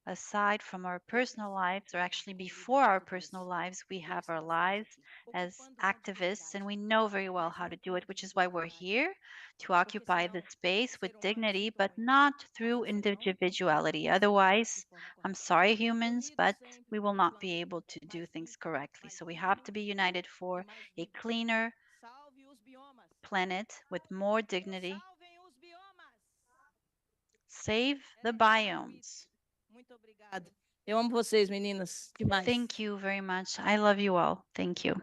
Aside from our personal lives, or actually before our personal lives, we have our lives as activists, and we know very well how to do it, which is why we're here to occupy the space with dignity, but not through individuality. Otherwise, I'm sorry, humans, but we will not be able to do things correctly. So we have to be united for a cleaner planet with more dignity. Save the biomes. Muito obrigada. Eu amo vocês, meninas. Demais. Thank you very much. I love you all. Thank you.